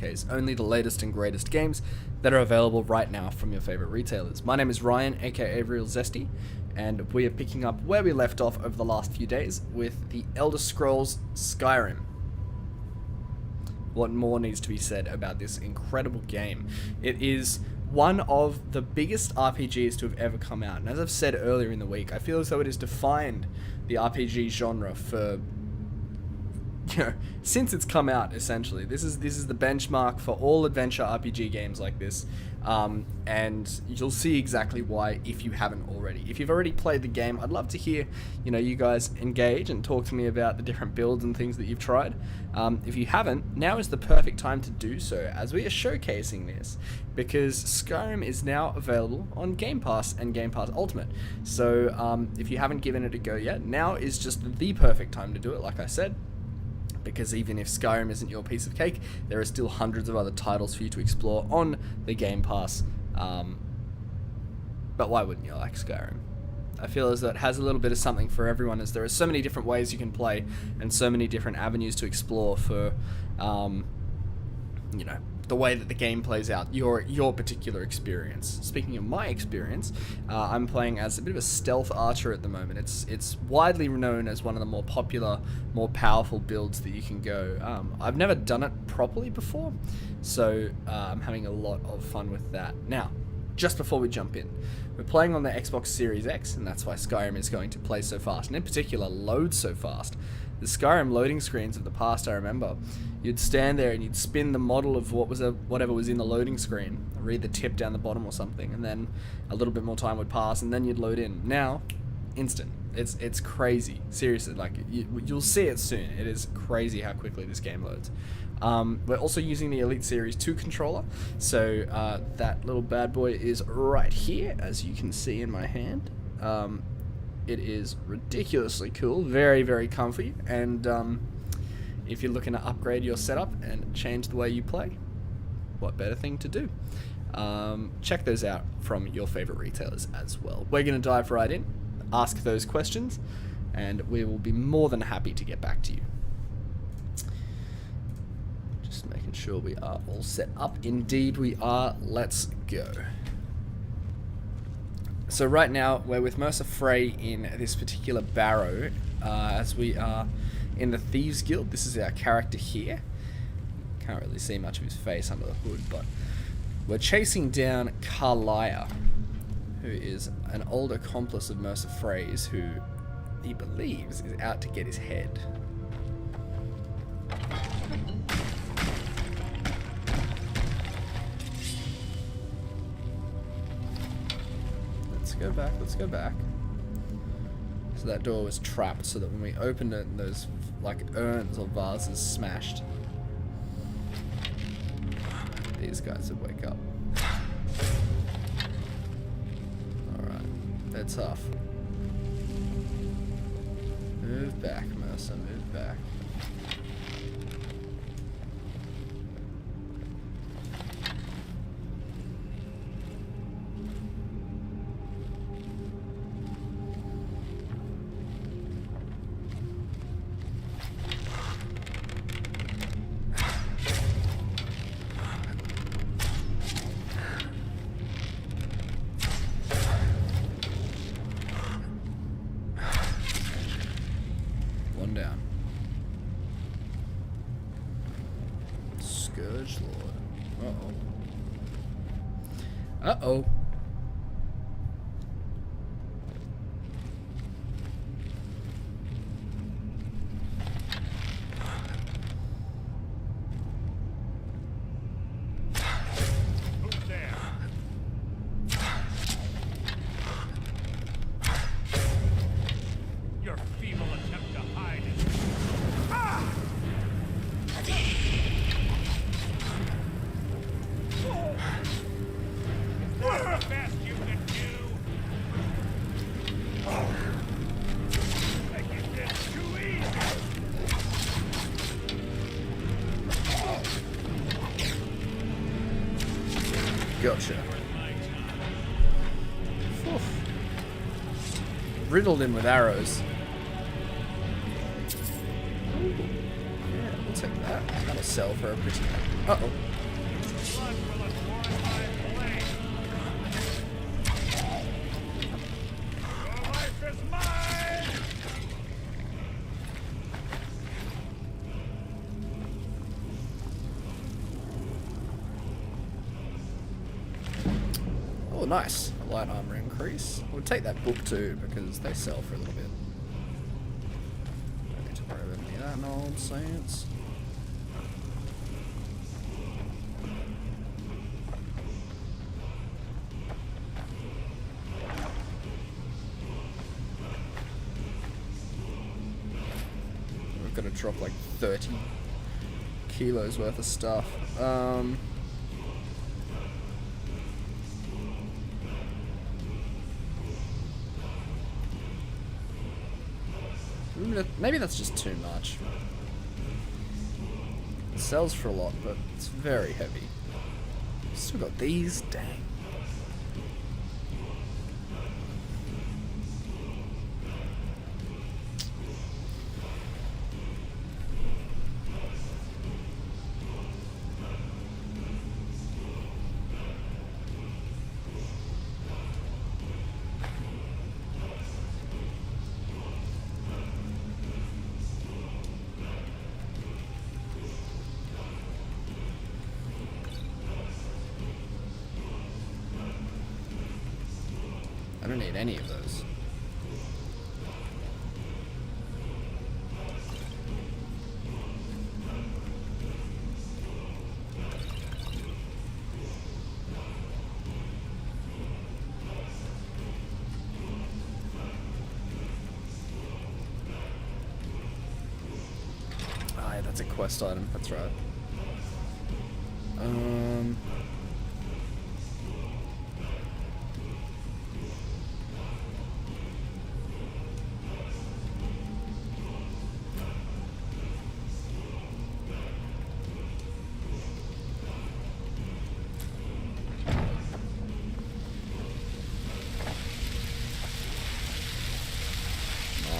showcase only the latest and greatest games that are available right now from your favorite retailers. My name is Ryan, aka Real Zesty, and we are picking up where we left off over the last few days with the Elder Scrolls Skyrim. What more needs to be said about this incredible game? It is one of the biggest RPGs to have ever come out, and as I've said earlier in the week, I feel as though it has defined the RPG genre for, since it's come out. Essentially, this is the benchmark for all adventure RPG games like this, and you'll see exactly why if you haven't already. If you've already played the game, I'd love to hear, you guys engage and talk to me about the different builds and things that you've tried. If you haven't, now is the perfect time to do so, as we are showcasing this, because Skyrim is now available on Game Pass and Game Pass Ultimate. So if you haven't given it a go yet, now is just the perfect time to do it, like I said. Because even if Skyrim isn't your piece of cake, there are still hundreds of other titles for you to explore on the Game Pass. But why wouldn't you like Skyrim? I feel as though it has a little bit of something for everyone, as there are so many different ways you can play and so many different avenues to explore for, the way that the game plays out, your particular experience. Speaking of my experience, I'm playing as a bit of a stealth archer at the moment. It's widely known as one of the more popular, more powerful builds that you can go. I've never done it properly before, so I'm having a lot of fun with that. Now, just before we jump in, we're playing on the Xbox Series X, and that's why Skyrim is going to play so fast, and in particular load so fast. The Skyrim loading screens of the past, I remember, you'd stand there and you'd spin the model of whatever was in the loading screen, read the tip down the bottom or something, and then a little bit more time would pass, and then you'd load in. Now, instant. It's crazy. Seriously, like you'll see it soon. It is crazy how quickly this game loads. We're also using the Elite Series 2 controller, so that little bad boy is right here, as you can see in my hand. It is ridiculously cool, very, very comfy, and if you're looking to upgrade your setup and change the way you play, what better thing to do? Check those out from your favorite retailers as well. We're going to dive right in, ask those questions, and we will be more than happy to get back to you. Just making sure we are all set up. Indeed we are. Let's go. So right now, we're with Mercer Frey in this particular barrow, as we are in the Thieves Guild. This is our character here. Can't really see much of his face under the hood, but we're chasing down Carlia, who is an old accomplice of Mercer Frey's, who he believes is out to get his head. Let's go back. So that door was trapped, so that when we opened it, those like urns or vases smashed. These guys would wake up. Alright, they're tough. Move back, Mercer, move back. One down. Scourge Lord. Uh-oh. Uh-oh. Gotcha. Oof. Riddled him with arrows. Yeah, we'll take that. That'll sell for a pretty... Uh-oh. Oh, nice. A light armor increase. We'll take that book too, because they sell for a little bit. Don't need to worry about any of that nonsense. We've got to drop like 30 kilos worth of stuff. Maybe that's just too much. It sells for a lot, but it's very heavy. Still got these, dang. I don't need any of those. Ah, yeah, that's a quest item, that's right.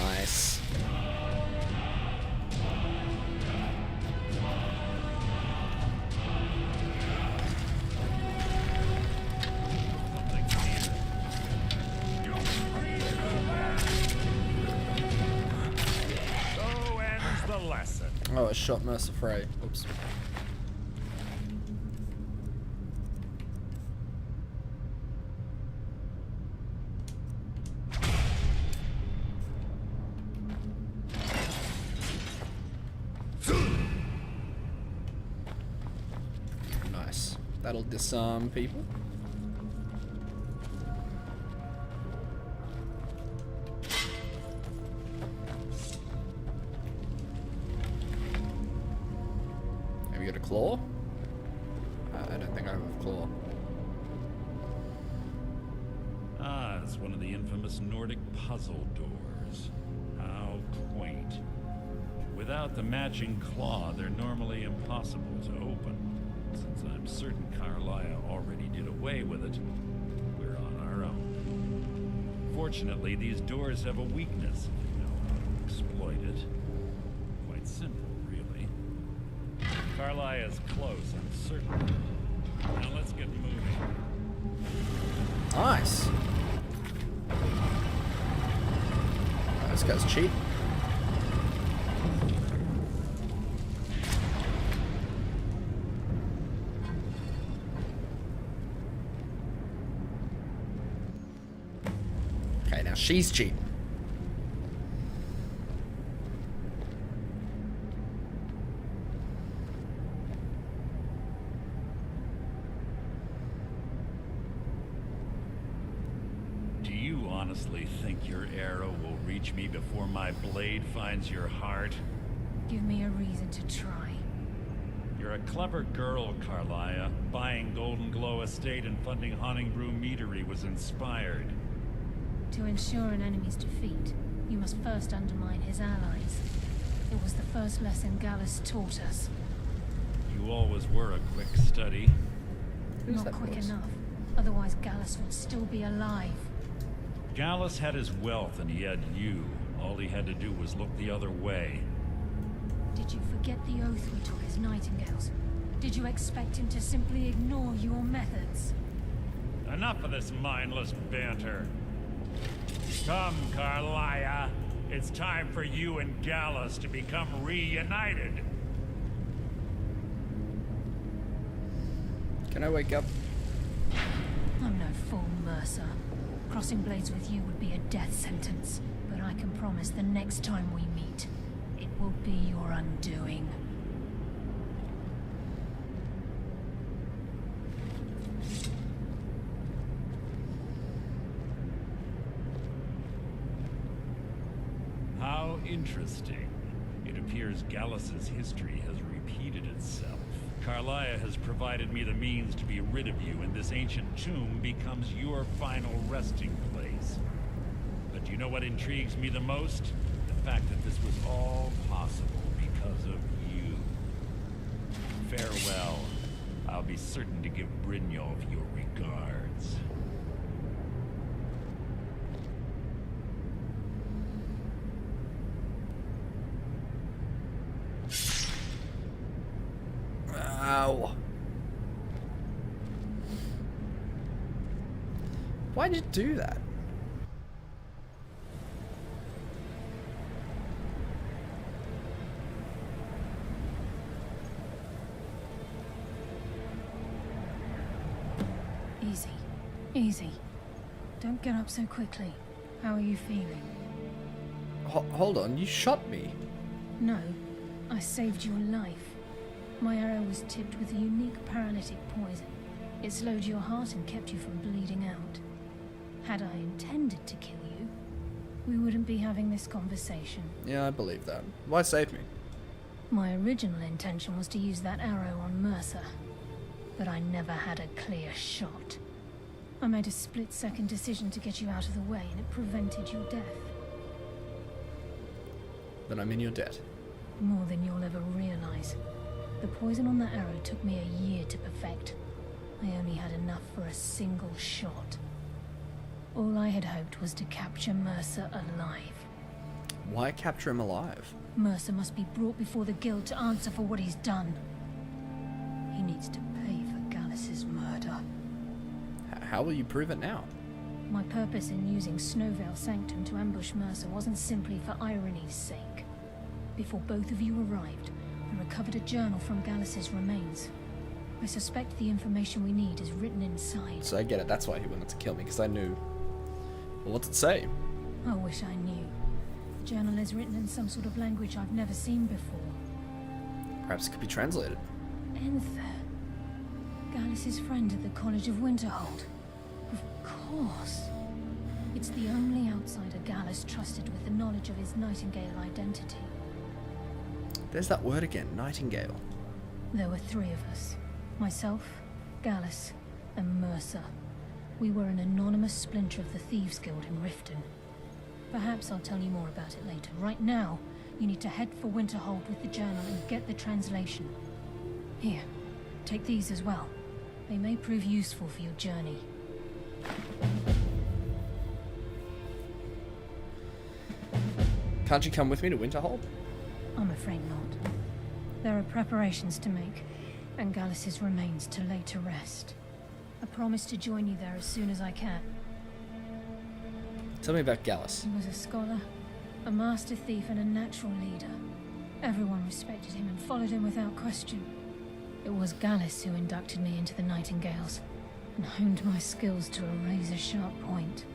Nice. So ends the lesson. Oh, I shot Mercer Frey. Oops. Nice. That'll disarm people. Have you got a claw? I don't think I have a claw. Ah, it's one of the infamous Nordic puzzle doors. How quaint. Without the matching claw, they're normally impossible to open. Since I'm certain Carlisle already did away with it, we're on our own. Fortunately, these doors have a weakness if you know how to exploit it. Quite simple, really. Carlisle is close, I'm certain. Now let's get moving. Nice. Oh, this guy's cheap. Okay, now she's cheap. Do you honestly think your arrow will reach me before my blade finds your heart? Give me a reason to try. You're a clever girl, Carlia. Buying Golden Glow Estate and funding Honningbrew Meadery was inspired. To ensure an enemy's defeat, you must first undermine his allies. It was the first lesson Gallus taught us. You always were a quick study. Who's Not that quick voice? enough. Otherwise Gallus would still be alive. Gallus had his wealth and he had you. All he had to do was look the other way. Did you forget the oath we took as Nightingales? Did you expect him to simply ignore your methods? Enough of this mindless banter. Come, Carlia. It's time for you and Gallus to become reunited. Can I wake up? I'm no fool, Mercer. Crossing blades with you would be a death sentence, but I can promise the next time we meet, it will be your undoing. How interesting. It appears Gallus's history has repeated itself. Carlia has provided me the means to be rid of you, and this ancient tomb becomes your final resting place. But you know what intrigues me the most? The fact that this was all possible because of you. Farewell. I'll be certain to give Brynjolf your regards. Ow. Why'd you do that? Easy. Easy. Don't get up so quickly. How are you feeling? Hold on, you shot me. No, I saved your life. My arrow was tipped with a unique paralytic poison. It slowed your heart and kept you from bleeding out. Had I intended to kill you, we wouldn't be having this conversation. Yeah, I believe that. Why save me? My original intention was to use that arrow on Mercer, but I never had a clear shot. I made a split-second decision to get you out of the way, and it prevented your death. Then I'm in your debt. More than you'll ever realize. The poison on that arrow took me a year to perfect. I only had enough for a single shot. All I had hoped was to capture Mercer alive. Why capture him alive? Mercer must be brought before the guild to answer for what he's done. He needs to pay for Gallus's murder. How will you prove it now? My purpose in using Snowveil Sanctum to ambush Mercer wasn't simply for irony's sake. Before both of you arrived, I recovered a journal from Gallus's remains. I suspect the information we need is written inside. So I get it, that's why he wanted to kill me, because I knew. Well, what's it say? I wish I knew. The journal is written in some sort of language I've never seen before. Perhaps it could be translated. Enther. Gallus's friend at the College of Winterhold. Of course. It's the only outsider Gallus trusted with the knowledge of his Nightingale identity. There's that word again, Nightingale. There were three of us. Myself, Gallus, and Mercer. We were an anonymous splinter of the Thieves Guild in Riften. Perhaps I'll tell you more about it later. Right now, you need to head for Winterhold with the journal and get the translation. Here, take these as well. They may prove useful for your journey. Can't you come with me to Winterhold? I'm afraid not. There are preparations to make, and Gallus's remains to lay to rest. I promise to join you there as soon as I can. Tell me about Gallus. He was a scholar, a master thief, and a natural leader. Everyone respected him and followed him without question. It was Gallus who inducted me into the Nightingales, and honed my skills to a razor-sharp point.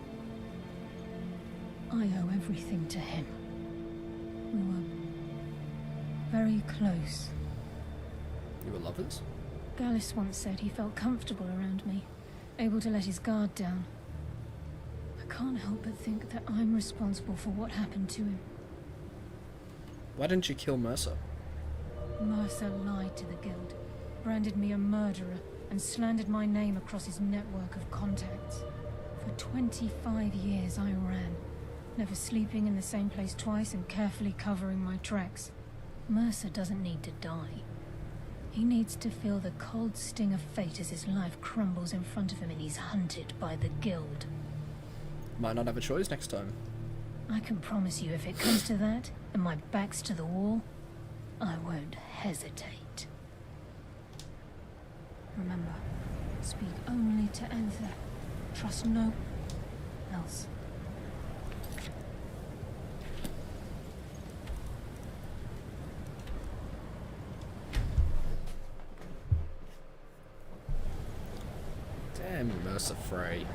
I owe everything to him. We were very close. You were lovers? Gallus once said he felt comfortable around me, able to let his guard down. I can't help but think that I'm responsible for what happened to him. Why didn't you kill Mercer? Mercer lied to the guild, branded me a murderer, and slandered my name across his network of contacts. For 25 years I ran, never sleeping in the same place twice and carefully covering my tracks. Mercer doesn't need to die. He needs to feel the cold sting of fate as his life crumbles in front of him and he's hunted by the guild. Might not have a choice next time. I can promise you if it comes to that, and my back's to the wall, I won't hesitate. Remember, speak only to Enther. Trust no else. Damn Mercer Frey.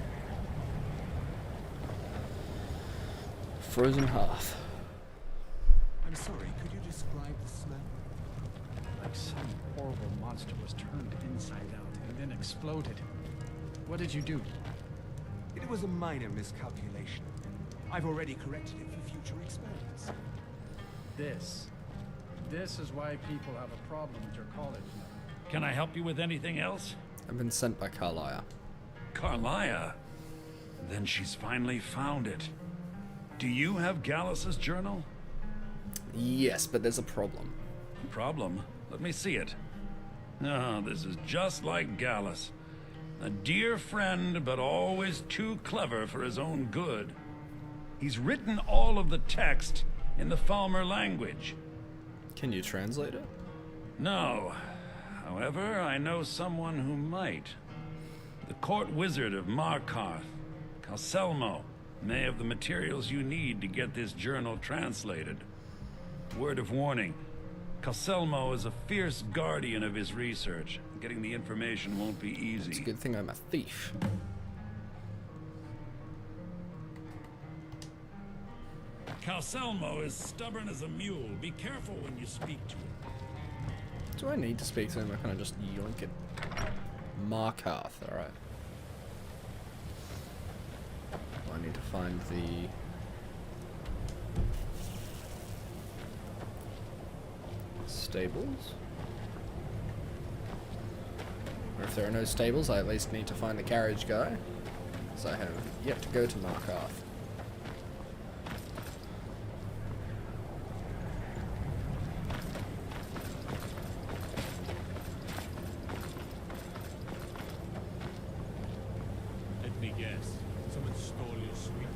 Frozen hearth. I'm sorry, could you describe the smell? Like some horrible monster was turned inside out and then exploded. What did you do? It was a minor miscalculation. I've already corrected it for future experiments. This is why people have a problem with your college now. Can I help you with anything else? I've been sent by Carlia. Carlia? Then she's finally found it. Do you have Gallus's journal? Yes, but there's a problem. Problem? Let me see it. No, this is just like Gallus. A dear friend, but always too clever for his own good. He's written all of the text in the Falmer language. Can you translate it? No. However, I know someone who might. The court wizard of Markarth, Calselmo, may have the materials you need to get this journal translated. Word of warning, Calselmo is a fierce guardian of his research. Getting the information won't be easy. It's a good thing I'm a thief. Calselmo is stubborn as a mule. Be careful when you speak to him. Do I need to speak to him? I kind of just yoink it. Markarth, alright. I need to find the... stables? Or if there are no stables, I at least need to find the carriage guy. Because I have yet to go to Markarth. Let me guess. Someone stole your sweet.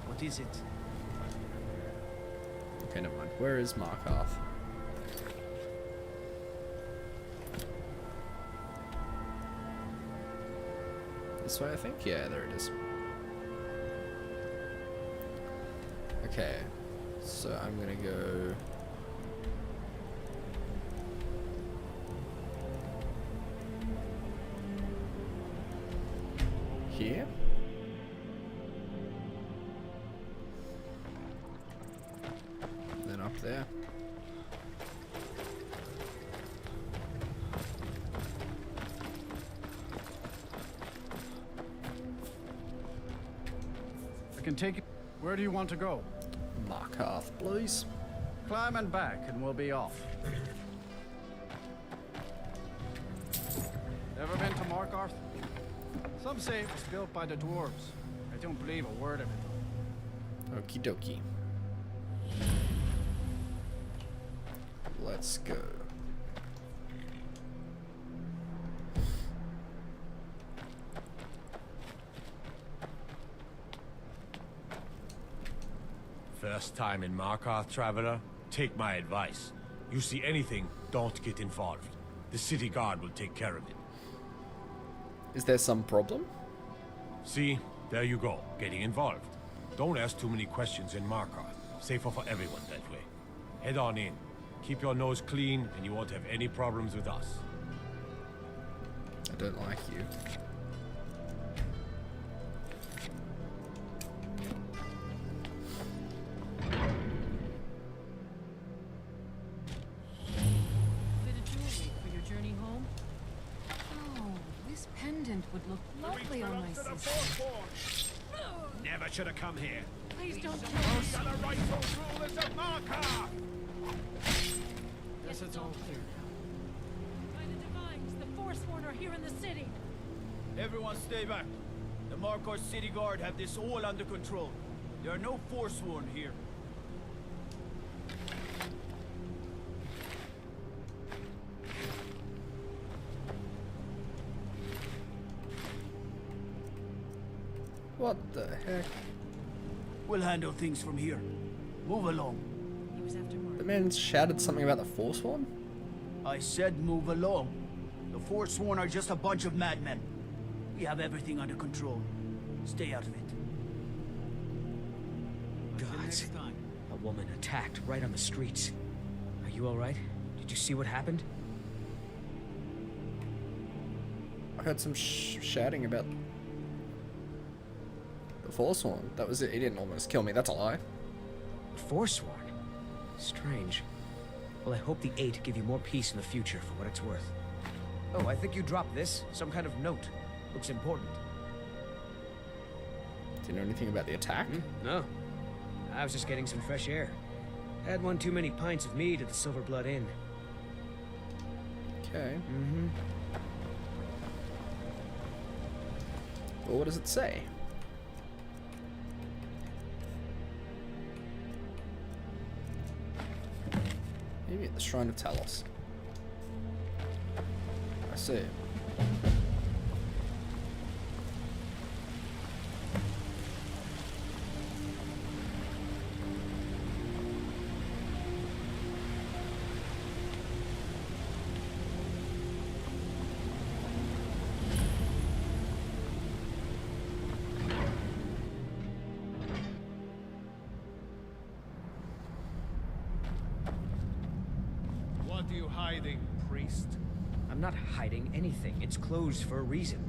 What is it? Okay, never mind. Where is Markarth? This way, I think? Yeah, there it is. Okay, so I'm gonna go... here? Then up there. I can take you. Where do you want to go? Markarth, please. Climb and back, and we'll be off. Ever been to Markarth? Some say it was built by the dwarves. I don't believe a word of it. Okie dokie. Let's go. First time in Markarth, traveler? Take my advice. You see anything, don't get involved. The city guard will take care of it. Is there some problem? See? There you go, getting involved. Don't ask too many questions in Markarth. Safer for everyone that way. Head on in. Keep your nose clean, and you won't have any problems with us. I don't like you. Bit of jewelry for your journey home? Oh, this pendant would look lovely on my sister. Never should have come here. Please don't kill me. The rightful rulers of Markarth! Guess it's all clear now. By the divines, the Forsworn are here in the city. Everyone stay back. The Markarth City Guard have this all under control. There are no Forsworn here. What the heck? We'll handle things from here. Move along. He was after Mark. The man shouted something about the Forsworn? I said move along. The Forsworn are just a bunch of madmen. We have everything under control. Stay out of it. Gods. A woman attacked right on the streets. Are you alright? Did you see what happened? I heard some shouting about Forsworn. That was it. He didn't almost kill me. That's a lie. Forsworn? Strange. Well, I hope the Eight give you more peace in the future for what it's worth. Oh, I think you dropped this. Some kind of note. Looks important. Do you know anything about the attack? No. I was just getting some fresh air. Had one too many pints of mead at the Silver Blood Inn. Okay. Well, what does it say? Maybe at the Shrine of Talos. I see. What are you hiding, priest? I'm not hiding anything. It's closed for a reason.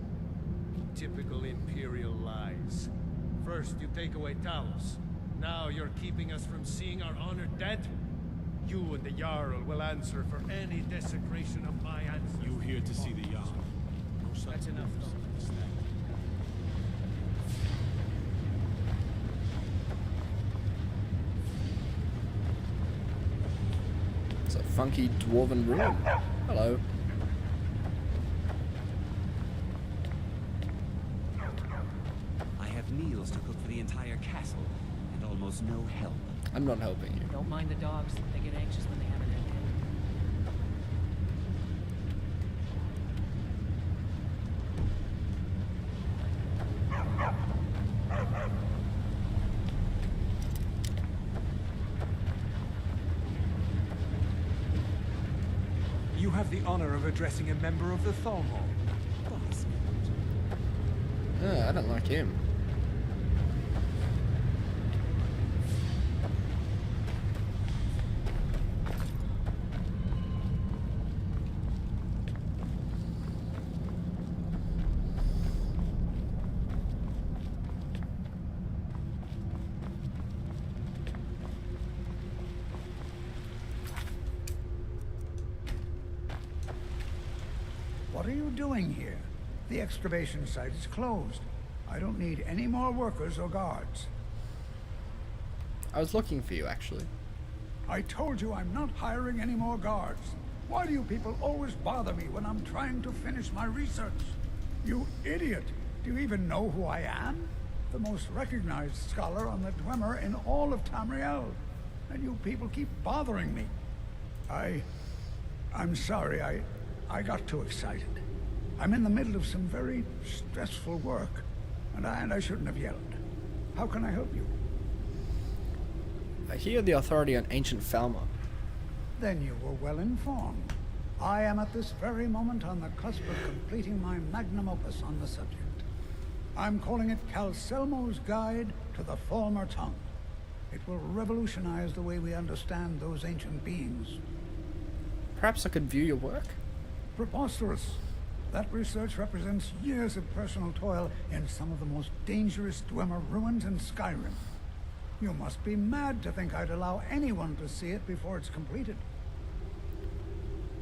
Typical Imperial lies. First you take away Talos. Now you're keeping us from seeing our honored dead? You and the Jarl will answer for any desecration of my ancestors. You here to see the Jarl? No such That's enough. It's a funky dwarven ruin. Hello. I have meals to cook for the entire castle, and almost no help. I'm not helping you. Don't mind the dogs. They get anxious when they haven't had dinner. You have the honor of addressing a member of the Thalmor. I don't like him. What are you doing here? The excavation site is closed. I don't need any more workers or guards. I was looking for you, actually. I told you I'm not hiring any more guards. Why do you people always bother me when I'm trying to finish my research? You idiot! Do you even know who I am? The most recognized scholar on the Dwemer in all of Tamriel. And you people keep bothering me. I'm sorry, I got too excited. I'm in the middle of some very stressful work, and I shouldn't have yelled. How can I help you? I hear the authority on ancient Falmer. Then you were well informed. I am at this very moment on the cusp of completing my magnum opus on the subject. I'm calling it Calcelmo's Guide to the Falmer Tongue. It will revolutionize the way we understand those ancient beings. Perhaps I could view your work? Preposterous. That research represents years of personal toil in some of the most dangerous Dwemer ruins in Skyrim. You must be mad to think I'd allow anyone to see it before it's completed.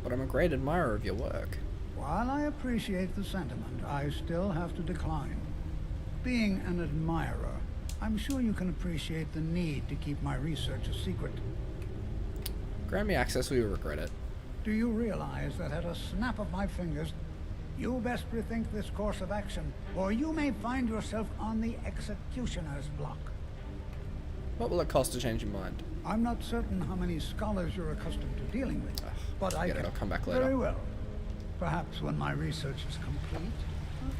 But I'm a great admirer of your work. While I appreciate the sentiment, I still have to decline. Being an admirer, I'm sure you can appreciate the need to keep my research a secret. Grant me access, we will regret it. Do you realize that at a snap of my fingers, you best rethink this course of action, or you may find yourself on the executioner's block. What will it cost to change your mind? I'm not certain how many scholars you're accustomed to dealing with, but I I'll come back later. Very well. Perhaps when my research is complete, I'll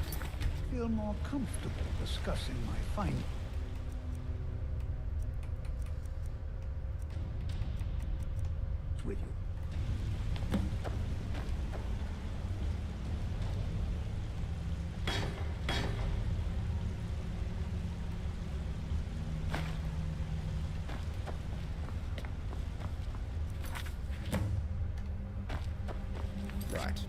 feel more comfortable discussing my findings. With you. Right.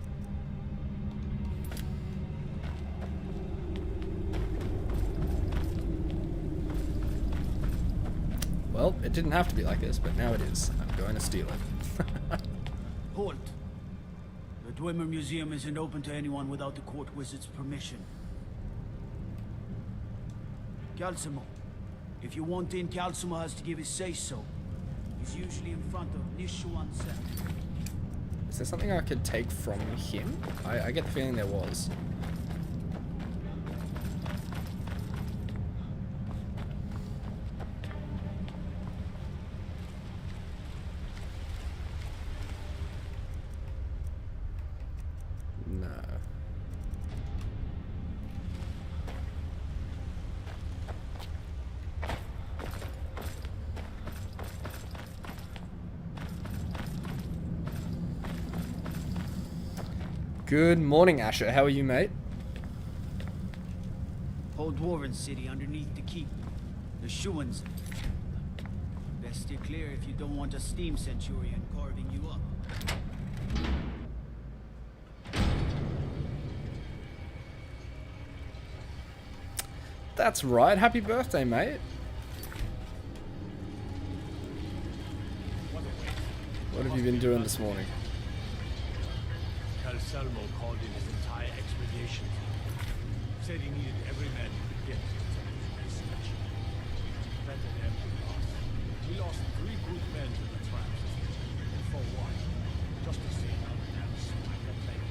Well, it didn't have to be like this, but now it is. I'm going to steal it. Halt. The Dwemer Museum isn't open to anyone without the court wizard's permission. Calcimo. If you want in, Calcimo has to give his say-so. He's usually in front of Nishuan Sen. Is there something I could take from him? I get the feeling there was. No. Good morning, Asher. How are you, mate? Whole Dwarven city underneath the keep. The Shuans. Best steer clear if you don't want a steam centurion carving you up. That's right. Happy birthday, mate. What have you been doing this morning? Calcelmo called in his entire expedition team. Said he needed every man he could get to his research. Better than we lost. We lost 3 good men to the traps. And for what? Just to see how the damn swagger played.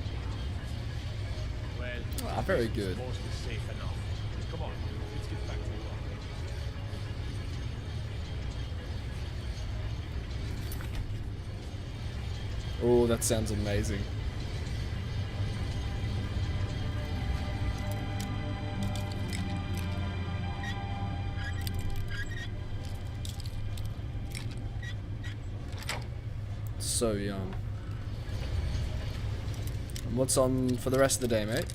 Well, very good. Most is safe enough. Come on, let's get back to work. Oh, that sounds amazing. So yum. And what's on for the rest of the day, mate?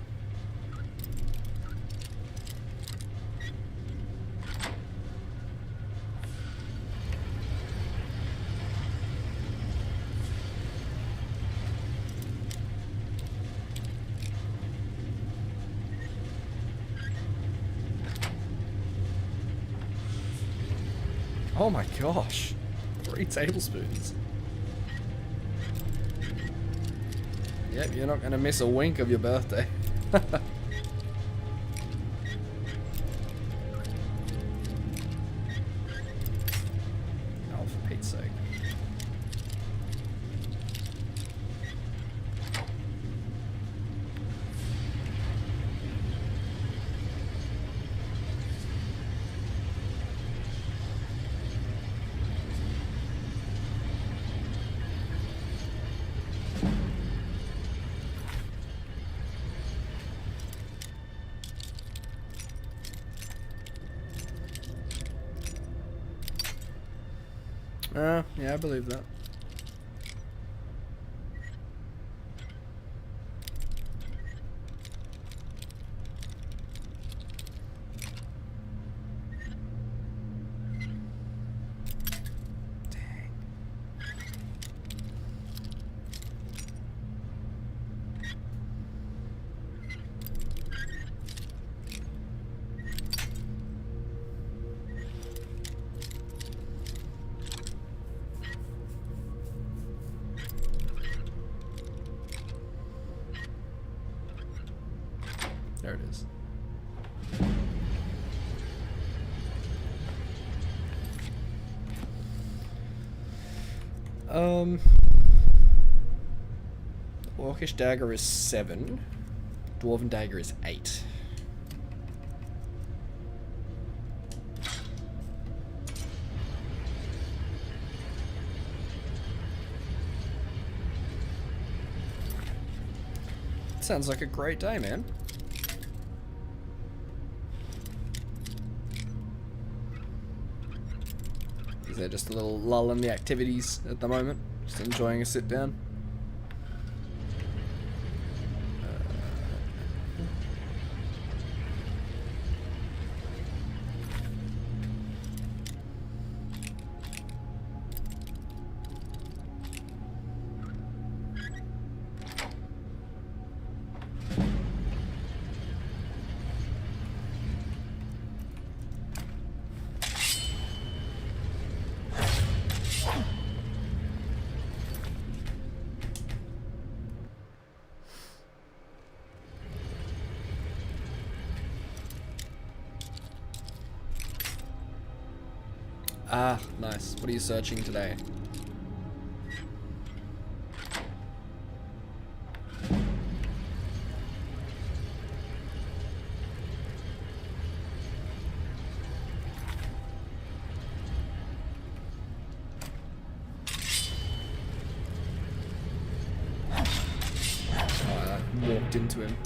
Oh my gosh, 3 tablespoons. Yep, you're not going to miss a wink of your birthday. Oh, for Pete's sake. Yeah, I believe that. There it is. Orcish dagger is 7. Dwarven dagger is 8. Sounds like a great day, man. Is there just a little lull in the activities at the moment? Just enjoying a sit down? Ah, nice. What are you searching today? Oh, I walked into him.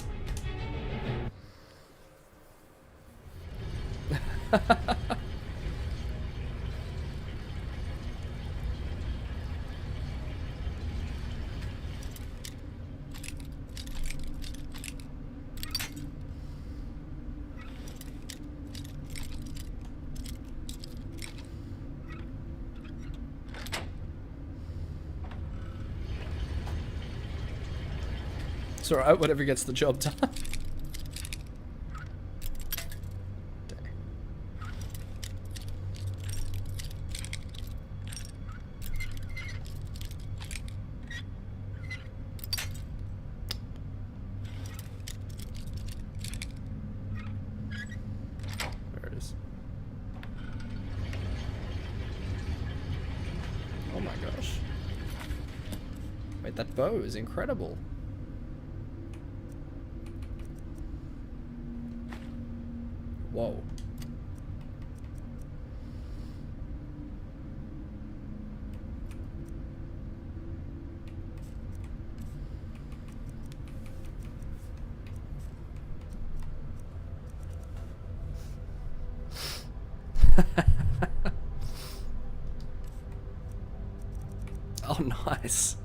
It's alright, whatever gets the job done. There it is. Oh my gosh. Wait, that bow is incredible. Whoa. Oh, nice.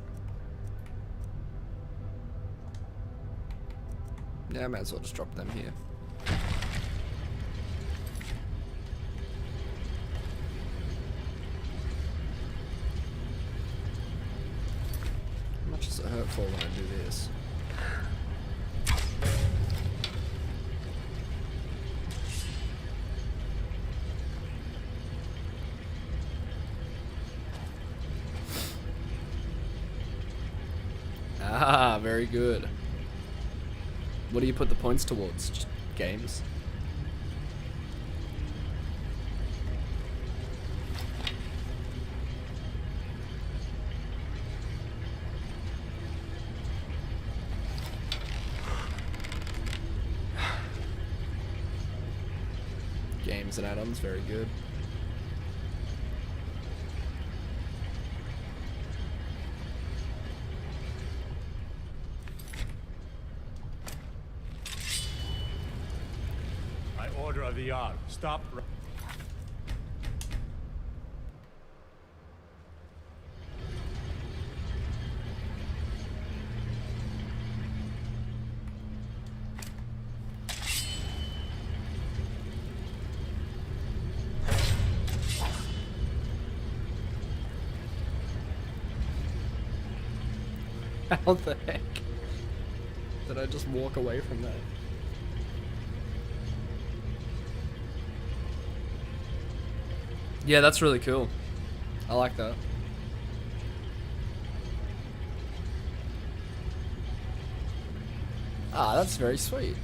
Yeah, I might as well just drop them here. How much does it hurt for when I do this? Ah, very good. What do you put the points towards? Just games? Games and add-ons, very good. Order of the Jarl. Stop. How the heck did I just walk away from that? Yeah, that's really cool. I like that. Ah, that's very sweet.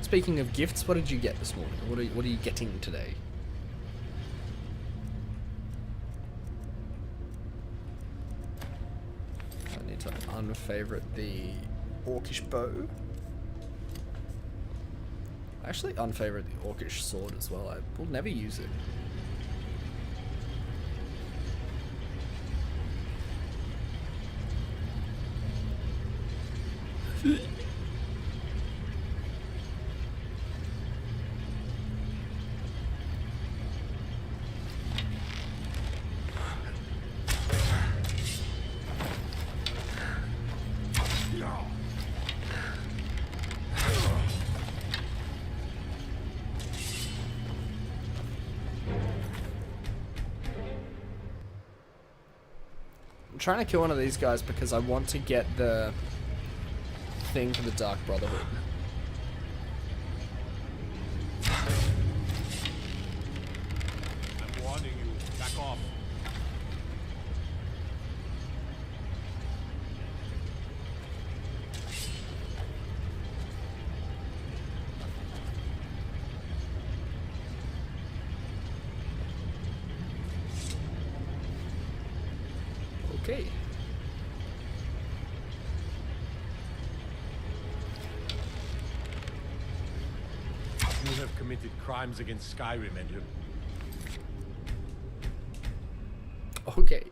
Speaking of gifts, what did you get this morning? What are you getting today? I need to unfavorite the orcish bow. I actually unfavorite the orcish sword as well. I will never use it. I'm trying to kill one of these guys because I want to get the thing for the Dark Brotherhood. I'm warning you. Back off. Okay. You have committed crimes against Skyrim, and you... Okay.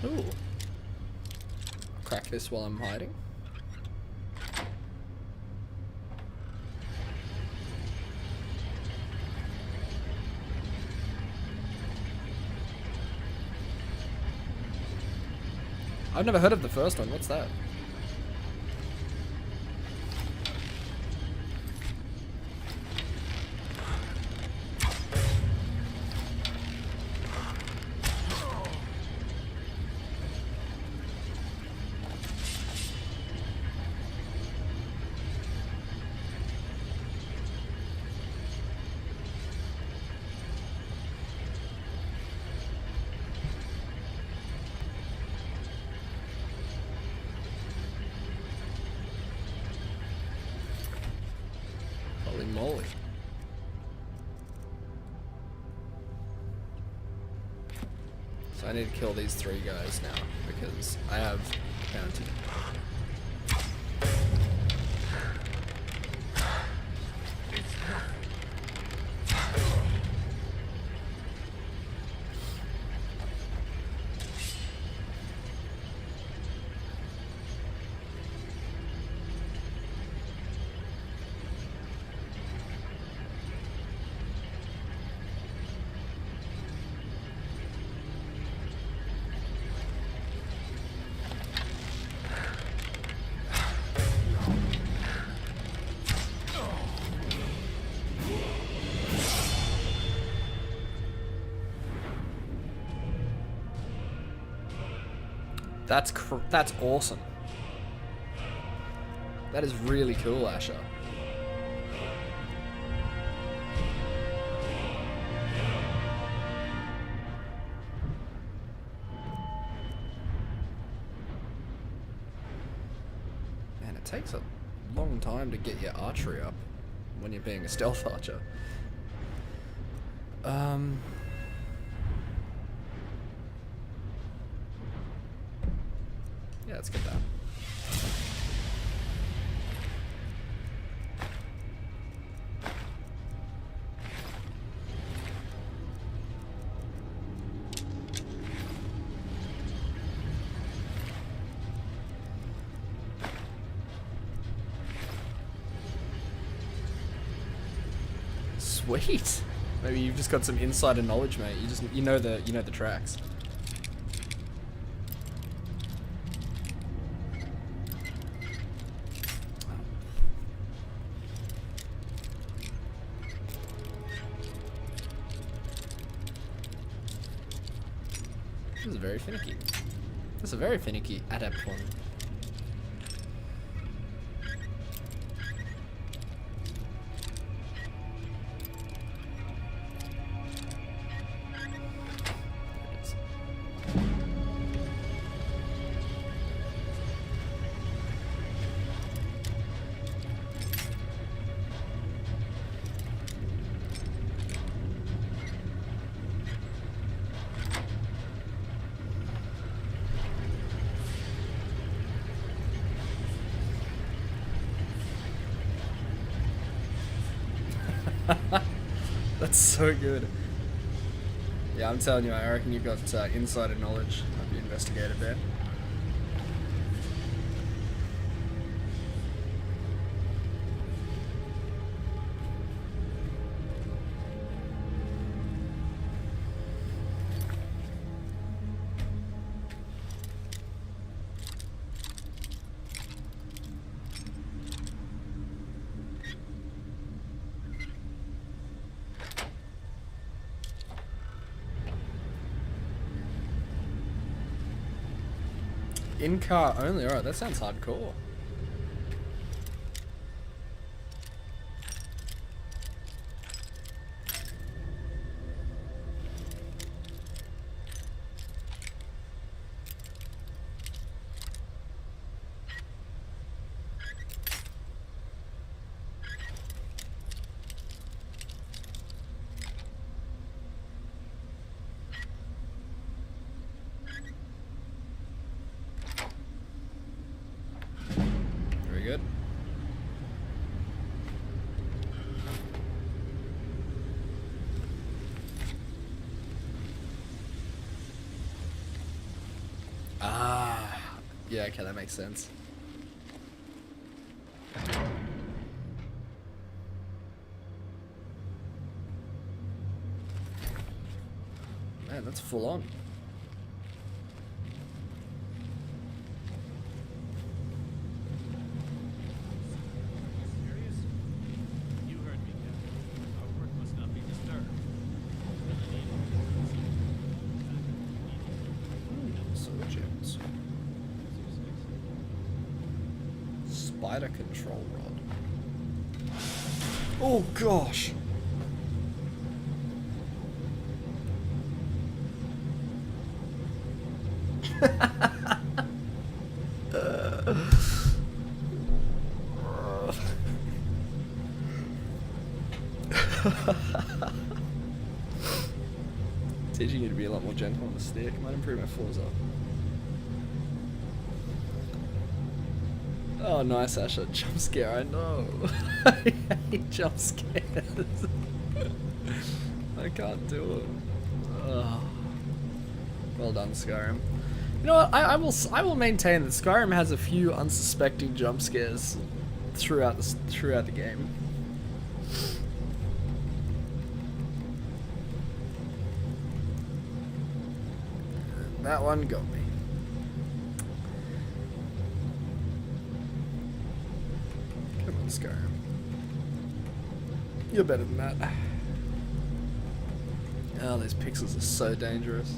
Ooh. I'll crack this while I'm hiding. I've never heard of the first one. What's that? Holy moly. So I need to kill these 3 guys now because I have bounty. That's awesome. That is really cool, Asher. Man, it takes a long time to get your archery up when you're being a stealth archer. Yeah, let's get that. Sweet. Maybe you've just got some insider knowledge, mate. You know the tracks. This is very finicky. This is a very finicky adept one. That's so good. Yeah, I'm telling you, I reckon you've got insider knowledge of the investigator there. In-car only. Alright, that sounds hardcore. Very good. Ah, yeah, okay, that makes sense. Man, that's full on. Serious? You heard me, Captain. Our work must not be disturbed. Surgeons. Spider control rod. Oh gosh. Teaching you to be a lot more gentle on the stick might improve my Forza. Oh, nice, Asher. Jump scare, I know. I hate jump scares. I can't do it. Oh. Well done, Skyrim. You know what? I will maintain that Skyrim has a few unsuspecting jump scares throughout the game. That one got me. Come on, Skyrim. You're better than that. Oh, these pixels are so dangerous.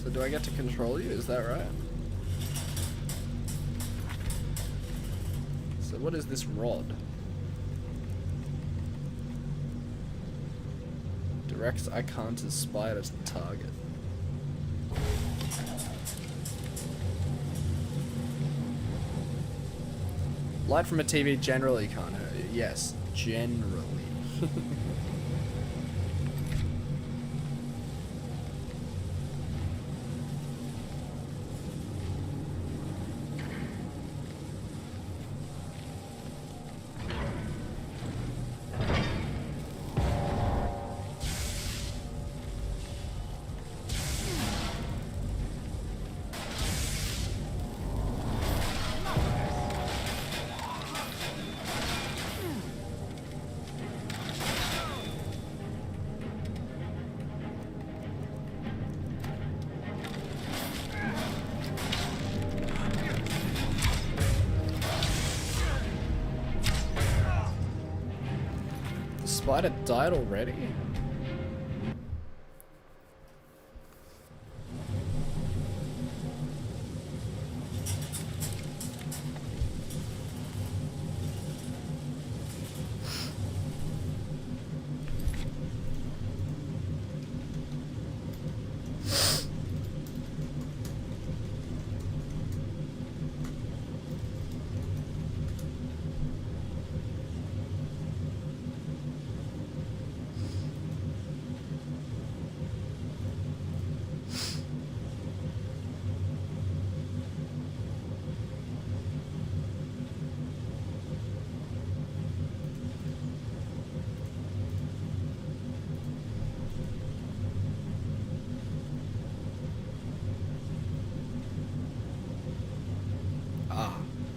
So do I get to control you? Is that right? So what is this rod? Directs Icanta's spider to the target. Light from a TV generally can't hurt you. Yes, generally. Spider died already?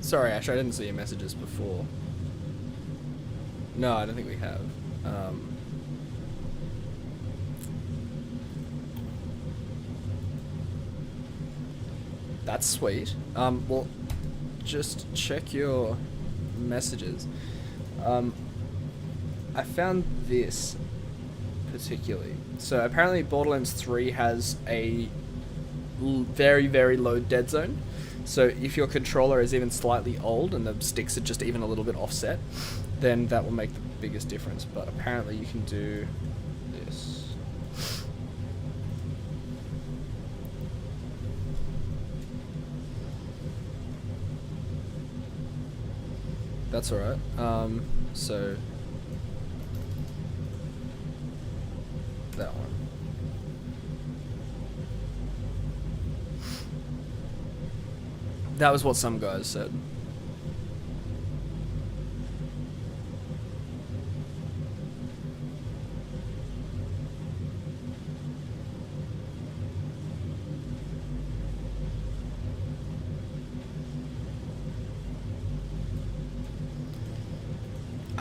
Sorry, Ash, I didn't see your messages before. No, I don't think we have. That's sweet. Well, just check your messages. I found this particularly. So apparently Borderlands 3 has a very, very low dead zone. So if your controller is even slightly old and the sticks are just even a little bit offset, then that will make the biggest difference. But apparently you can do this. That's alright. So that one. That was what some guys said.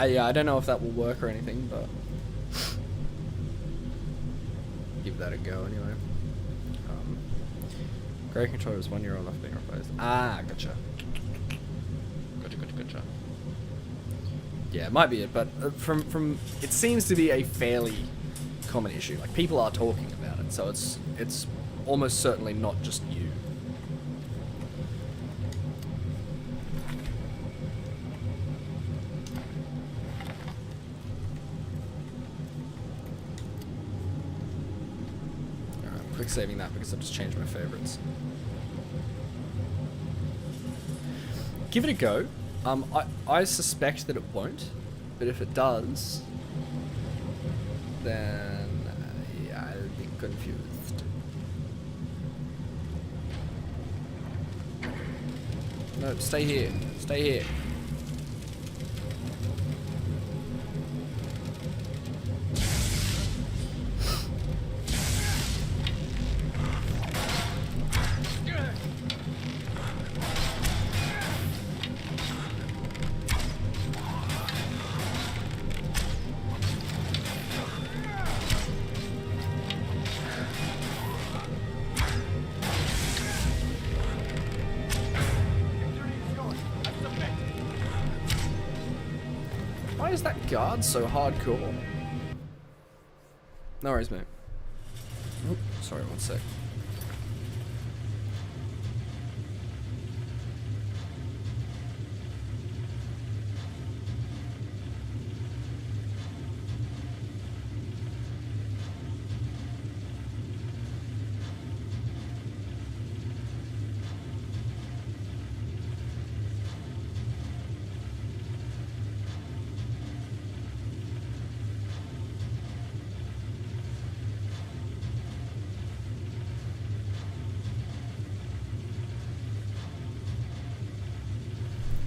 Yeah, I don't know if that will work or anything, but give that a go anyway. Grey controller is 1 year old after being replaced. Ah, gotcha. Gotcha. Yeah, it might be it, but from it seems to be a fairly common issue. Like, people are talking about it, so it's almost certainly not just you. Quick saving that because I've just changed my favorites. Give it a go. I suspect that it won't, but if it does, then yeah, I'll be confused. No, stay here. Stay here. Why is that guard so hardcore? No worries, mate. Oop, sorry, one sec.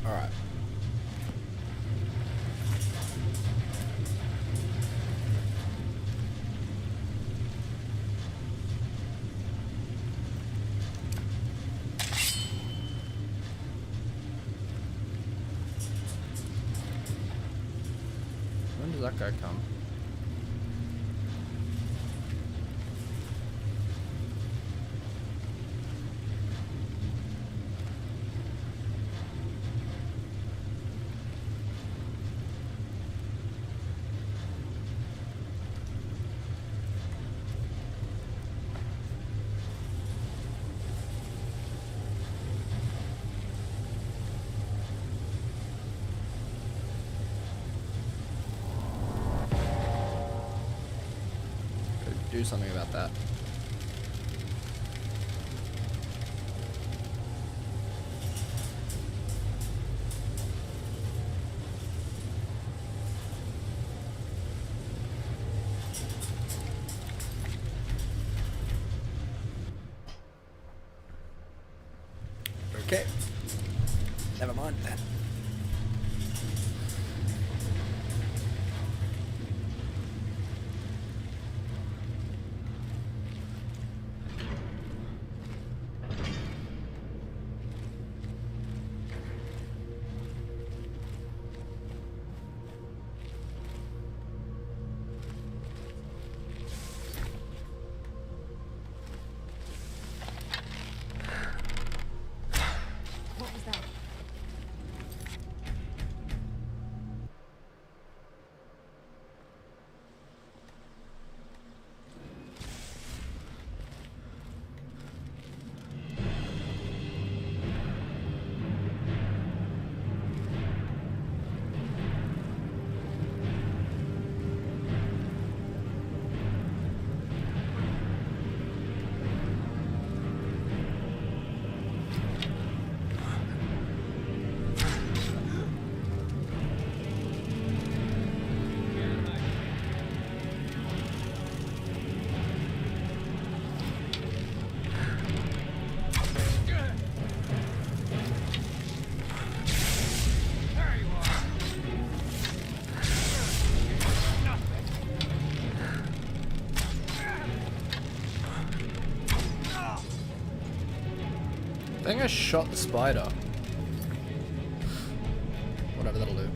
Alright. When does that guy come? Do something about that. Okay. Never mind then. think I shot the spider. Whatever that'll do.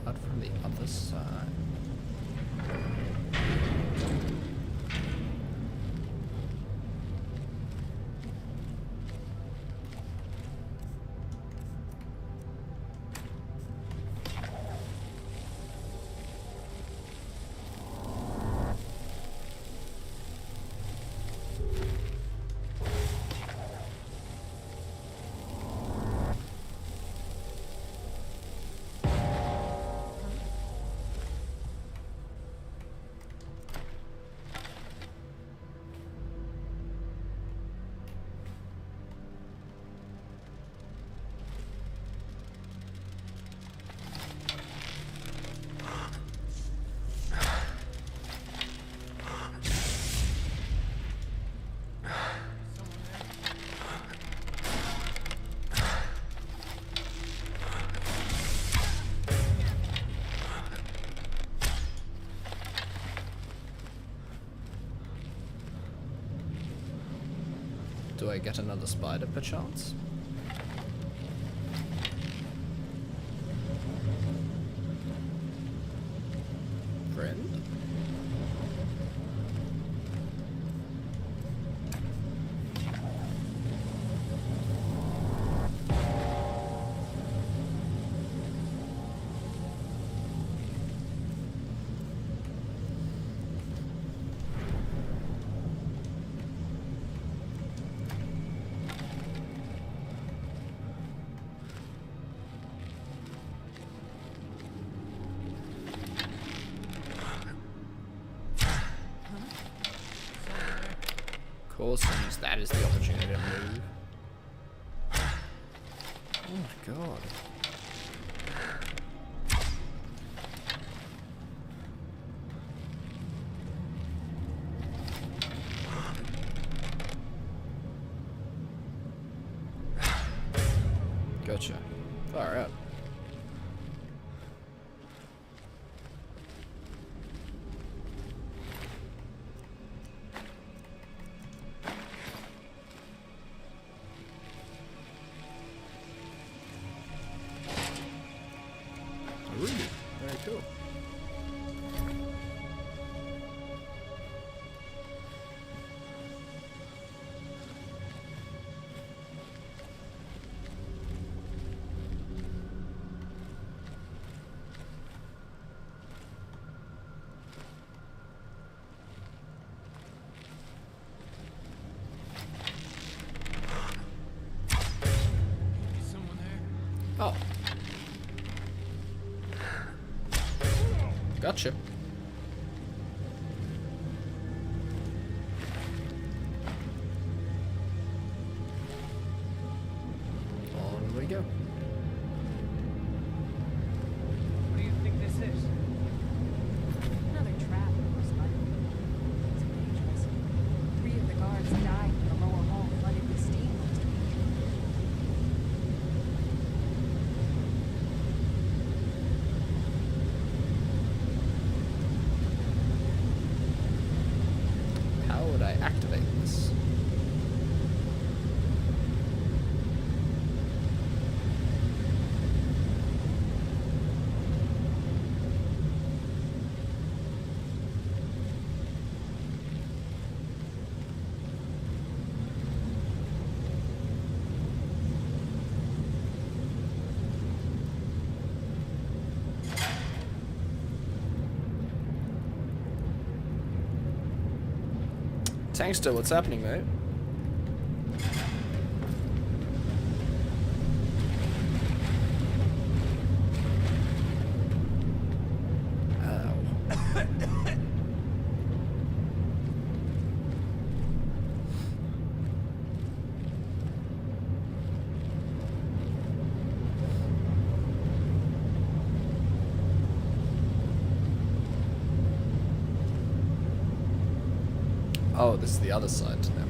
But from the other side. Do I get another spider perchance? Friend? Of course, I use that as the opportunity to move. Oh my god. Gotcha. Far out. Ruby. Very cool. Someone there? Oh. Gotcha. On we go. What do you think this is? Another trap, or spider. It's dangerous. 3 of the guards died in the lower hall flooded with steam last week. How would I activate this? Tankster, what's happening, mate? Oh, this is the other side to them.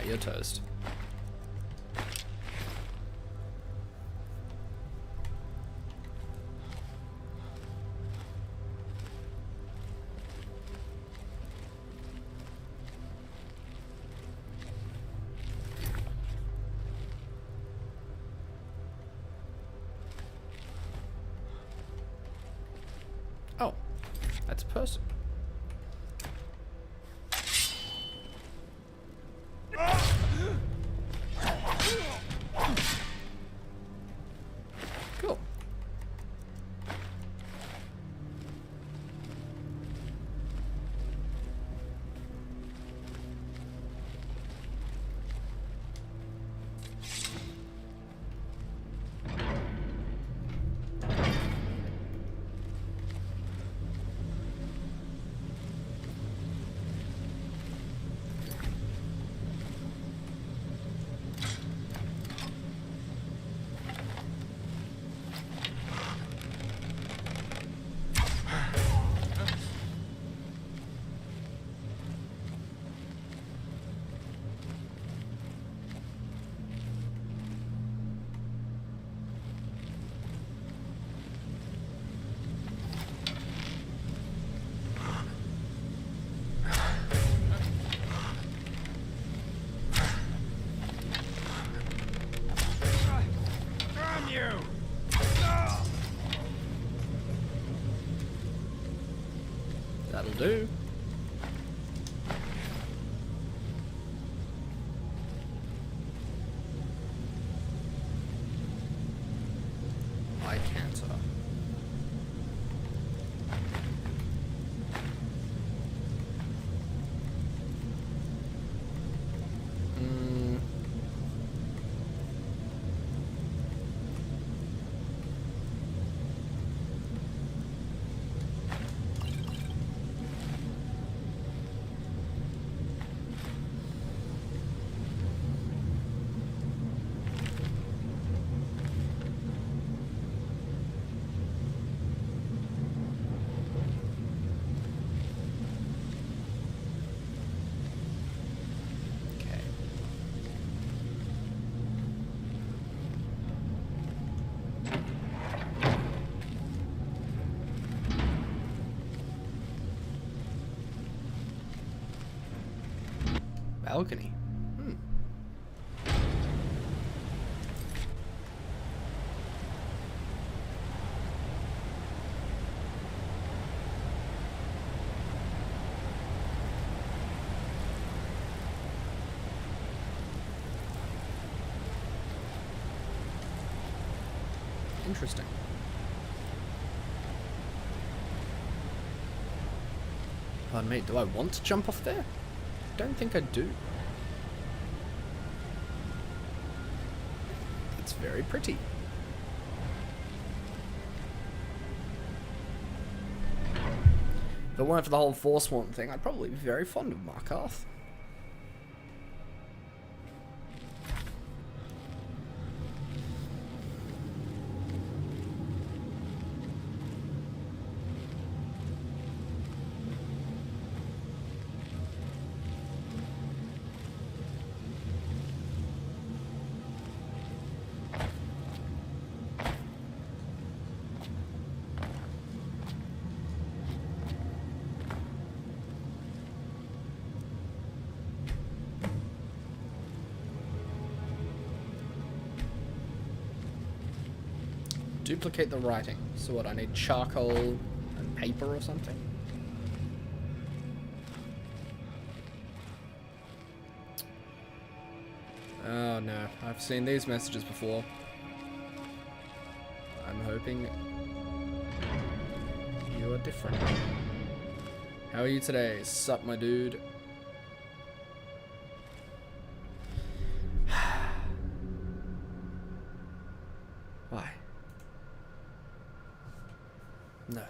you're toast. Oh, that's a person. Cool. That'll do. Eye cancer. Balcony. Interesting. Pardon me, do I want to jump off there? Don't think I do. It's very pretty. If it weren't for the whole Forsworn thing, I'd probably be very fond of Markarth. Duplicate the writing. So what, I need charcoal and paper or something? Oh no, I've seen these messages before. I'm hoping you are different. How are you today? Sup, my dude? Why? No.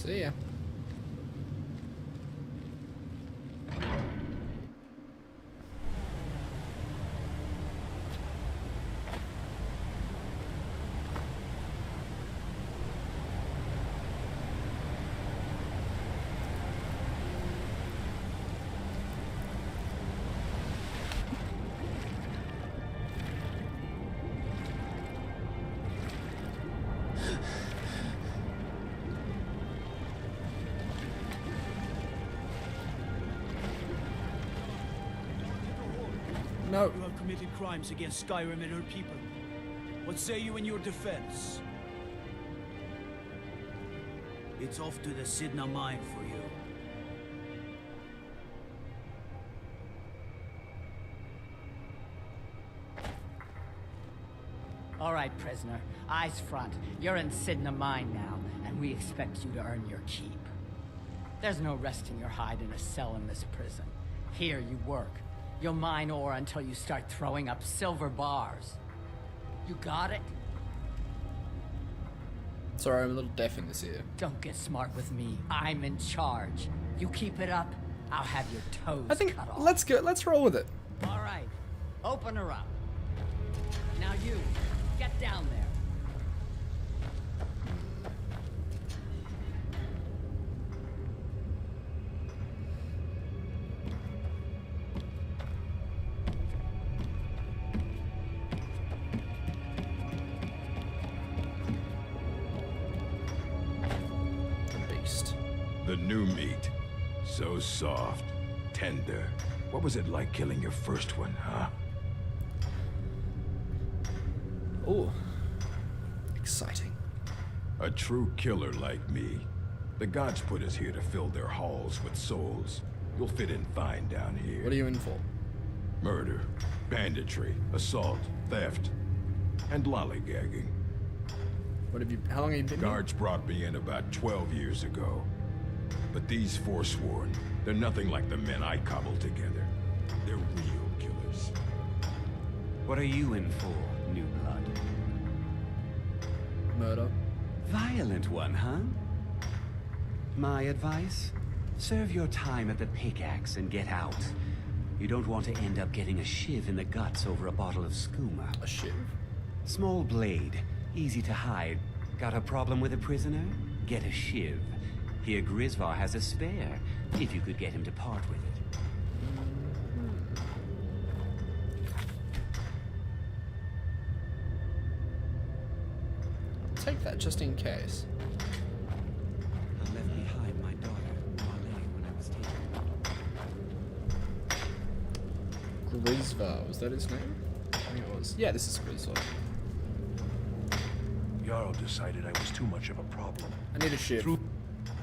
See ya. No. You have committed crimes against Skyrim and her people. What say you in your defense? It's off to the Sidna mine for you. All right, prisoner. Eyes front. You're in Sidna Mine now, and we expect you to earn your keep. There's no resting your hide in a cell in this prison. Here you work. You'll mine ore until you start throwing up silver bars. You got it? Sorry, I'm a little deaf in this ear. Don't get smart with me. I'm in charge. You keep it up, I'll have your toes I think cut off. let's roll with it. All right. Open her up. Now you, get down there. The new meat. So soft, tender. What was it like killing your first one, huh? Oh, exciting. A true killer like me. The gods put us here to fill their halls with souls. You'll fit in fine down here. What are you in for? Murder, banditry, assault, theft, and lollygagging. What have you? How long have you been here? Guards brought me in about 12 years ago. But these Forsworn, they're nothing like the men I cobbled together. They're real killers. What are you in for, new blood? Murder. Violent one, huh? My advice? Serve your time at the pickaxe and get out. You don't want to end up getting a shiv in the guts over a bottle of skooma. A shiv? Small blade, easy to hide. Got a problem with a prisoner? Get a shiv. Here Grisvar has a spare, if you could get him to part with it. I'll take that just in case. I left behind my daughter, Marley, when I was taken. Grisvar, was that his name? I think it was. Yeah, this is Grisvar. Jarl decided I was too much of a problem. I need a shiv.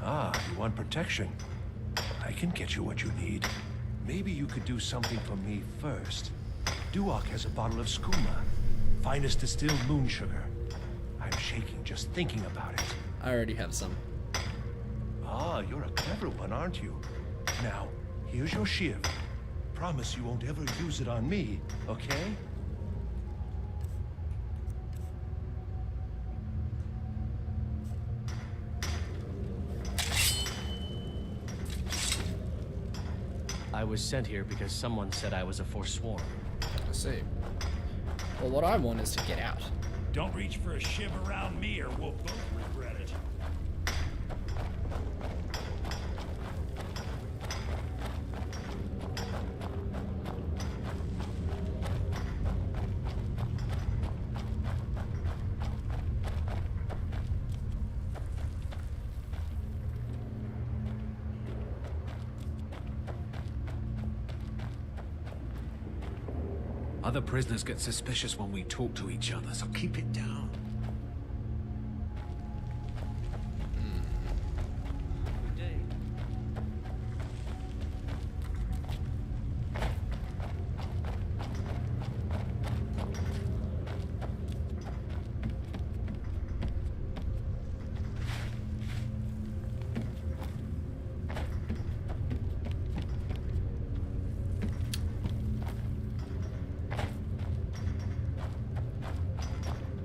Ah, you want protection? I can get you what you need. Maybe you could do something for me first. Duok has a bottle of skooma. Finest distilled moon sugar. I'm shaking just thinking about it. I already have some. Ah, you're a clever one, aren't you? Now, here's your shiv. Promise you won't ever use it on me, okay? I was sent here because someone said I was a Forsworn. I see. Well, what I want is to get out. Don't reach for a shiv around me or we'll both regret it. Other prisoners get suspicious when we talk to each other, so keep it down. Good day.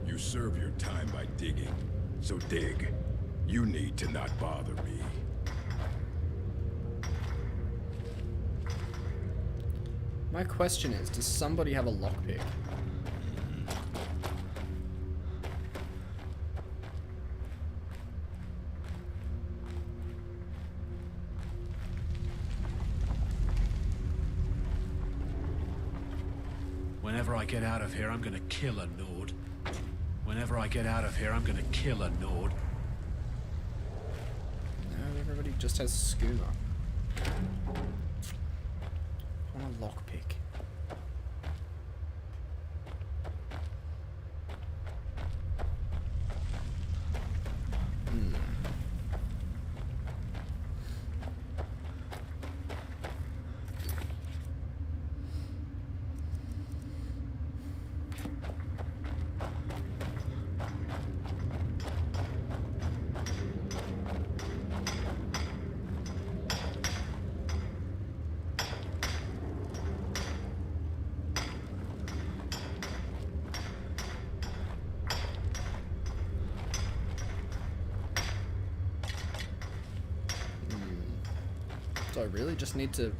You serve your time by digging, so dig. You need to not bother me. My question is, does somebody have a lockpick? Whenever I get out of here, I'm gonna kill a Nord. Whenever I get out of here, I'm gonna kill a Nord. No, everybody just has skooma. I want a lockpick. So I really just need to...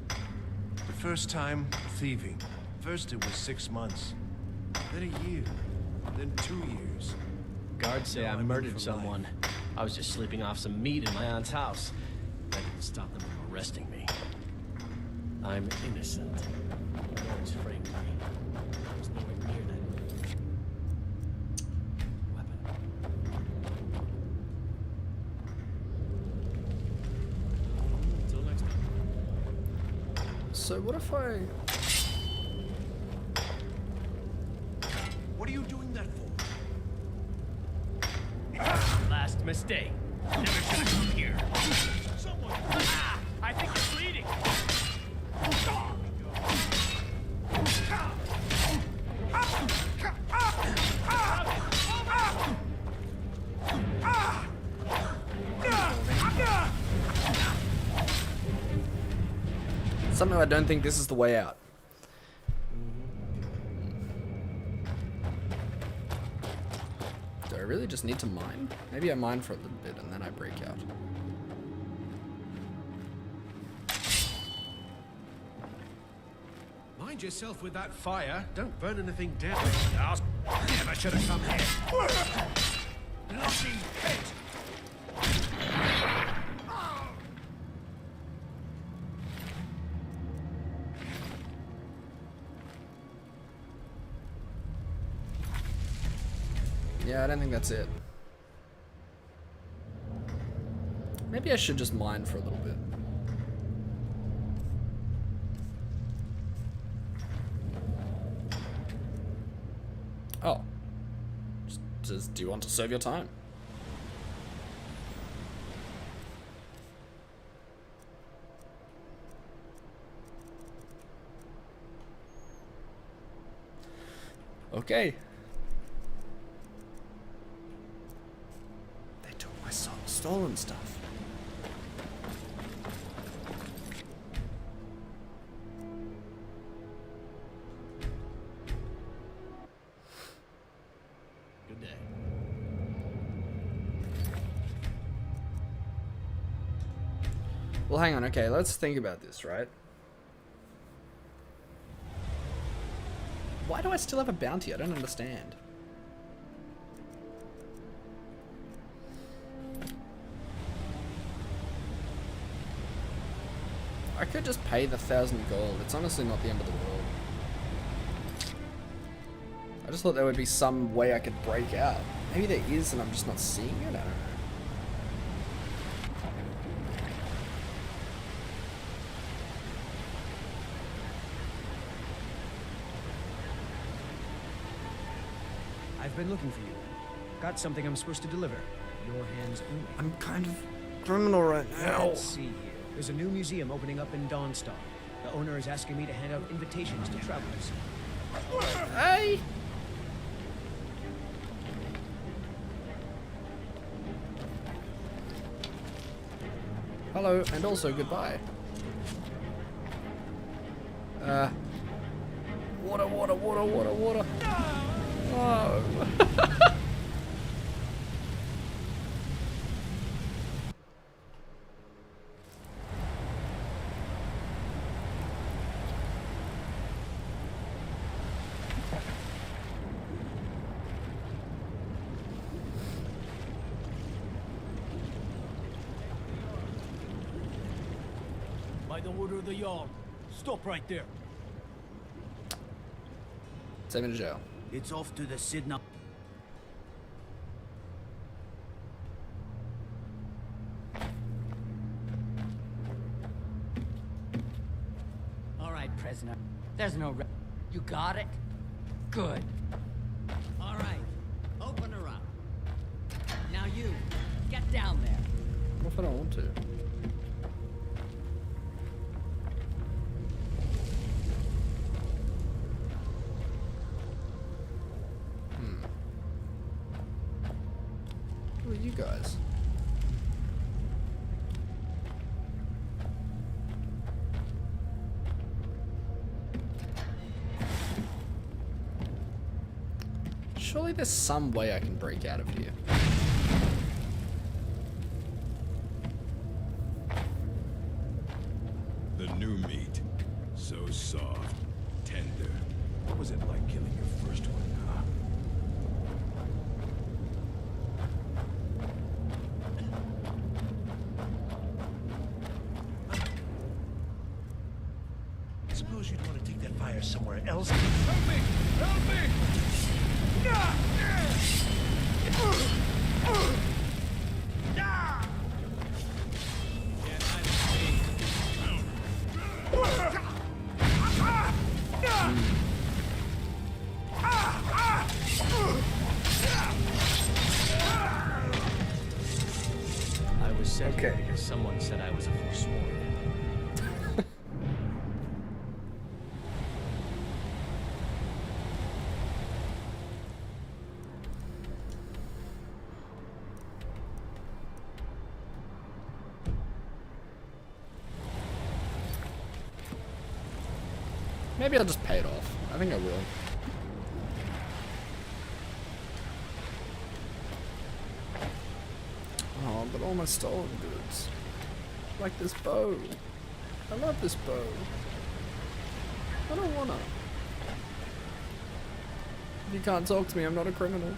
The first time, thieving. First it was 6 months, then a year, then 2 years. Guards say Now I I'm in murdered for someone. life. I was just sleeping off some meat in my aunt's house. That didn't stop them from arresting me. I'm innocent. Guards framed me. I was nowhere near that weapon. Until next time. So what if I... What are you doing that for? Last mistake. Never should have come here. Someone! Ah! I think you're bleeding. Somehow I don't think this is the way out. Do I really just need to mine? Maybe I mine for a little bit and then I break out. Mind yourself with that fire. Don't burn anything down. I never should have come here. Blocking head! Yeah, I don't think that's it. Maybe I should just mine for a little bit. Oh. Just do you want to serve your time? Okay. They took my stolen stuff. Good day. Well, hang on. Okay, let's think about this, right? Why do I still have a bounty? I don't understand. I could just pay the 1,000 gold. It's honestly not the end of the world. I just thought there would be some way I could break out. Maybe there is and I'm just not seeing it? I don't know. I've been looking for you. Got something I'm supposed to deliver. Your hands only. I'm kind of criminal right now. Let's see here. There's a new museum opening up in Dawnstar. The owner is asking me to hand out invitations to travelers. Hey! Hello, and also goodbye. water, water, water, water, water. Oh. By the order of the Jarl, stop right there. Save me to jail. It's off to the Sidna. All right, prisoner. There's no You got it? Good. All right. Open her up. Now you, get down there. What if I don't want to? Who are you guys? Surely there's some way I can break out of here. The new meat. So soft, tender. What was it like killing your first one, huh? Suppose you'd want to take that fire somewhere else. Help me! Help me! I was sent here Okay. because someone said I was a forsworn. Maybe I'll just pay it off. I think I will. Oh, but all my stolen goods. Like this bow. I love this bow. I don't wanna. If you can't talk to me, I'm not a criminal.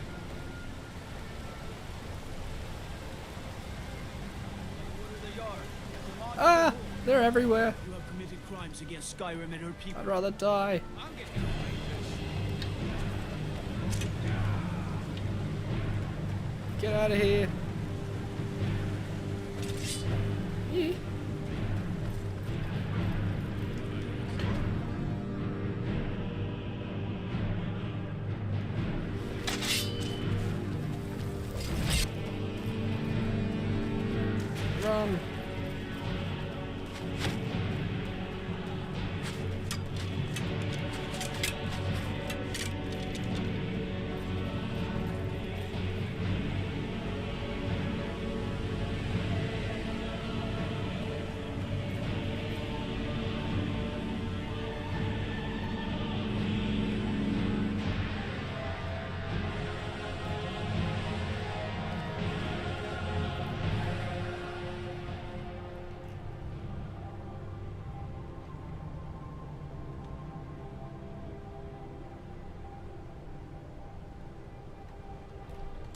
Ah! They're everywhere. You have committed crimes against Skyrim and her people. I'd rather die. Get out of here. Yeah. Run.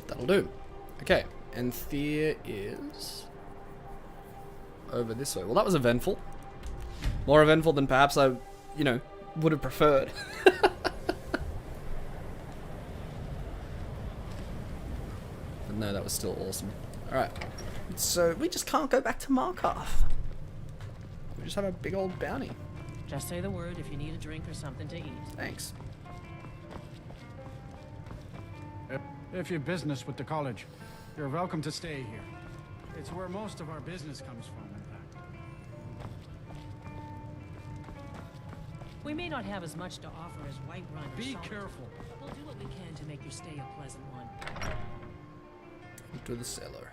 That'll do. Okay, and Thea is over this way. Well, that was eventful. More eventful than perhaps I, you know, would have preferred. But no, that was still awesome. Alright, so we just can't go back to Markov. We just have a big old bounty. Just say the word if you need a drink or something to eat. Thanks. If you've business with the college, you're welcome to stay here. It's where most of our business comes from, in fact. We may not have as much to offer as Whiterun or Be Solid, careful. but we'll do what we can to make your stay a pleasant one. Into the cellar.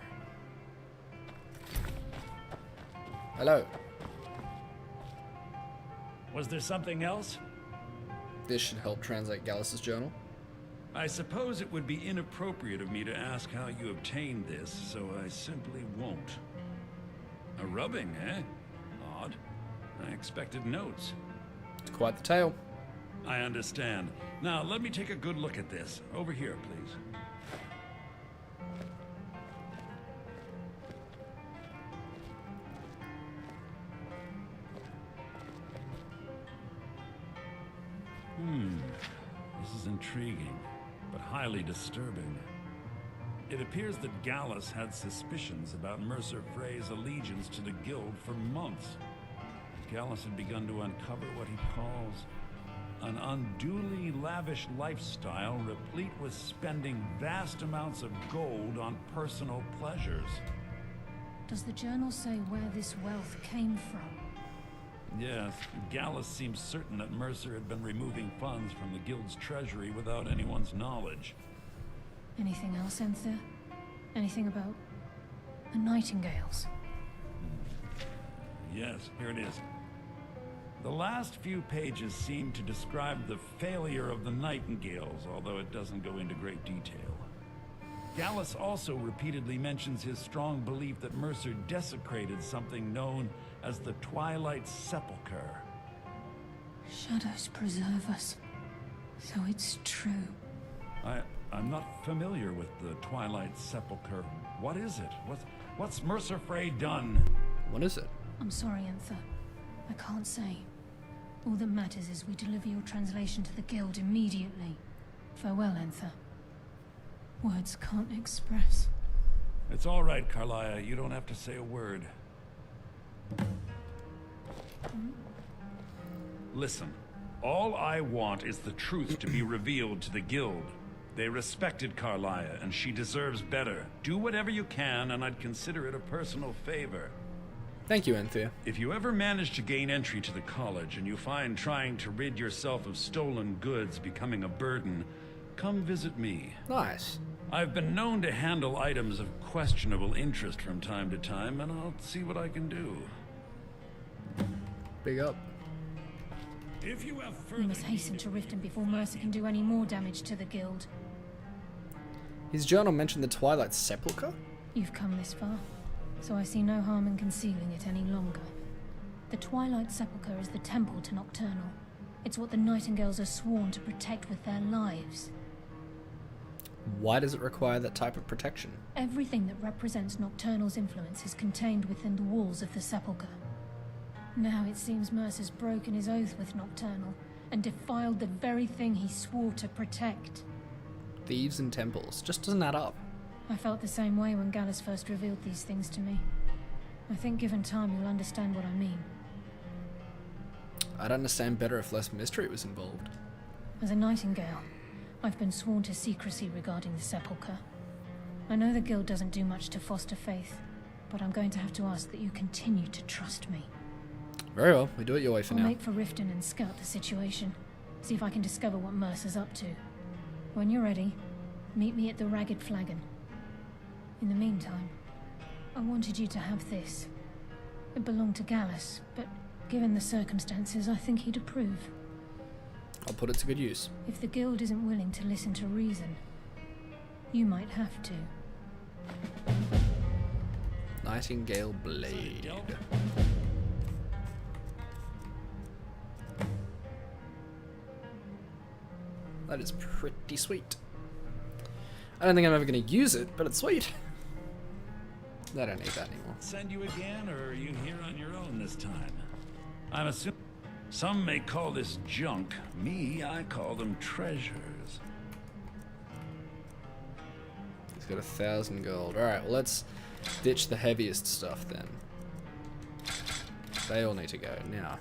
Hello. Was there something else? this should help translate Gallus's journal. I suppose it would be inappropriate of me to ask how you obtained this, so I simply won't. A rubbing, eh? Odd. I expected notes. It's quite the tale. I understand. Now, let me take a good look at this. Over here, please. This is intriguing, but highly disturbing. It appears that Gallus had suspicions about Mercer Frey's allegiance to the Guild for months. Gallus had begun to uncover what he calls an unduly lavish lifestyle replete with spending vast amounts of gold on personal pleasures. Does the journal say where this wealth came from? Yes, Gallus seems certain that Mercer had been removing funds from the Guild's treasury without anyone's knowledge. Anything else, Enther? Anything about the Nightingales? Yes, here it is. The last few pages seem to describe the failure of the Nightingales, although it doesn't go into great detail. Gallus also repeatedly mentions his strong belief that Mercer desecrated something known as the Twilight Sepulchre. Shadows preserve us. So it's true. I'm not familiar with the Twilight Sepulchre. What is it? What's Mercer Frey done? What is it? I'm sorry, Enther. I can't say. All that matters is we deliver your translation to the Guild immediately. Farewell, Enther. Words can't express. It's all right, Carlia. You don't have to say a word. Listen, all I want is the truth to be revealed to the Guild. They respected Carlia, and she deserves better. Do whatever you can, and I'd consider it a personal favor. Thank you, Anthea. If you ever manage to gain entry to the college, and you find trying to rid yourself of stolen goods becoming a burden, come visit me. Nice. I've been known to handle items of questionable interest from time to time, and I'll see what I can do. Big up. If you have We must hasten to Riften before Mercer can do any more damage to the Guild. His journal mentioned the Twilight Sepulchre? You've come this far, so I see no harm in concealing it any longer. The Twilight Sepulchre is the temple to Nocturnal. It's what the Nightingales are sworn to protect with their lives. Why does it require that type of protection? Everything that represents Nocturnal's influence is contained within the walls of the Sepulchre. Now it seems Mercer's broken his oath with Nocturnal and defiled the very thing he swore to protect. Thieves and temples. Just doesn't add up. I felt the same way when Gallus first revealed these things to me. I think given time you'll understand what I mean. I'd understand better if less mystery was involved. As a Nightingale, I've been sworn to secrecy regarding the Sepulchre. I know the Guild doesn't do much to foster faith, but I'm going to have to ask that you continue to trust me. Very well, we do it your way for I'll now. make for Riften and scout the situation. See if I can discover what Mercer's up to. When you're ready, meet me at the Ragged Flagon. In the meantime, I wanted you to have this. It belonged to Gallus, but given the circumstances, I think he'd approve. I'll put it to good use. If the Guild isn't willing to listen to reason, you might have to. Nightingale Blade. That is pretty sweet. I don't think I'm ever going to use it, but it's sweet. I don't need that anymore. Send you again, or are you here on your own this time? I'm assuming some may call this junk. Me, I call them treasures. He's got 1,000 gold. Alright, well, let's ditch the heaviest stuff then. They all need to go now.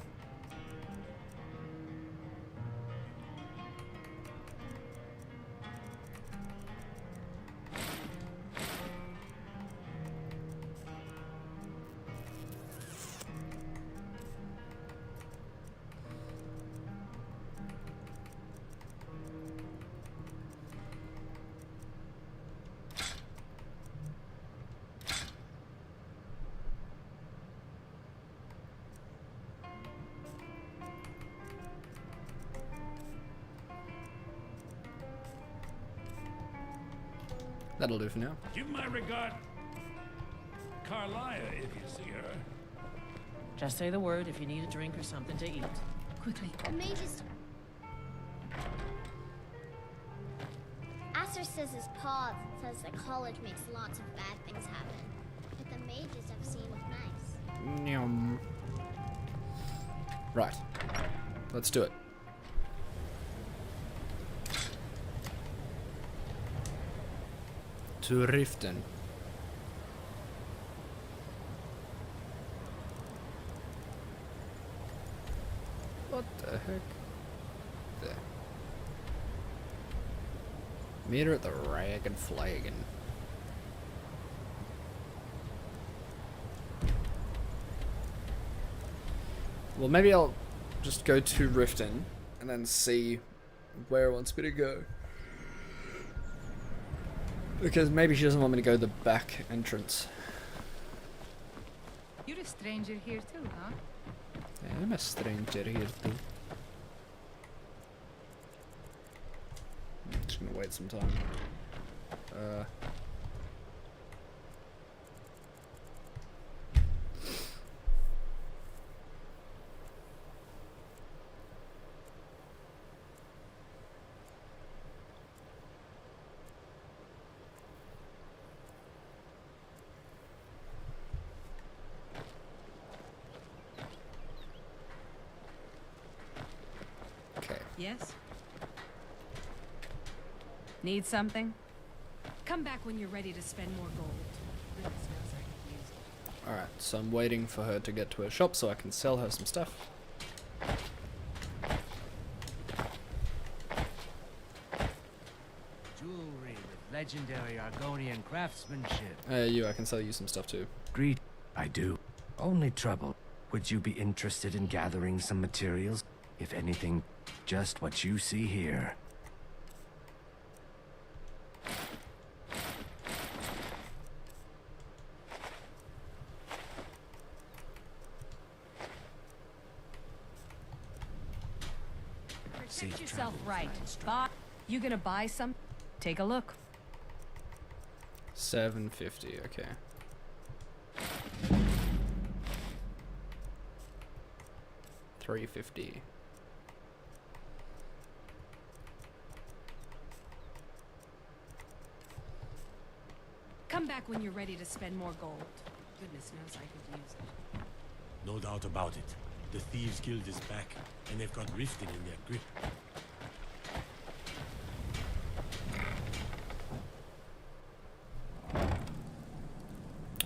That'll do for now. Give my regard, Carlia, if you see her. Just say the word if you need a drink or something to eat. Quickly. The mages... Aster says his paw says the college makes lots of bad things happen. But the mages have seen nice. Nyum. Right. Let's do it. To Riften. What the heck? There. Meet her at the Rag and Flagon. Well, maybe I'll just go to Riften and then see where it wants me to go. Because maybe she doesn't want me to go the back entrance. You're a stranger here too, huh? I'm a stranger here too. I'm just gonna wait some time. Yes? Need something? Come back when you're ready to spend more gold. Goodness knows I could use it. Alright, so I'm waiting for her to get to her shop so I can sell her some stuff. Jewelry with legendary Argonian craftsmanship. I can sell you some stuff too. Greed, I do. Only trouble. Would you be interested in gathering some materials? If anything, just what you see here. Protect yourself right. You gonna buy some? Take a look. 750, okay. $350. Come back when you're ready to spend more gold. Goodness knows I could use it. No doubt about it. The Thieves Guild is back, and they've got Riften in their grip.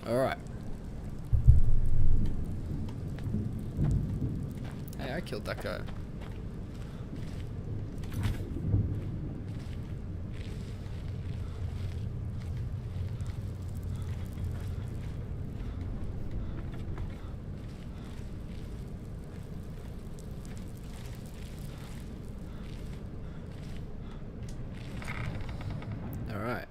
Alright. Hey, I killed that guy. Alright.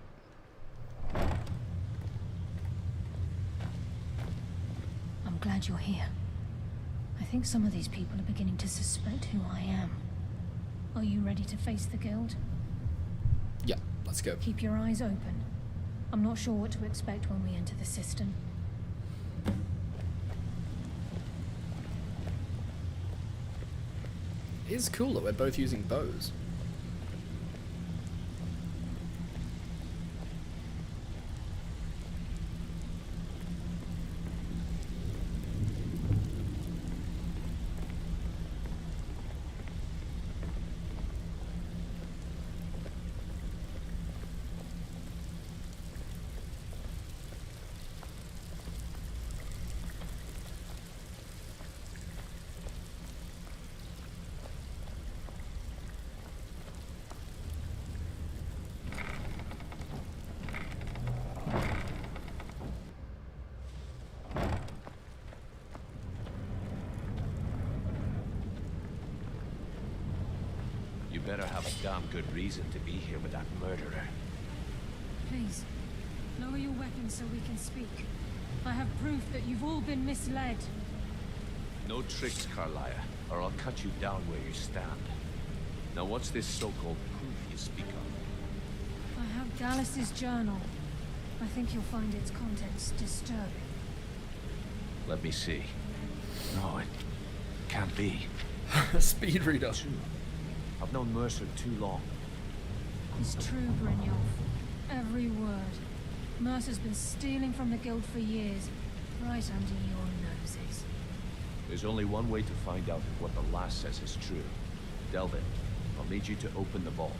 I'm glad you're here. I think some of these people are beginning to suspect who I am. Are you ready to face the guild? Yeah, let's go. Keep your eyes open. I'm not sure what to expect when we enter the system. It is cool that we're both using bows. You better have a damn good reason to be here with that murderer. Please, lower your weapons so we can speak. I have proof that you've all been misled. No tricks, Carlia, or I'll cut you down where you stand. Now what's this so-called proof you speak of? I have Gallus' journal. I think you'll find its contents disturbing. Let me see. No, it can't be. Speed reader. I've known Mercer too long. It's true, Brynjolf. Every word. Mercer's been stealing from the guild for years, right under your noses. There's only one way to find out if what the lass says is true. Delvin, I'll need you to open the vault.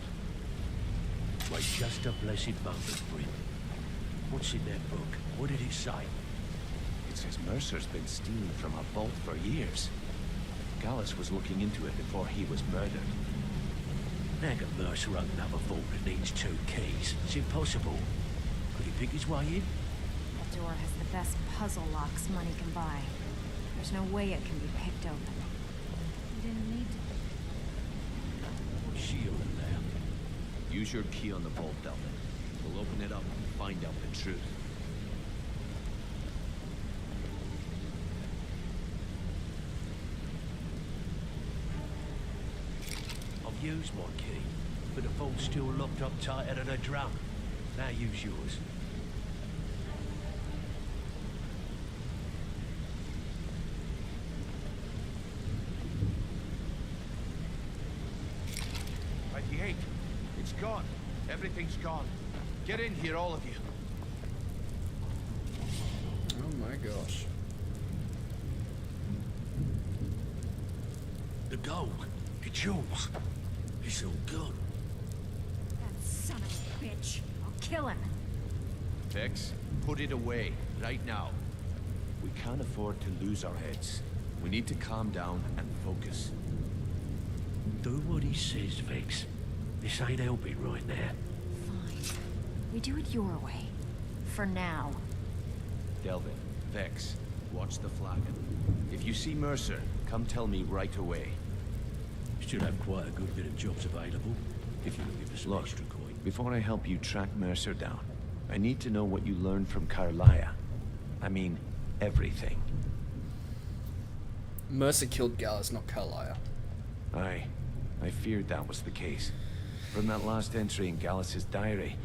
Wait just a blessed moment, Bryn. What's in that book? What did it say? It says Mercer's been stealing from our vault for years. Gallus was looking into it before he was murdered. Naga Mercer opened up a vault that needs 2 keys. It's impossible. Could he pick his way in? That door has the best puzzle locks money can buy. There's no way it can be picked open. You didn't need to. What's she on there? Use your key on the vault, Delvin. We'll open it up and find out the truth. I've used my key, but the vault's still locked up tighter than a drum. Now use yours. Right, the 8. It's gone. Everything's gone. Get in here, all of you. Oh my gosh. The gold. It's yours. It's all gone. That son of a bitch. I'll kill him. Vex, put it away, right now. We can't afford to lose our heads. We need to calm down and focus. Do what he says, Vex. This ain't helping right now. Fine. We do it your way. For now. Delvin, Vex, watch the flagon. If you see Mercer, come tell me right away. Should have quite a good bit of jobs available, if you give us an extra coin. Before I help you track Mercer down, I need to know what you learned from Carlia. I mean, everything. Mercer killed Gallus, not Carlia. Aye, I feared that was the case. From that last entry in Gallus's diary,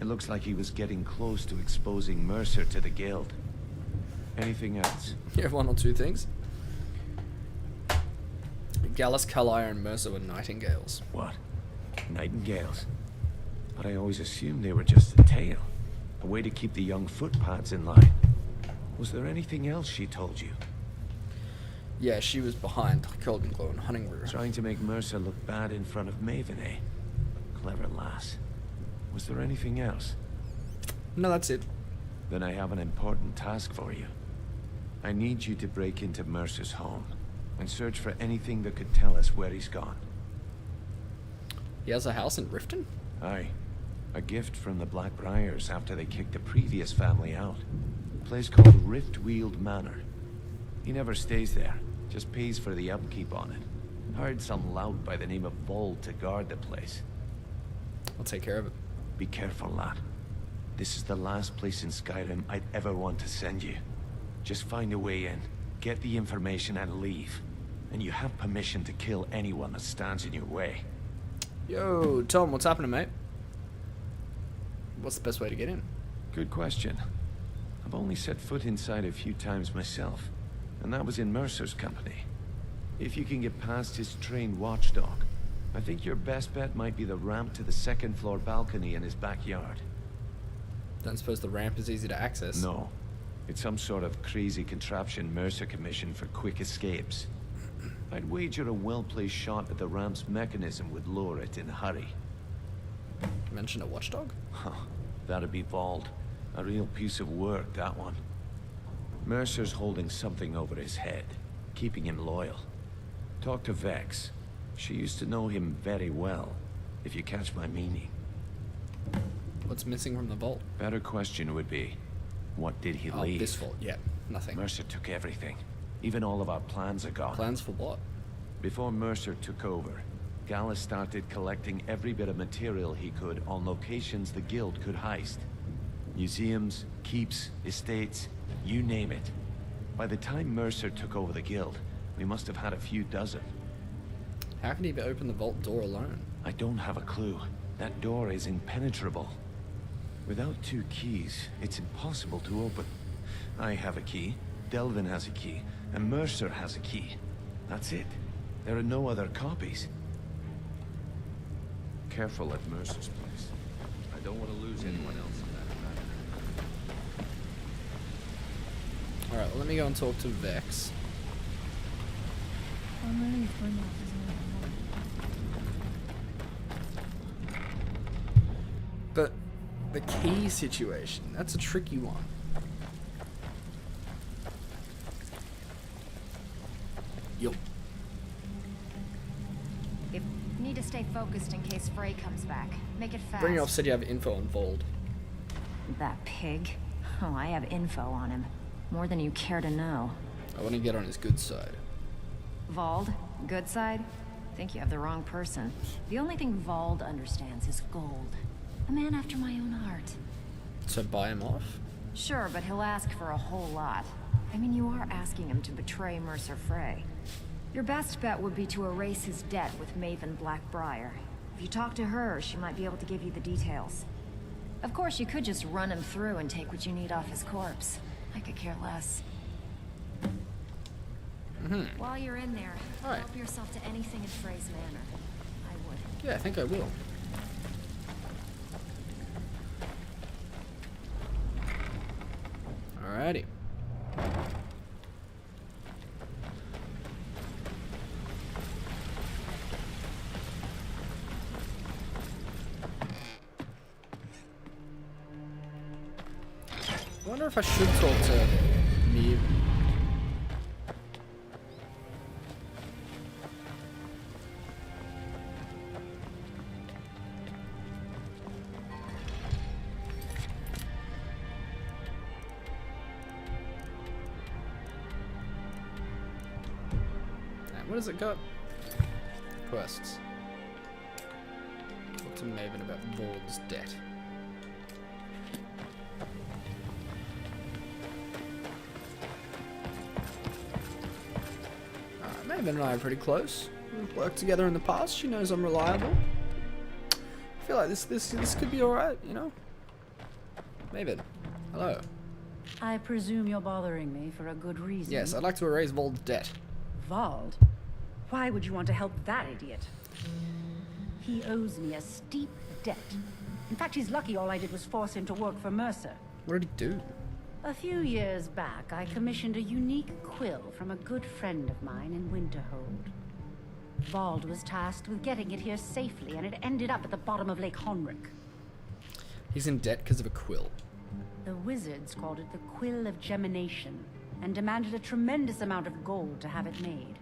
it looks like he was getting close to exposing Mercer to the guild. Anything else? Yeah, 1 or 2 things. Gallus, Carlia, and Mercer were nightingales. What? Nightingales? But I always assumed they were just a tale. A way to keep the young footpads in line. Was there anything else she told you? Yeah, she was behind Golden Glow and Hunting Roo. Trying to make Mercer look bad in front of Maven, eh? Clever lass. Was there anything else? No, that's it. Then I have an important task for you. I need you to break into Mercer's home and search for anything that could tell us where he's gone. He has a house in Riften? Aye. A gift from the Blackbriars after they kicked the previous family out. A place called Riftweald Manor. He never stays there, just pays for the upkeep on it. Hired some lout by the name of Vold to guard the place. I'll take care of it. Be careful, lad. This is the last place in Skyrim I'd ever want to send you. Just find a way in, get the information and leave. And you have permission to kill anyone that stands in your way. Yo, Tom, what's happening, mate? What's the best way to get in? Good question. I've only set foot inside a few times myself, and that was in Mercer's company. If you can get past his trained watchdog, I think your best bet might be the ramp to the 2nd floor balcony in his backyard. Don't suppose the ramp is easy to access? No. It's some sort of crazy contraption Mercer commissioned for quick escapes. I'd wager a well-placed shot at the ramp's mechanism would lower it in a hurry. You mentioned a watchdog? Huh. That'd be Vold. A real piece of work, that one. Mercer's holding something over his head, keeping him loyal. Talk to Vex. She used to know him very well, if you catch my meaning. What's missing from the vault? Better question would be, what did he leave? This vault, yeah, nothing. Mercer took everything. Even all of our plans are gone. Plans for what? Before Mercer took over, Gallus started collecting every bit of material he could on locations the guild could heist. Museums, keeps, estates, you name it. By the time Mercer took over the guild, we must have had a few dozen. How can he open the vault door alone? I don't have a clue. That door is impenetrable. Without 2 keys, it's impossible to open. I have a key, Delvin has a key, and Mercer has a key. That's it. There are no other copies. Careful at Mercer's place. I don't want to lose anyone else in that matter. Alright, well, let me go and talk to Vex. But the key situation, that's a tricky one. Yo. You need to stay focused in case Frey comes back. Make it fast. Bring Off said you have info on Vold. That pig. Oh, I have info on him. More than you care to know. I want to get on his good side. Vald? Good side? Think you have the wrong person. The only thing Vald understands is gold. A man after my own heart. So buy him off? Sure, but he'll ask for a whole lot. I mean, you are asking him to betray Mercer Frey. Your best bet would be to erase his debt with Maven Blackbriar. If you talk to her, she might be able to give you the details. Of course, you could just run him through and take what you need off his corpse. I could care less. While you're in there, help yourself to anything in Frey's manor. I would. Yeah, I think I will. Alrighty. I wonder if I should talk to me. What does it got? Quests. Talk to Maven about Vold's debt. Maven and I are pretty close. We've worked together in the past. She knows I'm reliable. I feel like this could be alright, you know? Maven, hello. I presume you're bothering me for a good reason. Yes, I'd like to erase Vold's debt. Vald? Why would you want to help that idiot? He owes me a steep debt. In fact, he's lucky all I did was force him to work for Mercer. What did he do? A few years back, I commissioned a unique quill from a good friend of mine in Winterhold. Vald was tasked with getting it here safely, and it ended up at the bottom of Lake Honrick. He's in debt because of a quill. The wizards called it the Quill of Gemination, and demanded a tremendous amount of gold to have it made.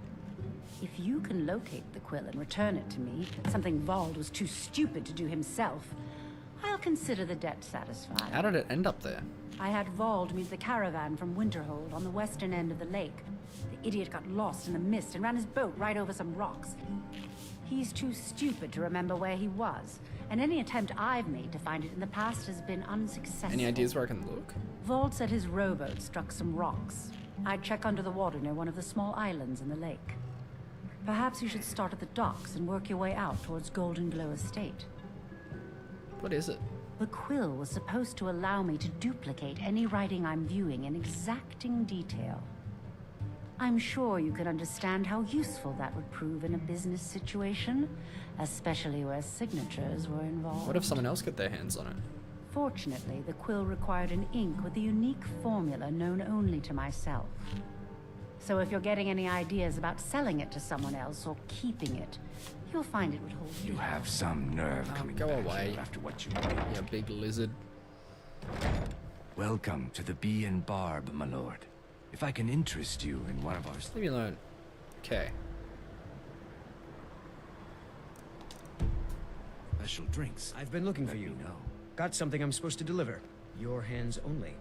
If you can locate the quill and return it to me, something Vald was too stupid to do himself, I'll consider the debt satisfied. How did it end up there? I had Vald meet the caravan from Winterhold on the western end of the lake. The idiot got lost in the mist and ran his boat right over some rocks. He's too stupid to remember where he was, and any attempt I've made to find it in the past has been unsuccessful. Any ideas where I can look? Vald said his rowboat struck some rocks. I'd check under the water near one of the small islands in the lake. Perhaps you should start at the docks and work your way out towards Golden Glow Estate. What is it? The quill was supposed to allow me to duplicate any writing I'm viewing in exacting detail. I'm sure you can understand how useful that would prove in a business situation, especially where signatures were involved. What if someone else got their hands on it? Fortunately, the quill required an ink with a unique formula known only to myself. So if you're getting any ideas about selling it to someone else or keeping it, you'll find it would hold You have some nerve coming go back away. here after what you did. You big lizard. Welcome to the Bee and Barb, my lord. If I can interest you in one of our... Leave me alone. Okay. Special drinks. I've been looking for you. Got something I'm supposed to deliver. Your hands only.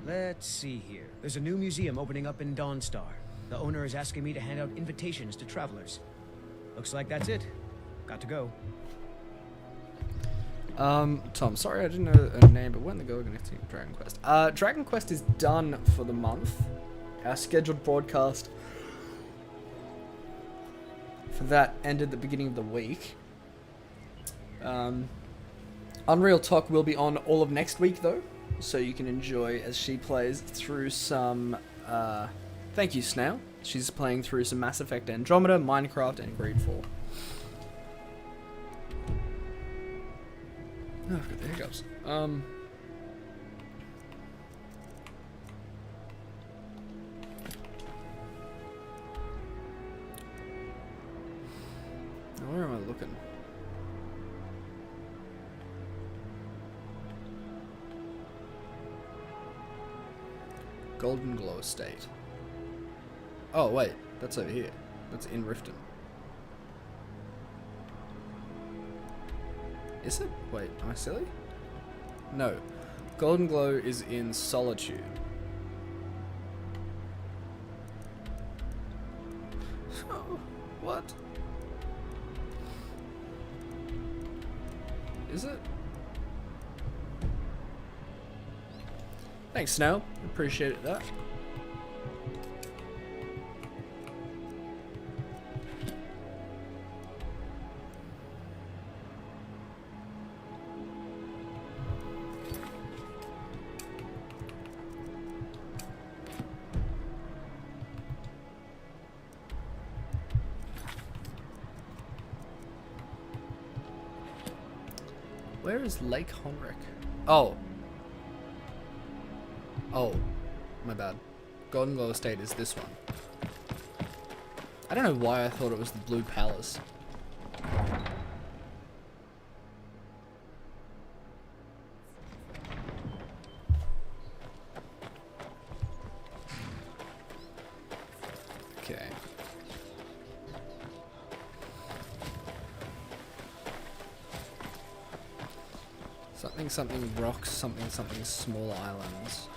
Let's see here. There's a new museum opening up in Dawnstar. The owner is asking me to hand out invitations to travelers. Looks like that's it. Got to go. Tom, sorry I didn't know her name, but when the go next to Dragon Quest? Dragon Quest is done for the month. Our scheduled broadcast for that ended at the beginning of the week. Unreal Talk will be on all of next week, though, so you can enjoy as she plays through some... thank you, Snail. She's playing through some Mass Effect Andromeda, Minecraft, and Greedfall. Oh, I've got the hiccups. Where am I looking? Golden Glow Estate. Oh, wait. That's over here. That's in Riften. Is it? Wait, am I silly? No. Golden Glow is in Solitude. Oh, what? Is it? Thanks, Snow. Appreciate that. Where is Lake Honrick? Oh. Oh. My bad. Golden Glow Estate is this one. I don't know why I thought it was the Blue Palace. Okay. Something something rocks, something something small islands.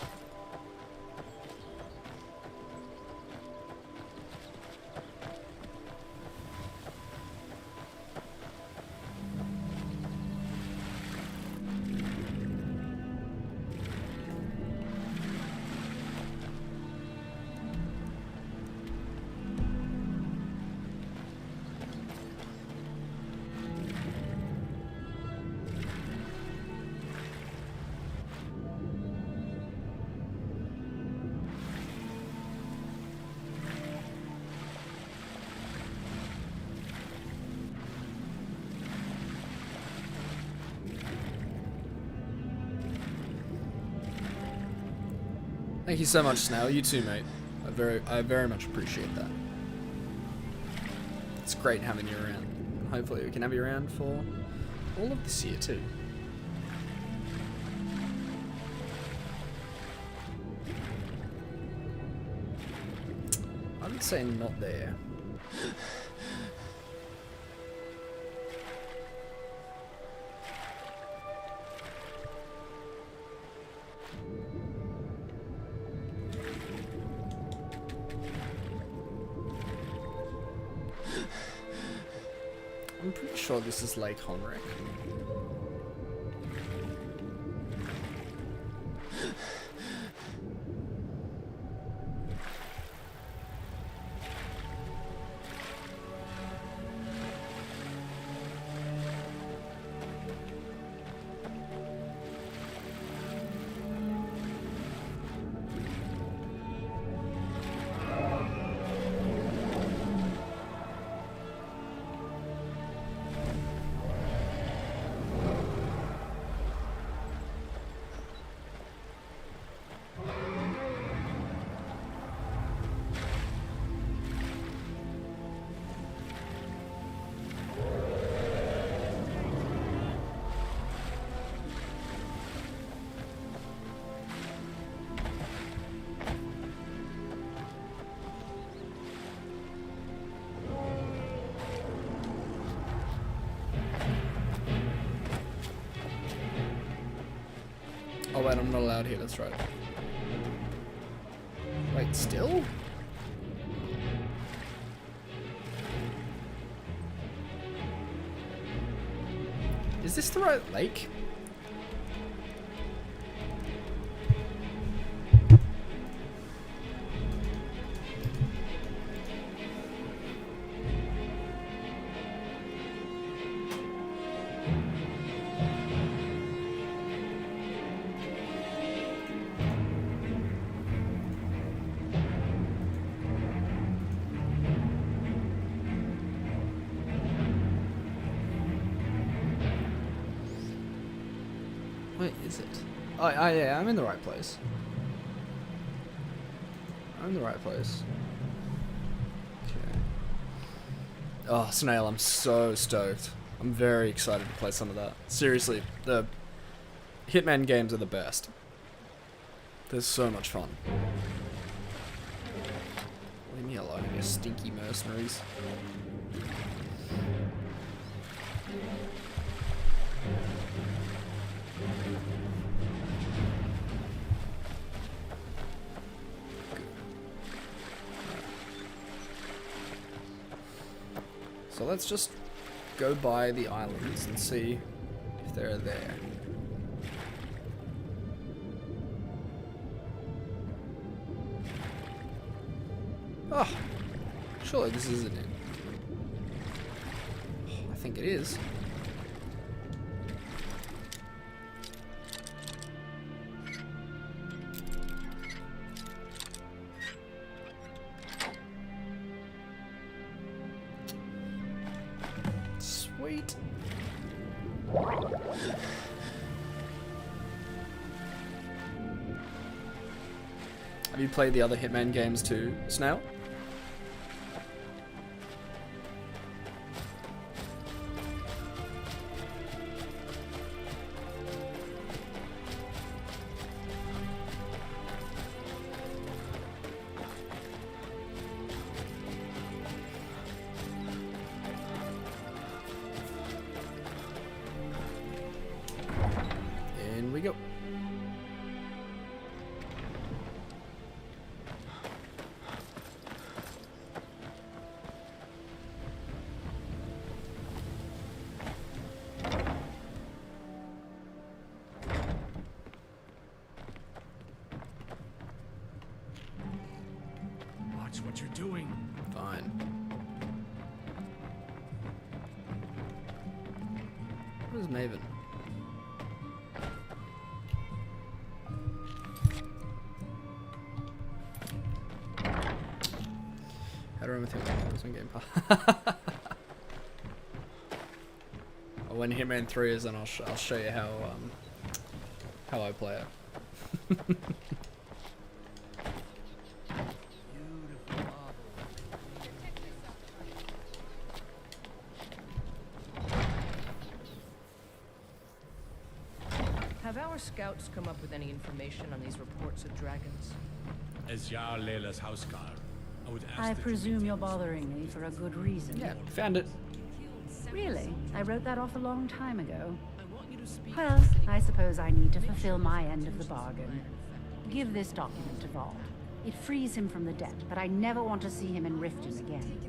Thank you so much, Snail. You too, mate. I very much appreciate that. It's great having you around. Hopefully we can have you around for all of this year too. I would say not there. I'm pretty sure this is Lake Honrick. Oh wait, I'm not allowed here, that's right. Wait, still? Is this the right lake? Where is it? Oh, yeah, I'm in the right place. I'm in the right place. Okay. Oh, Snail, I'm so stoked. I'm very excited to play some of that. Seriously, the Hitman games are the best. They're so much fun. Leave me alone, you stinky mercenaries. So let's just go by the islands and see if they're there. Oh, surely this isn't it. I think it is. Sweet. Have you played the other Hitman games too, Snail? In we go. Watch what you're doing. Fine. What is Maven? How do I run with him? It's on Game Pass. When Hitman 3 is, then I'll show you how I play it. Have our scouts come up with any information on these reports of dragons? As Jarl Layla's houseguard, I would ask I that you presume you're bothering me for a good reason. Yeah, found it. Really? I wrote that off a long time ago. Well, I suppose I need to fulfill my end of the bargain. Give this document to Vault. It frees him from the debt, but I never want to see him in Riften again.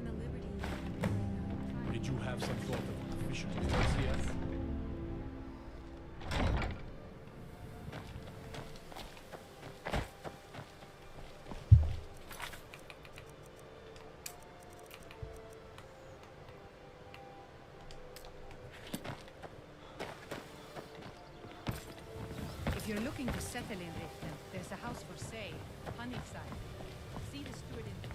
Did you have some sort of official business here? If you're looking to settle in Riften, there's a house for sale, Honeyside. See the steward in the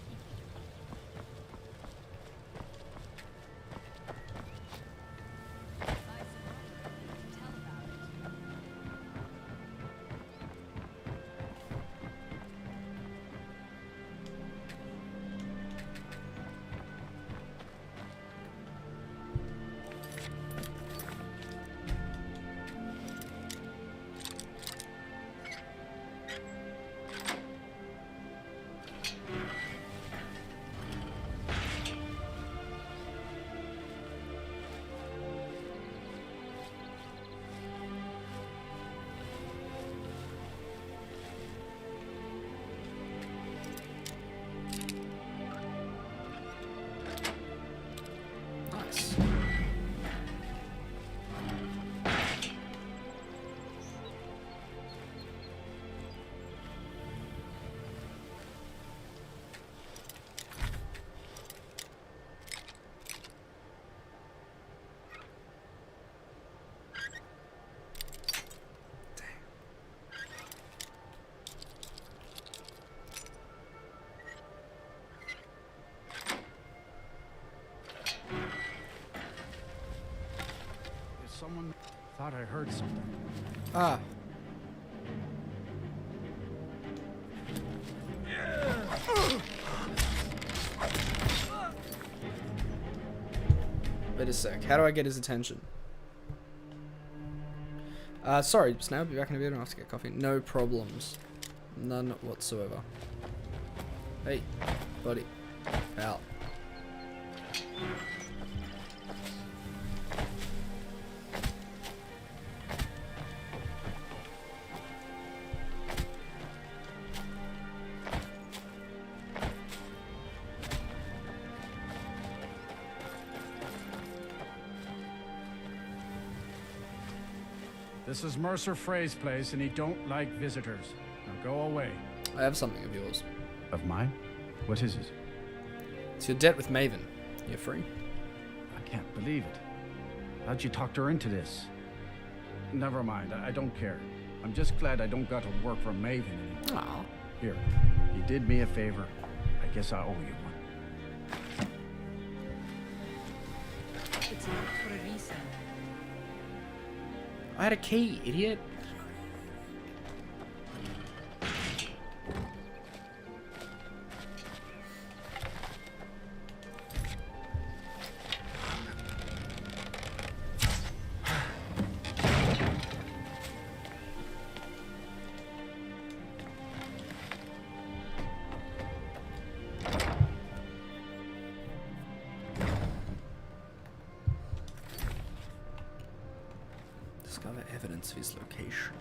Nice. Is someone... Thought I heard something. Ah. Wait a sec. How do I get his attention? Sorry, Snail, I'll be back in a bit. I'll have to get coffee. No problems. None whatsoever. Hey, buddy. Out. This is Mercer Frey's place, and he don't like visitors. Now go away. I have something of yours. Of mine? What is it? It's your debt with Maven. You're free. I can't believe it. How'd you talk her into this? Never mind, I don't care. I'm just glad I don't got to work for Maven anymore. Aw. Here, you did me a favor. I guess I owe you one. It's locked for a reason. I had a key, idiot. Discover evidence of his location.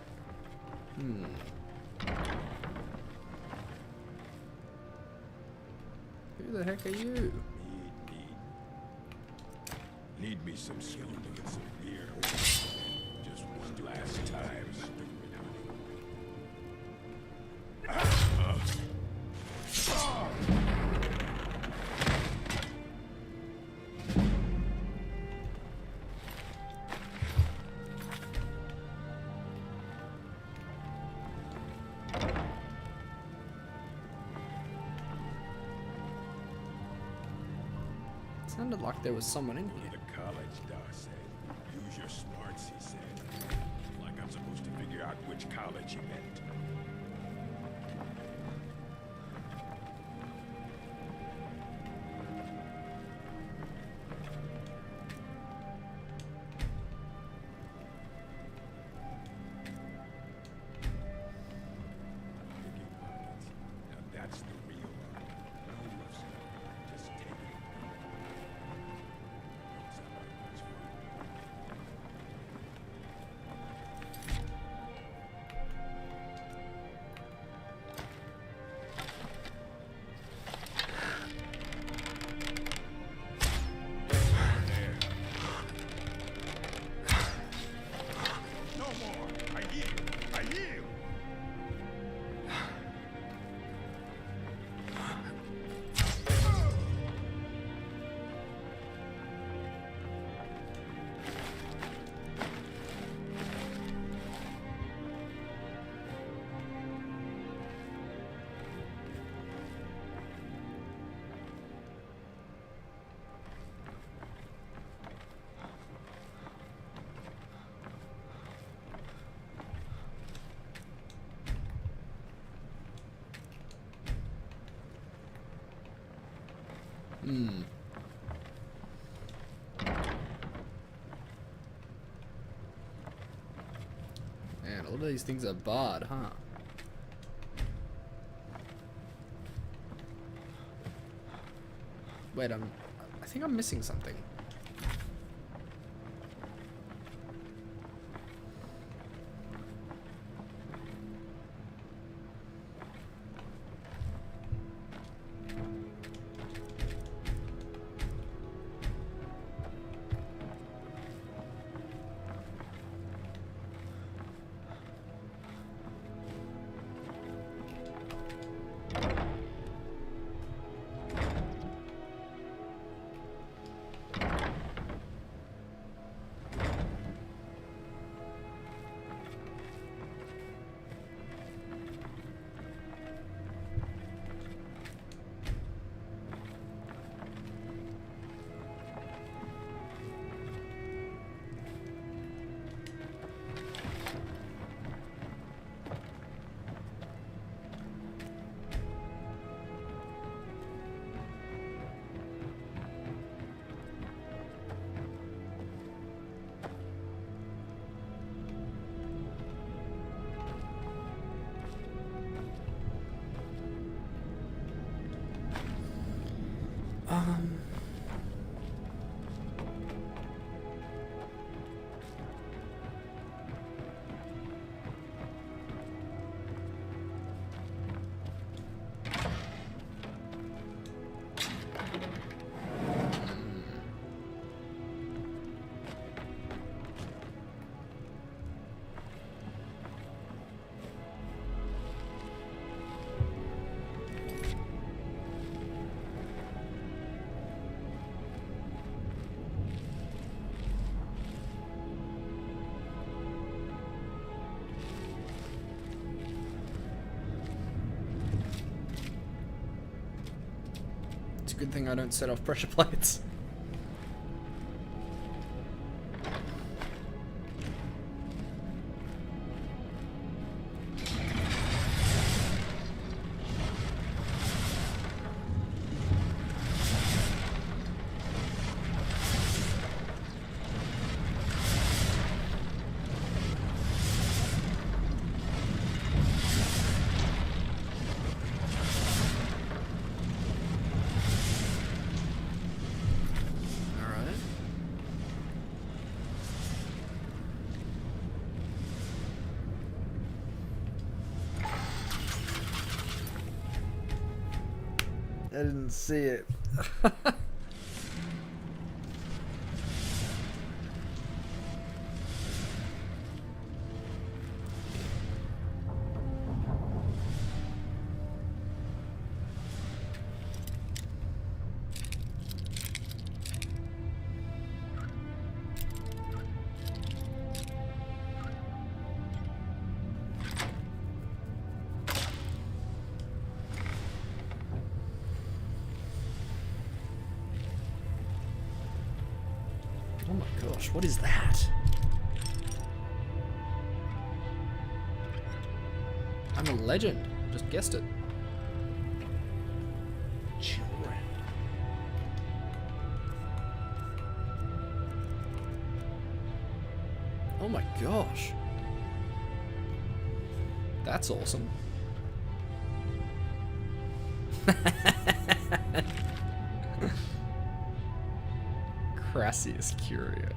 Who the heck are you? Need me some skill to get some beer. Just one last time. Sounded like there was someone in here. The college doc said, use your smarts, he said. Like I'm supposed to figure out which college he meant. Now that's the real art. No rough stuff. Just take it. No more! I yield! I yield! Man, all of these things are barred, huh? Wait, I think I'm missing something. Good thing I don't set off pressure plates. I didn't see it. Oh my gosh, what is that? I'm a legend. Just guessed it. Children. Oh my gosh. That's awesome. Crassius Curio.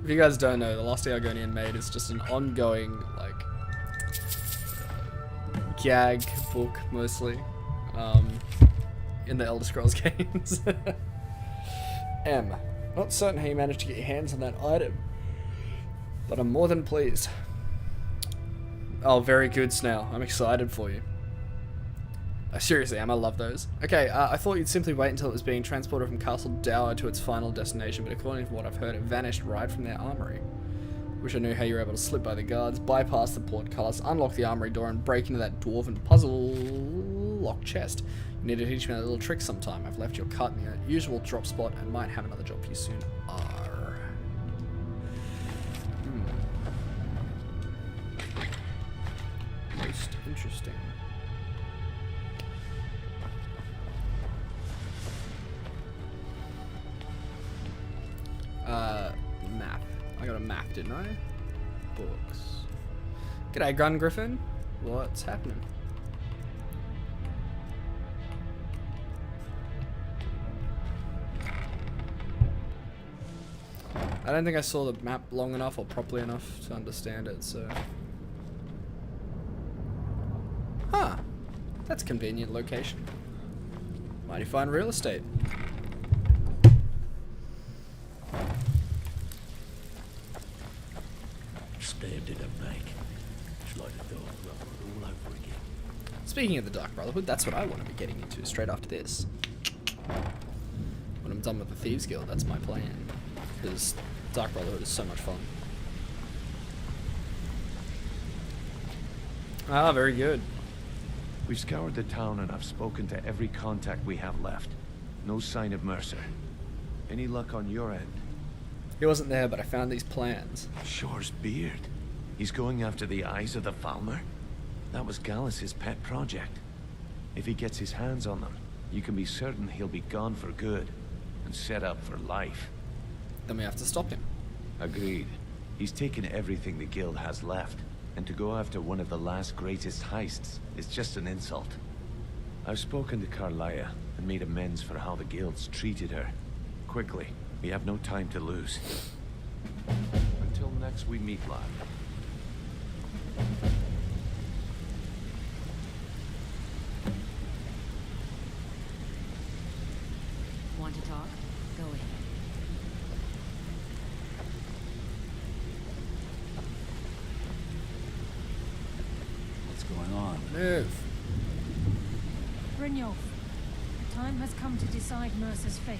If you guys don't know, the Lost Argonian Maid is just an ongoing, like, gag book, mostly, in the Elder Scrolls games. M. Not certain how you managed to get your hands on that item, but I'm more than pleased. Oh, very good, Snail. I'm excited for you. Seriously, Em, I love those. Okay, I thought you'd simply wait until it was being transported from Castle Dower to its final destination, but according to what I've heard, it vanished right from their armory. Wish I knew how you were able to slip by the guards, bypass the portcullis, unlock the armory door, and break into that dwarven puzzle lock chest. You need to teach me a little trick sometime. I've left your cart in the usual drop spot and might have another job for you soon. Most interesting. Map. I got a map, didn't I? Books. G'day, Gun Griffin. What's happening? I don't think I saw the map long enough or properly enough to understand it, so... Huh. That's a convenient location. Mighty fine real estate. Stabbed in a bank. It's like the Dark Brotherhood all over again. Speaking of the Dark Brotherhood, that's what I want to be getting into straight after this. When I'm done with the Thieves Guild, that's my plan. Because Dark Brotherhood is so much fun. Ah, very good. We've scoured the town and I've spoken to every contact we have left. No sign of Mercer. Any luck on your end? He wasn't there, but I found these plans. Shore's beard. He's going after the eyes of the Falmer? That was Gallus's pet project. If he gets his hands on them, you can be certain he'll be gone for good and set up for life. Then we have to stop him. Agreed. He's taken everything the guild has left, and to go after one of the last greatest heists is just an insult. I've spoken to Carlia and made amends for how the guild's treated her. Quickly, we have no time to lose. Until next we meet, lad. Want to talk? Go ahead. What's going on? Move. Brynjolf, the time has come to decide Mercer's fate.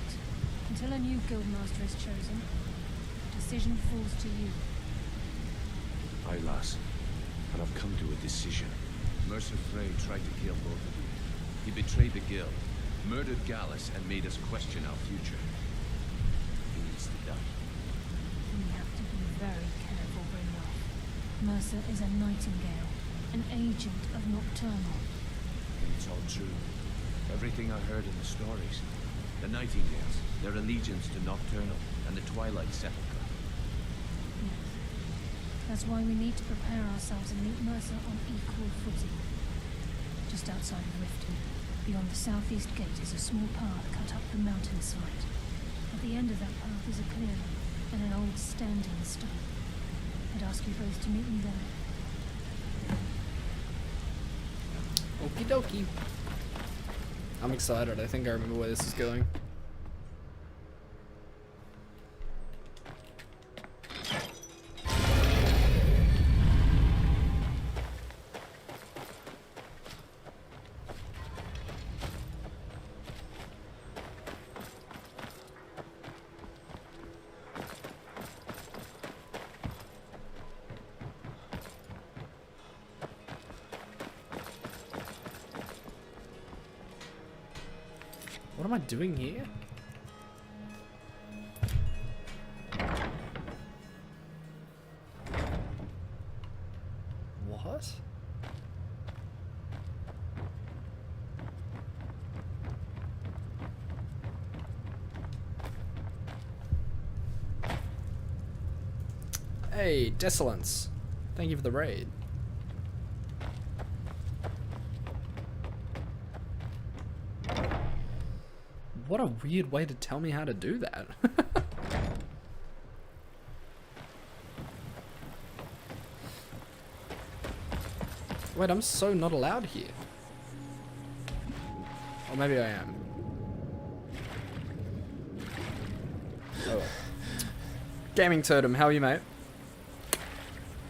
Until a new guildmaster is chosen, the decision falls to you. Aye, lass. And I've come to a decision. Mercer Frey tried to kill both of you. He betrayed the guild, murdered Gallus, and made us question our future. He needs to die. We have to be very careful, Brynjolf. Mercer is a nightingale, an agent of Nocturnal. It's all true. Everything I heard in the stories. The Nightingales, their allegiance to Nocturnal, and the Twilight Sepulchre. Yes. That's why we need to prepare ourselves and meet Mercer on equal footing. Just outside of Riften, beyond the southeast gate, is a small path cut up the mountainside. At the end of that path is a clearing and an old standing stone. I'd ask you both to meet me there. Okie dokie. I'm excited. I think I remember where this is going. What am I doing here? What? Hey, Desolence. Thank you for the raid. What a weird way to tell me how to do that. Wait, I'm so not allowed here. Or maybe I am. Oh. Gaming Totem, how are you, mate?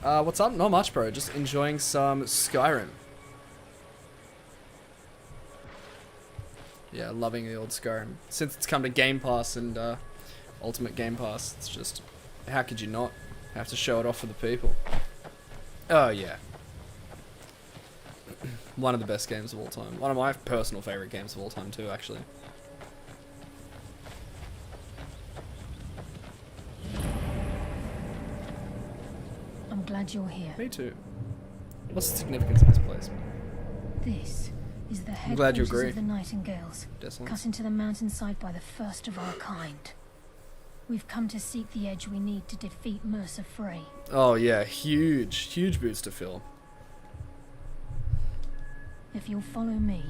What's up? Not much, bro. Just enjoying some Skyrim. Yeah, loving the old Skyrim. Since it's come to Game Pass and Ultimate Game Pass, it's just, how could you not have to show it off for the people? Oh yeah. One of the best games of all time. One of my personal favorite games of all time too, actually. I'm glad you're here. Me too. What's the significance of this place? This is the I'm glad you headquarters agree. of the Nightingales, Desolate. cut into the mountainside by the first of our kind. We've come to seek the edge we need to defeat Mercer Frey. Oh yeah, huge boots to fill. If you'll follow me,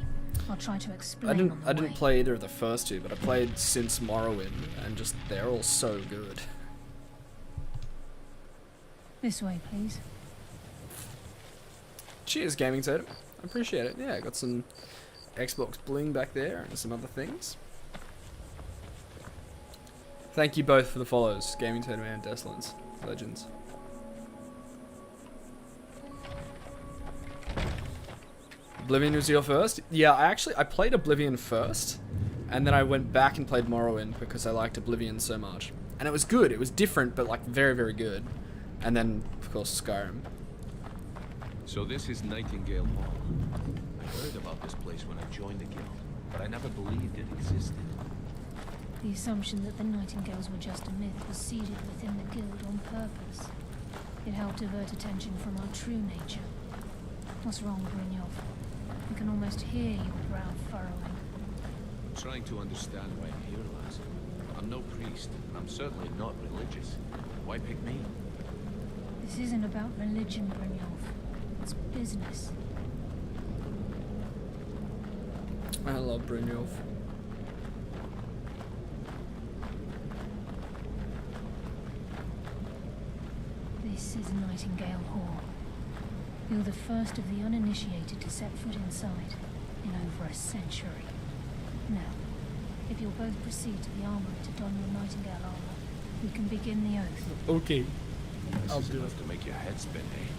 I'll try to explain on the I didn't way. play either of the first two, but I played since Morrowind, and just they're all so good. This way, please. Cheers, Gaming Totem. I appreciate it. Yeah, I got some Xbox bling back there and some other things. Thank you both for the follows, Gaming Totem and Desolence. Legends. Oblivion was your first? Yeah, I played Oblivion first, and then I went back and played Morrowind because I liked Oblivion so much. And it was good, it was different, but like very good. And then, of course, Skyrim. So this is Nightingale Hall. I heard about this place when I joined the guild, but I never believed it existed. The assumption that the Nightingales were just a myth was seeded within the guild on purpose. It helped divert attention from our true nature. What's wrong, Brynjolf? I can almost hear your brow furrowing. I'm trying to understand why I'm here, lass. I'm no priest, and I'm certainly not religious. Why pick me? This isn't about religion, Brynjolf. It's business. I love Brynjolf. This is Nightingale Hall. You're the first of the uninitiated to set foot inside in over a century. Now, if you'll both proceed to the armory to don your Nightingale armor, we can begin the oath. Okay. I'll do enough to make your head spin, eh?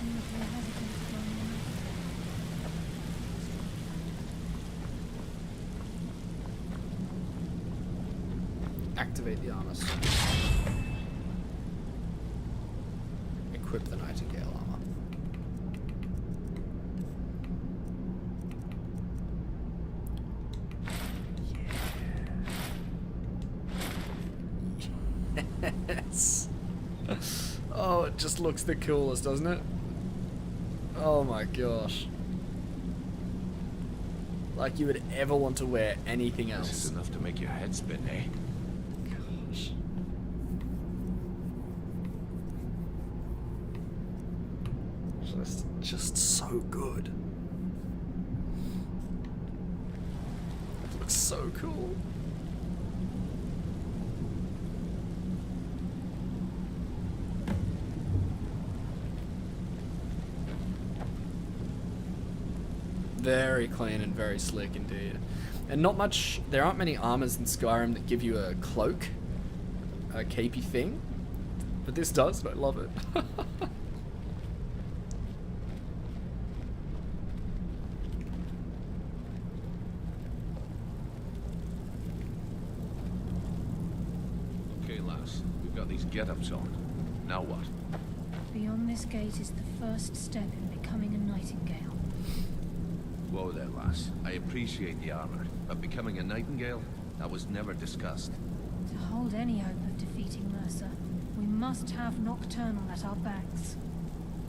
You look very hesitant. activate the armor soon. Equip the Nightingale armor. Yes. Oh, it just looks the coolest, doesn't it? Oh my gosh. Like you would ever want to wear anything else. This is enough to make your head spin, eh? Gosh. Just so good. It looks so cool. Very clean and very slick indeed. And not much, there aren't many armors in Skyrim that give you a cloak, a capey thing. But this does, and I love it. Okay, lass, we've got these get-ups on. Now what? Beyond this gate is the first step in becoming a Nightingale. Whoa there, lass. I appreciate the armor, but becoming a Nightingale? That was never discussed. To hold any hope of defeating Mercer, we must have Nocturnal at our backs.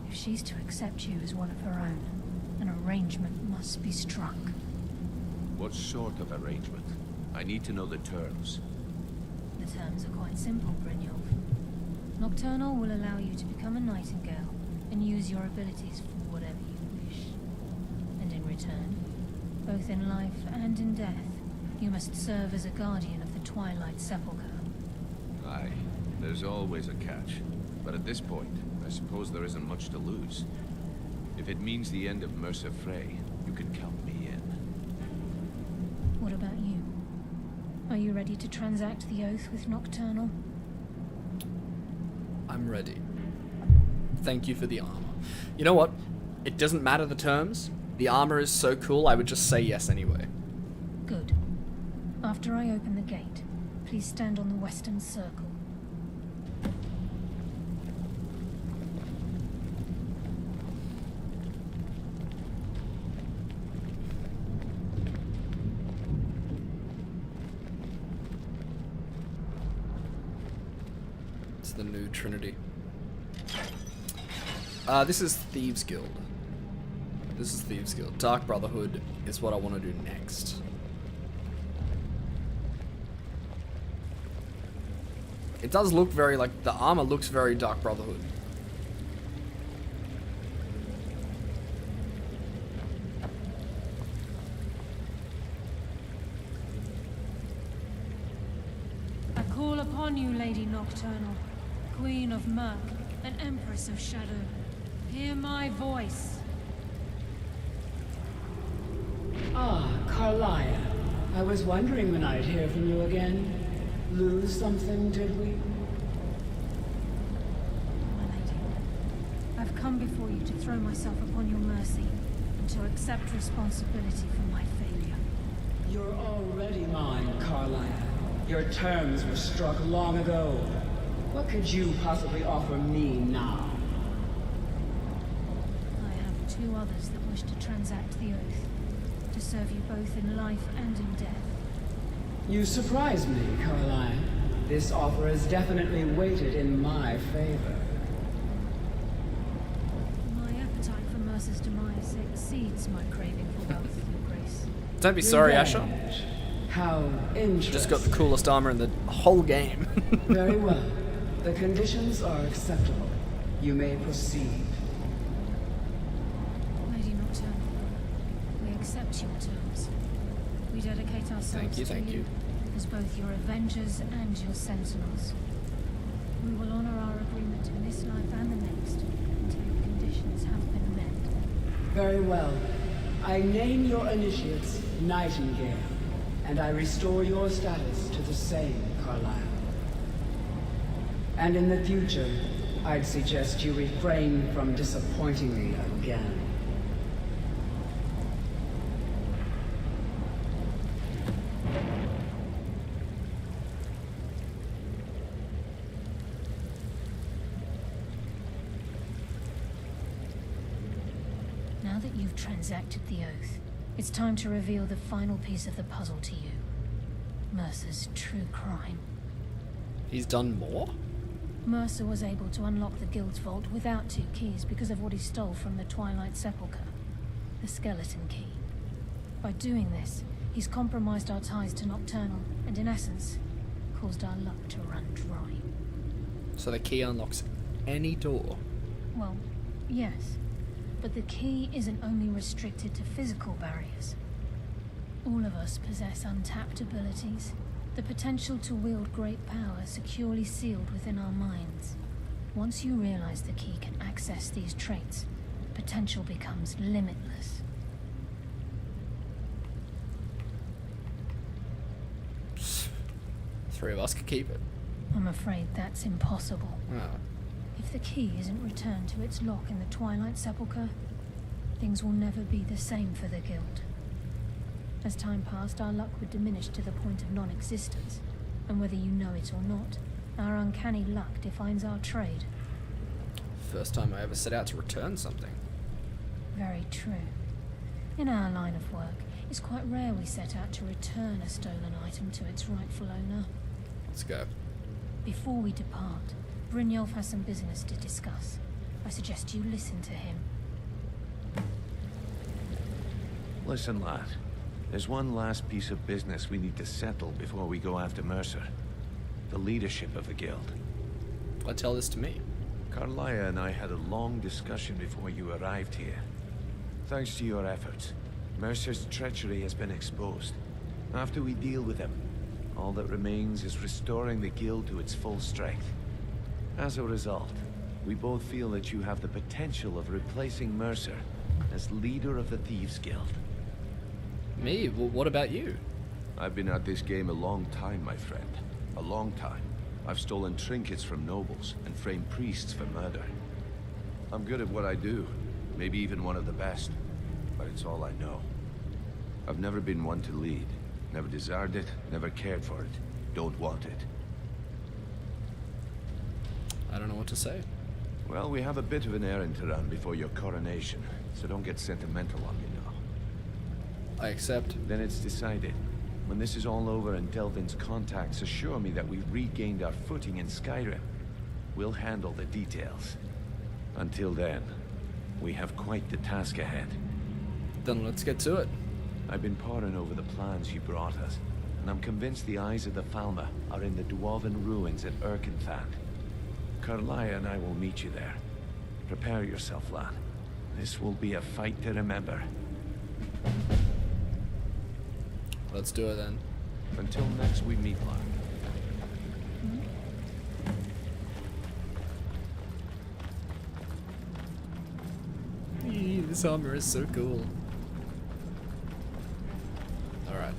If she's to accept you as one of her own, an arrangement must be struck. What sort of arrangement? I need to know the terms. The terms are quite simple, Brynjolf. Nocturnal will allow you to become a Nightingale and use your abilities for whatever you wish. And in return, both in life and in death, you must serve as a guardian of the Twilight Sepulchre. Aye, there's always a catch. But at this point, I suppose there isn't much to lose. If it means the end of Mercer Frey, you can count me in. What about you? Are you ready to transact the oath with Nocturnal? I'm ready. Thank you for the armor. You know what? It doesn't matter the terms. The armor is so cool, I would just say yes anyway. Good. After I open the gate, please stand on the western circle. It's the new Trinity. This is Thieves Guild. This is Thieves Guild. Dark Brotherhood is what I want to do next. It does look very like, the armor looks very Dark Brotherhood. I call upon you, Lady Nocturnal, Queen of Murk and Empress of Shadow. Hear my voice. Ah, Carlia. I was wondering when I'd hear from you again. Lose something, did we? My lady, I've come before you to throw myself upon your mercy and to accept responsibility for my failure. You're already mine, Carlia. Your terms were struck long ago. What could you possibly offer me now? I have two others that wish to transact the oath, to serve you both in life and in death. You surprise me, Caroline. This offer is definitely weighted in my favor. My appetite for Mercer's demise exceeds my craving for wealth, Your Grace. Don't be sorry, Revenge. Asher. How interesting. Just got the coolest armor in the whole game. Very well. The conditions are acceptable. You may proceed. Lady Nocturnal, we accept your terms. We dedicate ourselves Thank you. as both your avengers and your sentinels. We will honor our agreement in this life and the next until your conditions have been met. Very well. I name your initiates Nightingale, and I restore your status to the same, Carlisle. And in the future, I'd suggest you refrain from disappointing me again. Now that you've transacted the oath, it's time to reveal the final piece of the puzzle to you. Mercer's true crime. He's done more? Mercer was able to unlock the Guild's vault without 2 keys because of what he stole from the Twilight Sepulchre. The skeleton key. By doing this, he's compromised our ties to Nocturnal, and in essence, caused our luck to run dry. So the key unlocks any door? Well, yes. But the key isn't only restricted to physical barriers. All of us possess untapped abilities, the potential to wield great power securely sealed within our minds. Once you realize the key can access these traits, potential becomes limitless. Three of us could keep it. I'm afraid that's impossible. Oh. If the key isn't returned to its lock in the Twilight Sepulchre, things will never be the same for the Guild. As time passed, our luck would diminish to the point of non-existence, and whether you know it or not, our uncanny luck defines our trade. First time I ever set out to return something. Very true. In our line of work, it's quite rare we set out to return a stolen item to its rightful owner. Let's go. Before we depart, Brynjolf has some business to discuss. I suggest you listen to him. Listen, lad. There's one last piece of business we need to settle before we go after Mercer. The leadership of the Guild. Why tell this to me? Carlia and I had a long discussion before you arrived here. Thanks to your efforts, Mercer's treachery has been exposed. After we deal with him, all that remains is restoring the Guild to its full strength. As a result, we both feel that you have the potential of replacing Mercer as leader of the Thieves Guild. Me? Well, what about you? I've been at this game a long time, my friend. A long time. I've stolen trinkets from nobles and framed priests for murder. I'm good at what I do, maybe even one of the best, but it's all I know. I've never been one to lead. Never desired it, never cared for it. Don't want it. I don't know what to say. Well, we have a bit of an errand to run before your coronation, so don't get sentimental on me now. I accept. Then it's decided. When this is all over and Delvin's contacts assure me that we've regained our footing in Skyrim, we'll handle the details. Until then, we have quite the task ahead. Then let's get to it. I've been poring over the plans you brought us, and I'm convinced the eyes of the Falmer are in the Dwarven ruins at Erkenthand. Carlia and I will meet you there. Prepare yourself, lad. This will be a fight to remember. Let's do it then. Until next we meet, lad. This armor is so cool. Alright.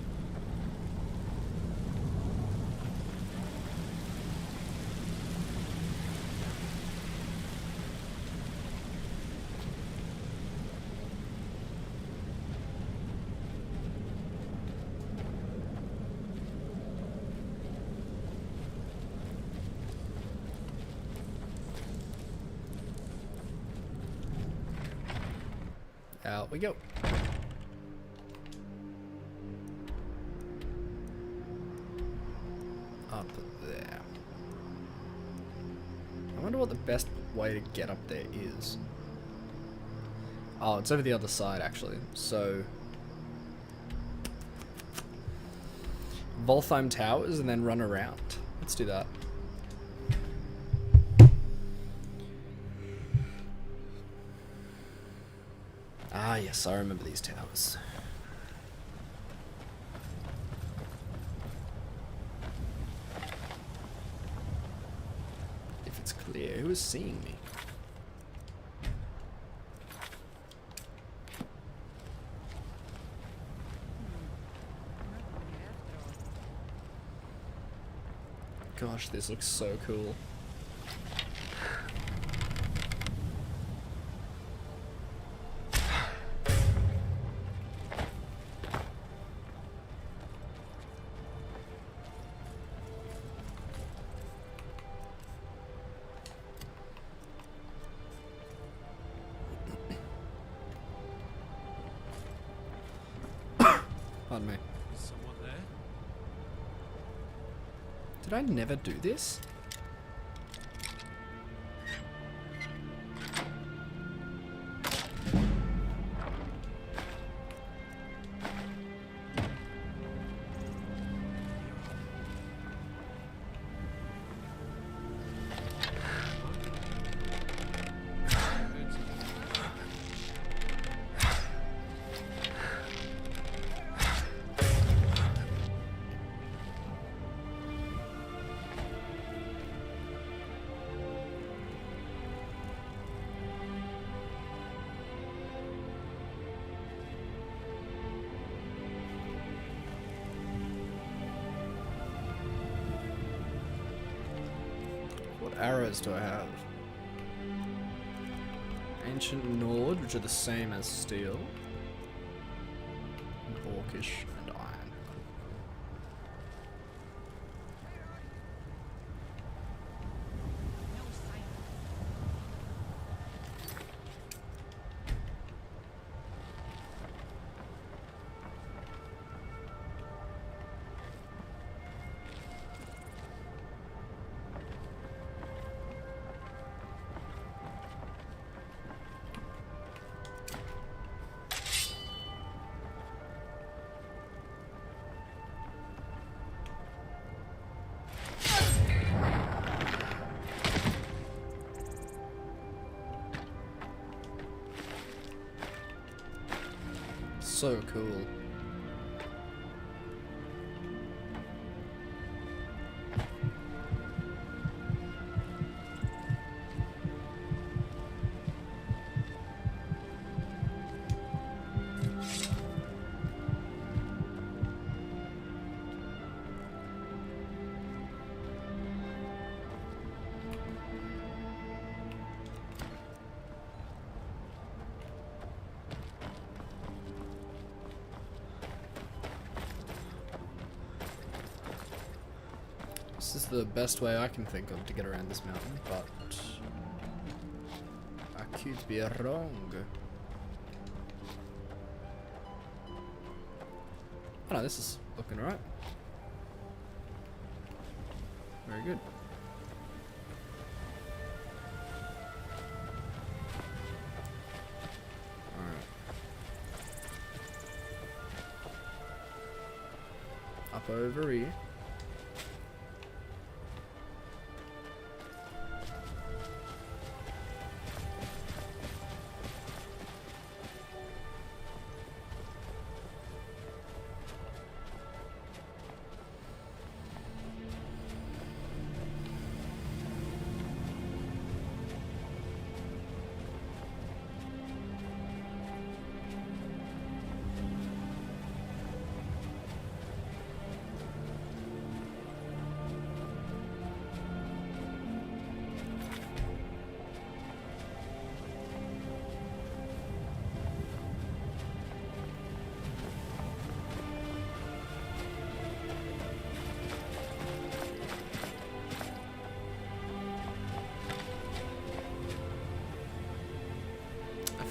Out we go. Up there. I wonder what the best way to get up there is. Oh, it's over the other side actually. So Voltheim Towers and then run around. Let's do that. Ah, yes, I remember these towers. If it's clear, who is seeing me? Gosh, this looks so cool. Pardon me. Is someone there? Did I never do this? What arrows do I have? Ancient Nord, which are the same as steel. And Orcish and iron. So cool. This is the best way I can think of to get around this mountain, but I could be wrong. Oh no, this is looking right. Very good. Alright. Up over here.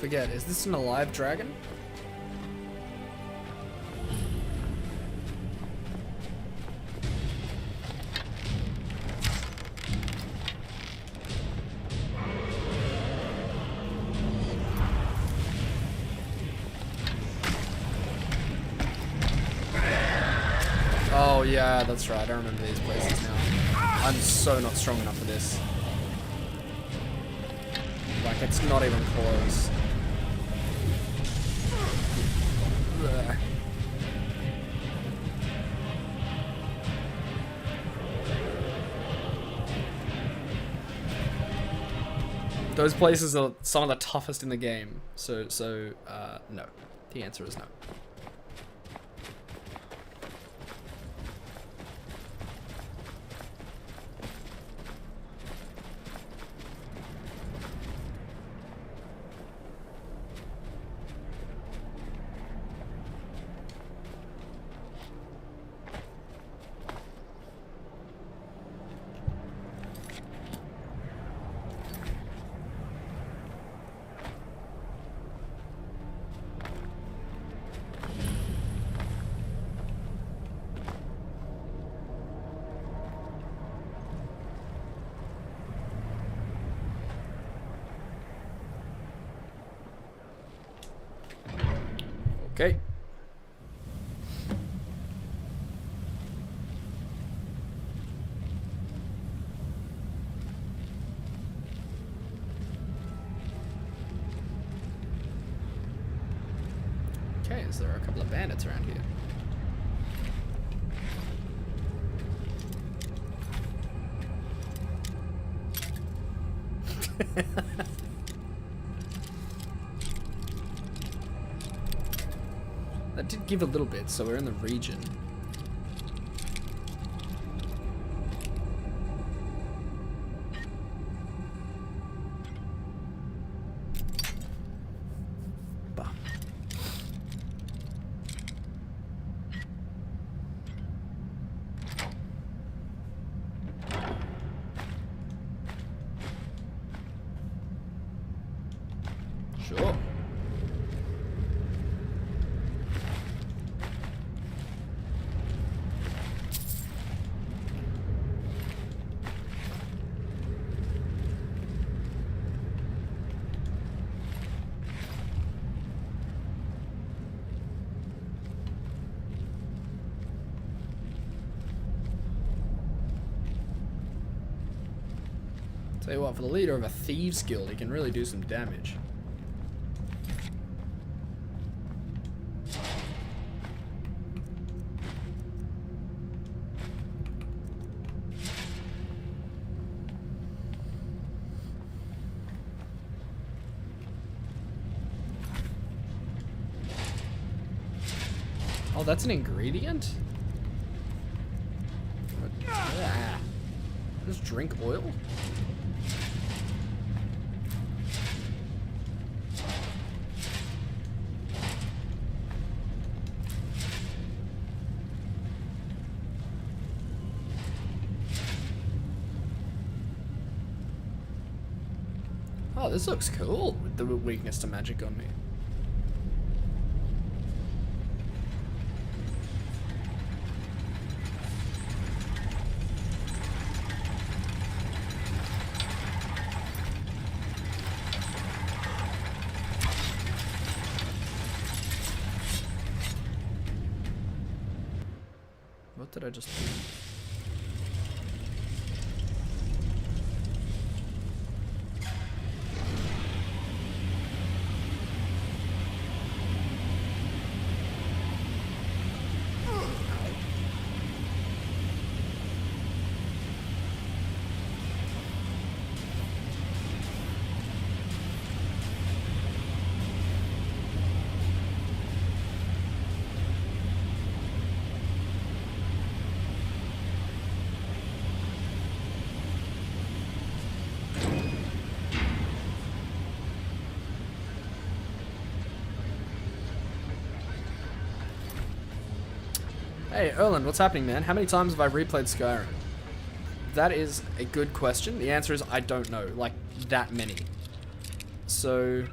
Forget, is this an alive dragon? Oh yeah, that's right, I remember these places now. I'm so not strong enough for this. Like, it's not even close. Ugh. Those places are some of the toughest in the game, so no. The answer is no. Okay. Okay, is there a couple of bandits around here? That did give a little bit, so we're in the region. Bah. Sure. Tell you what, for the leader of a thieves guild, he can really do some damage. Oh, that's an ingredient? Ah. Just drink oil? Oh, this looks cool with the weakness to magic on me. What did I just do? Hey, Erland, what's happening, man? How many times have I replayed Skyrim? That is a good question. The answer is I don't know. Like, that many. So...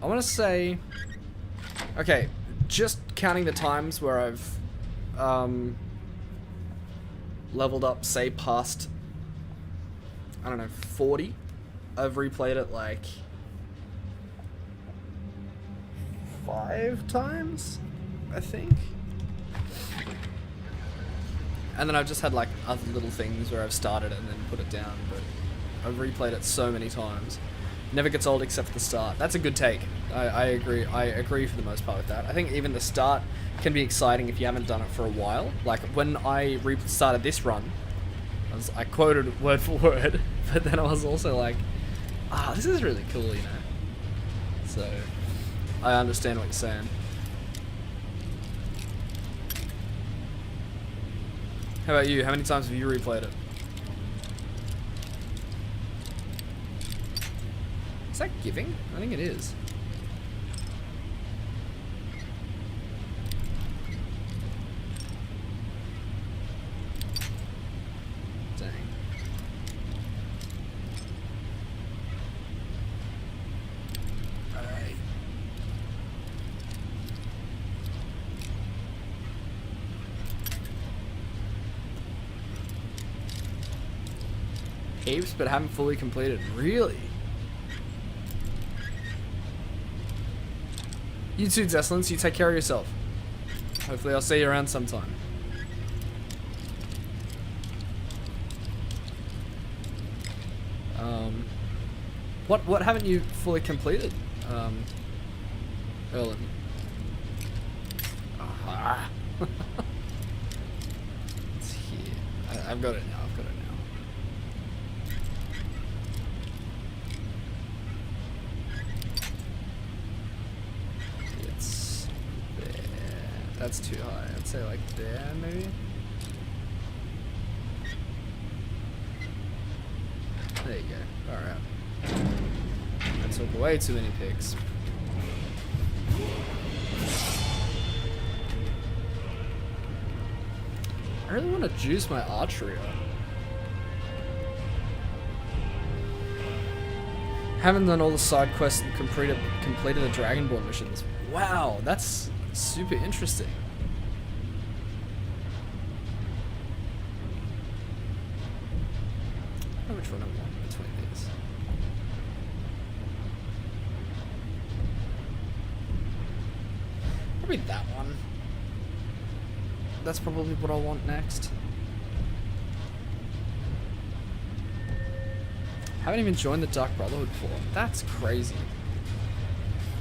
I want to say... Okay, just counting the times where I've... leveled up, say, past... I don't know, 40. I've replayed it, like... 5 times, I think. And then I've just had like other little things where I've started and then put it down, but I've replayed it so many times. Never gets old except for the start. That's a good take. I agree. I agree for the most part with that. I think even the start can be exciting if you haven't done it for a while. Like when I restarted this run, I quoted word for word, but then I was also like, ah, this is really cool, you know. So I understand what you're saying. How about you? How many times have you replayed it? Is that giving? I think it is. Dang. Alright. Heaps, but haven't fully completed. Really? You too, Deslins. You take care of yourself. Hopefully I'll see you around sometime. What haven't you fully completed, Erlen? Aha. It's here. I've got it now. I've got it now. It's there. That's too high. I'd say like there, maybe. There you go. All right. I took way too many pics. I really want to juice my archery up. Haven't done all the side quests and completed the Dragonborn missions. Wow, that's super interesting. I don't know which one I want between these. Probably that one. That's probably what I'll want next. Haven't even joined the Dark Brotherhood before. That's crazy.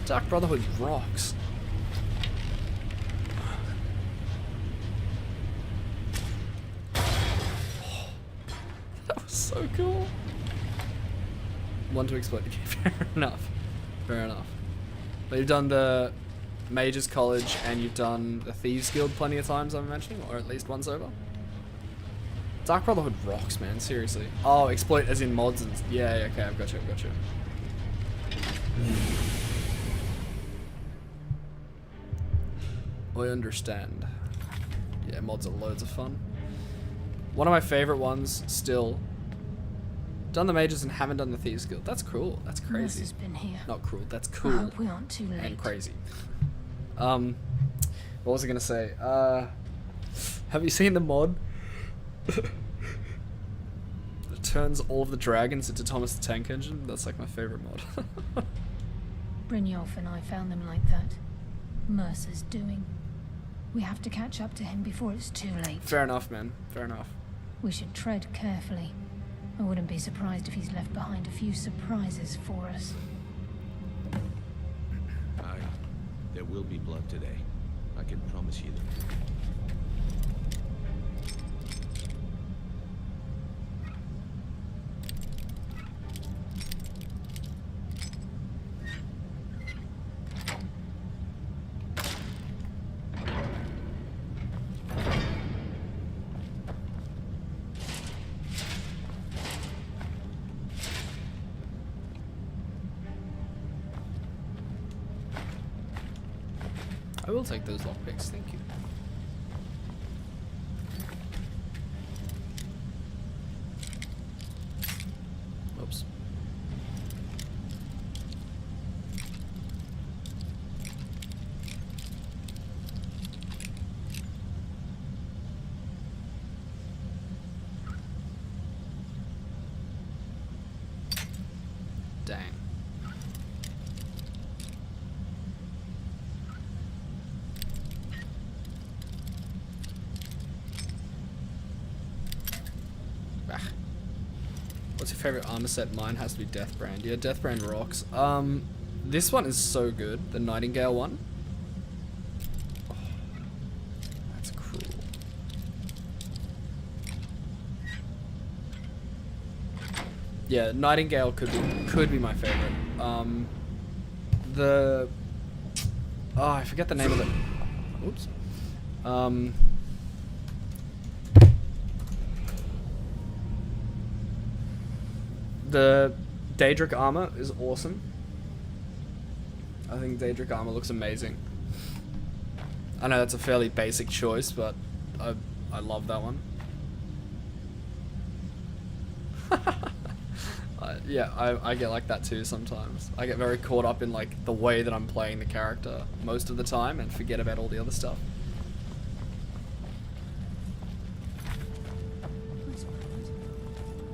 Dark Brotherhood rocks. That was so cool. One to exploit the game. Fair enough. Fair enough. But you've done the Mages College and you've done the Thieves Guild plenty of times, I'm imagining, or at least once over. Dark Brotherhood rocks, man, seriously. Oh, exploit as in mods and... Yeah, okay, I've got you, I've got you. I understand. Yeah, mods are loads of fun. One of my favorite ones, still. Done the Mages and haven't done the Thieves Guild. That's cool, that's crazy. Mercer's been here. Not cruel, that's cool. I hope we aren't too late. And crazy. What was I gonna say? Have you seen the mod? It turns all of the dragons into Thomas the Tank Engine. That's like my favorite mod. Brynjolf and I found them like that. Mercer's doing. We have to catch up to him before it's too late. Fair enough, man. Fair enough. We should tread carefully. I wouldn't be surprised if he's left behind a few surprises for us. Aye. There will be blood today. I can promise you that. I will take those lockpicks, thank you. Oops. Dang. What's your favorite armor set? Mine has to be Deathbrand. Yeah, Deathbrand rocks. This one is so good. The Nightingale one. Oh, that's cruel. Yeah, Nightingale could be my favorite. I forget the name of it. Oops. The Daedric armor is awesome. I think Daedric armor looks amazing. I know that's a fairly basic choice, but I love that one. Yeah, I get like that too sometimes. I get very caught up in like the way that I'm playing the character most of the time and forget about all the other stuff.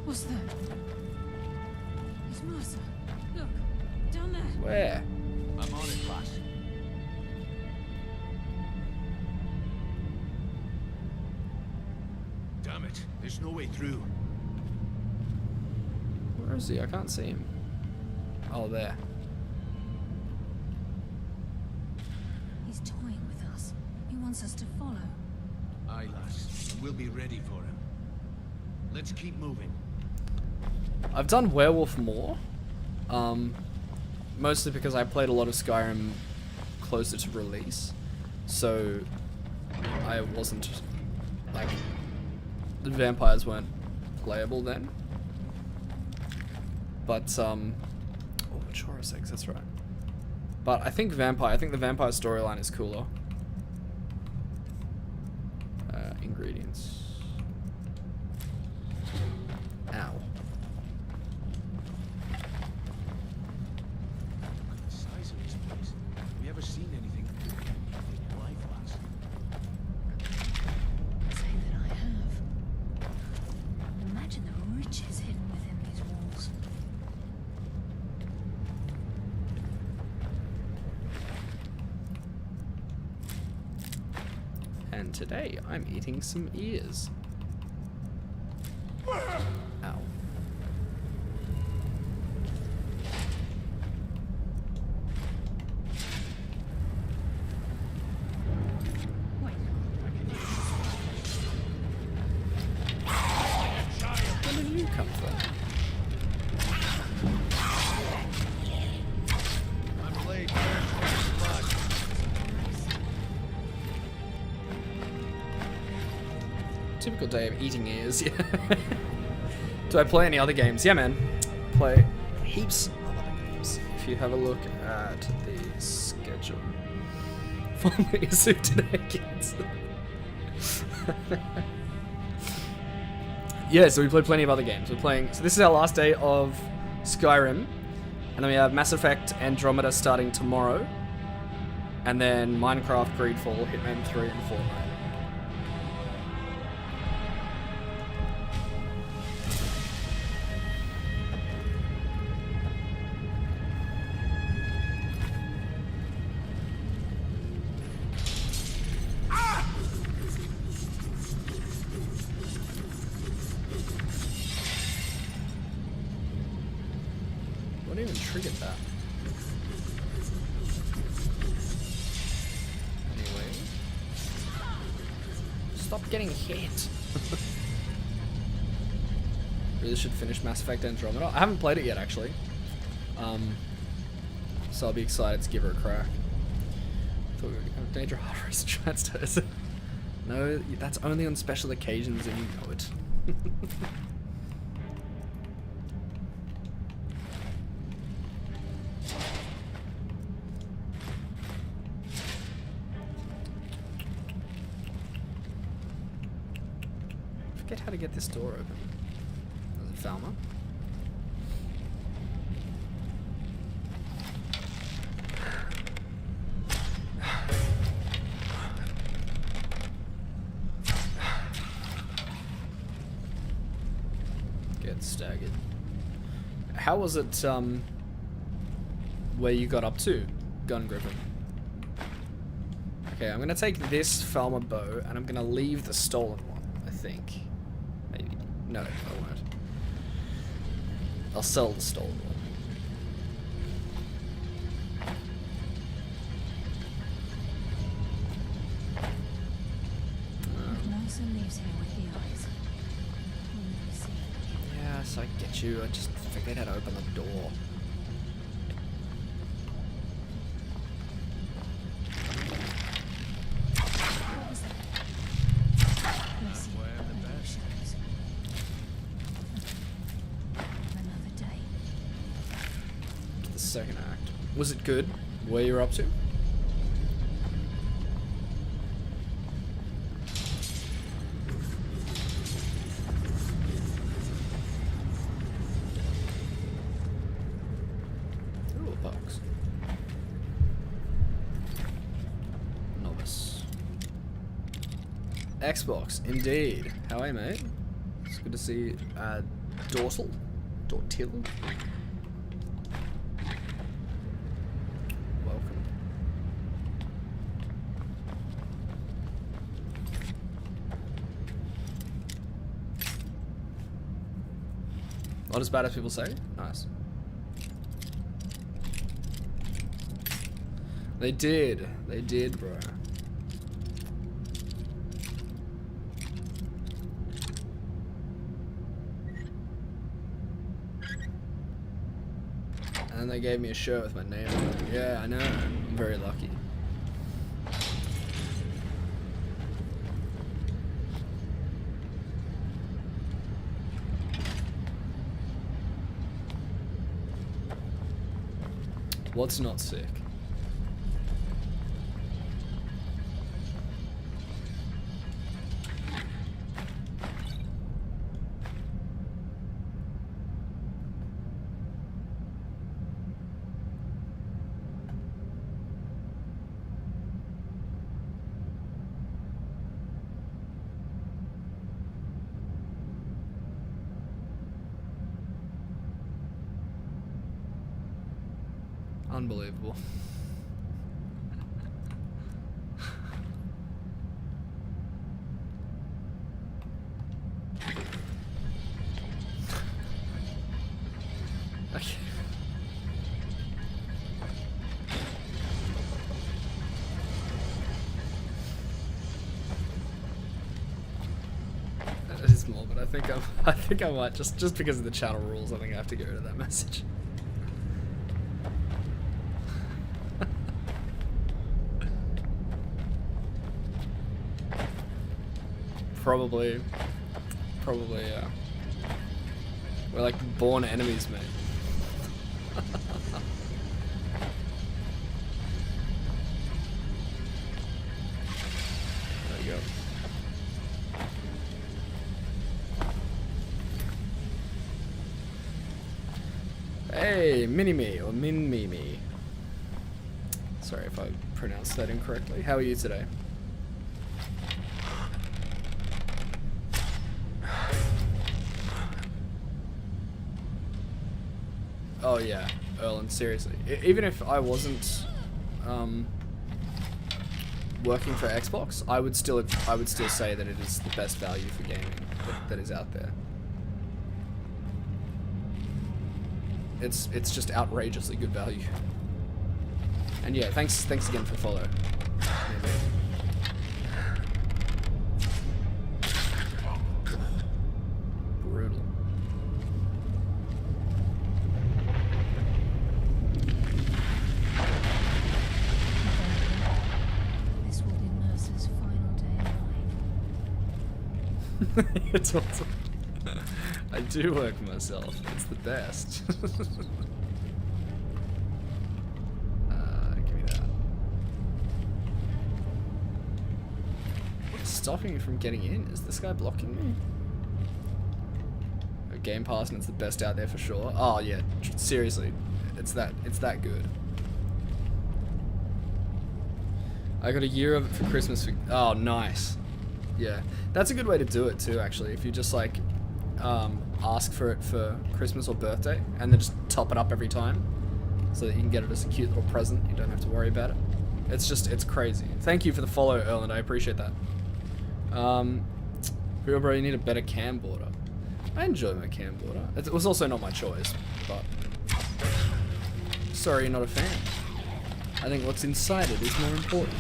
What's that? It's Mercer. Look, down there. Where? I'm on it, boss. it. There's no way through. Where is he? I can't see him. Oh, there. He's toying with us. He wants us to follow. Aye, lass. And we'll be ready for him. Let's keep moving. I've done Werewolf more. Mostly because I played a lot of Skyrim closer to release. So I wasn't, like, the vampires weren't playable then. But, oh, Chora's eggs, that's right. But I think the vampire storyline is cooler. Ingredients. Ow. The size of this place. Have we ever seen anything like us? Say that I have. Imagine the riches hidden within these walls. And today I'm eating some ears. Ow. Where did you come from? I'm late. Blood. Typical day of eating ears, yeah. Do I play any other games? Yeah, man. Play heaps of other games. If you have a look at the schedule. Finally, a suit today, kids. Yeah, so we played plenty of other games. We're playing. So this is our last day of Skyrim, and then we have Mass Effect Andromeda starting tomorrow, and then Minecraft, Greedfall, Hitman 3, and Fortnite. What even triggered that? Anyway. Stop getting hit. Really should finish Mass Effect Andromeda. I haven't played it yet, actually. So I'll be excited to give her a crack. I thought we were going to have Danger Hard Race Transsters. No, that's only on special occasions and you know it. Forget how to get this door open. Was it Falmer? Get staggered. How was it, where you got up to, Gun Griffin? Okay, I'm gonna take this Falmer bow and I'm gonna leave the stolen one, I think. Maybe. No, I won't. I'll sell the stolen one. Mercer lives here with the eyes. We'll never see him again. Yes, I get you. I just forget how to open the door. What was that? Mercy, shadows. Another day. The second act. Was it good? Where you're up to? Ooh, a box. Novice. Xbox, indeed. How are you, mate? It's good to see Dortil. Welcome. Not as bad as people say? Nice. They did, bro. And they gave me a shirt with my name on it. Yeah, I know. I'm very lucky. What's not sick? Unbelievable. Okay. That is more, but I think I might just because of the channel rules. I think I have to get rid of that message. Probably, yeah. We're like born enemies, mate. There you go. Hey, Mini-Me, or Min-Me-Me. Sorry if I pronounced that incorrectly. How are you today? Oh yeah, Erlen, seriously. Even if I wasn't working for Xbox, I would still say that it is the best value for gaming that is out there. It's just outrageously good value. And yeah, thanks again for follow. Brutal. This will be Mercer's final day alive. It's awesome. I do work for myself. It's the best. Give me that. What's stopping me from getting in? Is this guy blocking me? A Game Pass, and it's the best out there for sure. Oh yeah, seriously, it's that good. I got a year of it for Christmas. Oh, nice. Yeah, that's a good way to do it too. Actually, if you just like ask for it for Christmas or birthday, and then just top it up every time, so that you can get it as a cute little present. You don't have to worry about it. It's crazy. Thank you for the follow, Erland. I appreciate that. Real bro, you need a better camcorder. I enjoy my camcorder. It was also not my choice, but sorry you're not a fan. I think what's inside it is more important.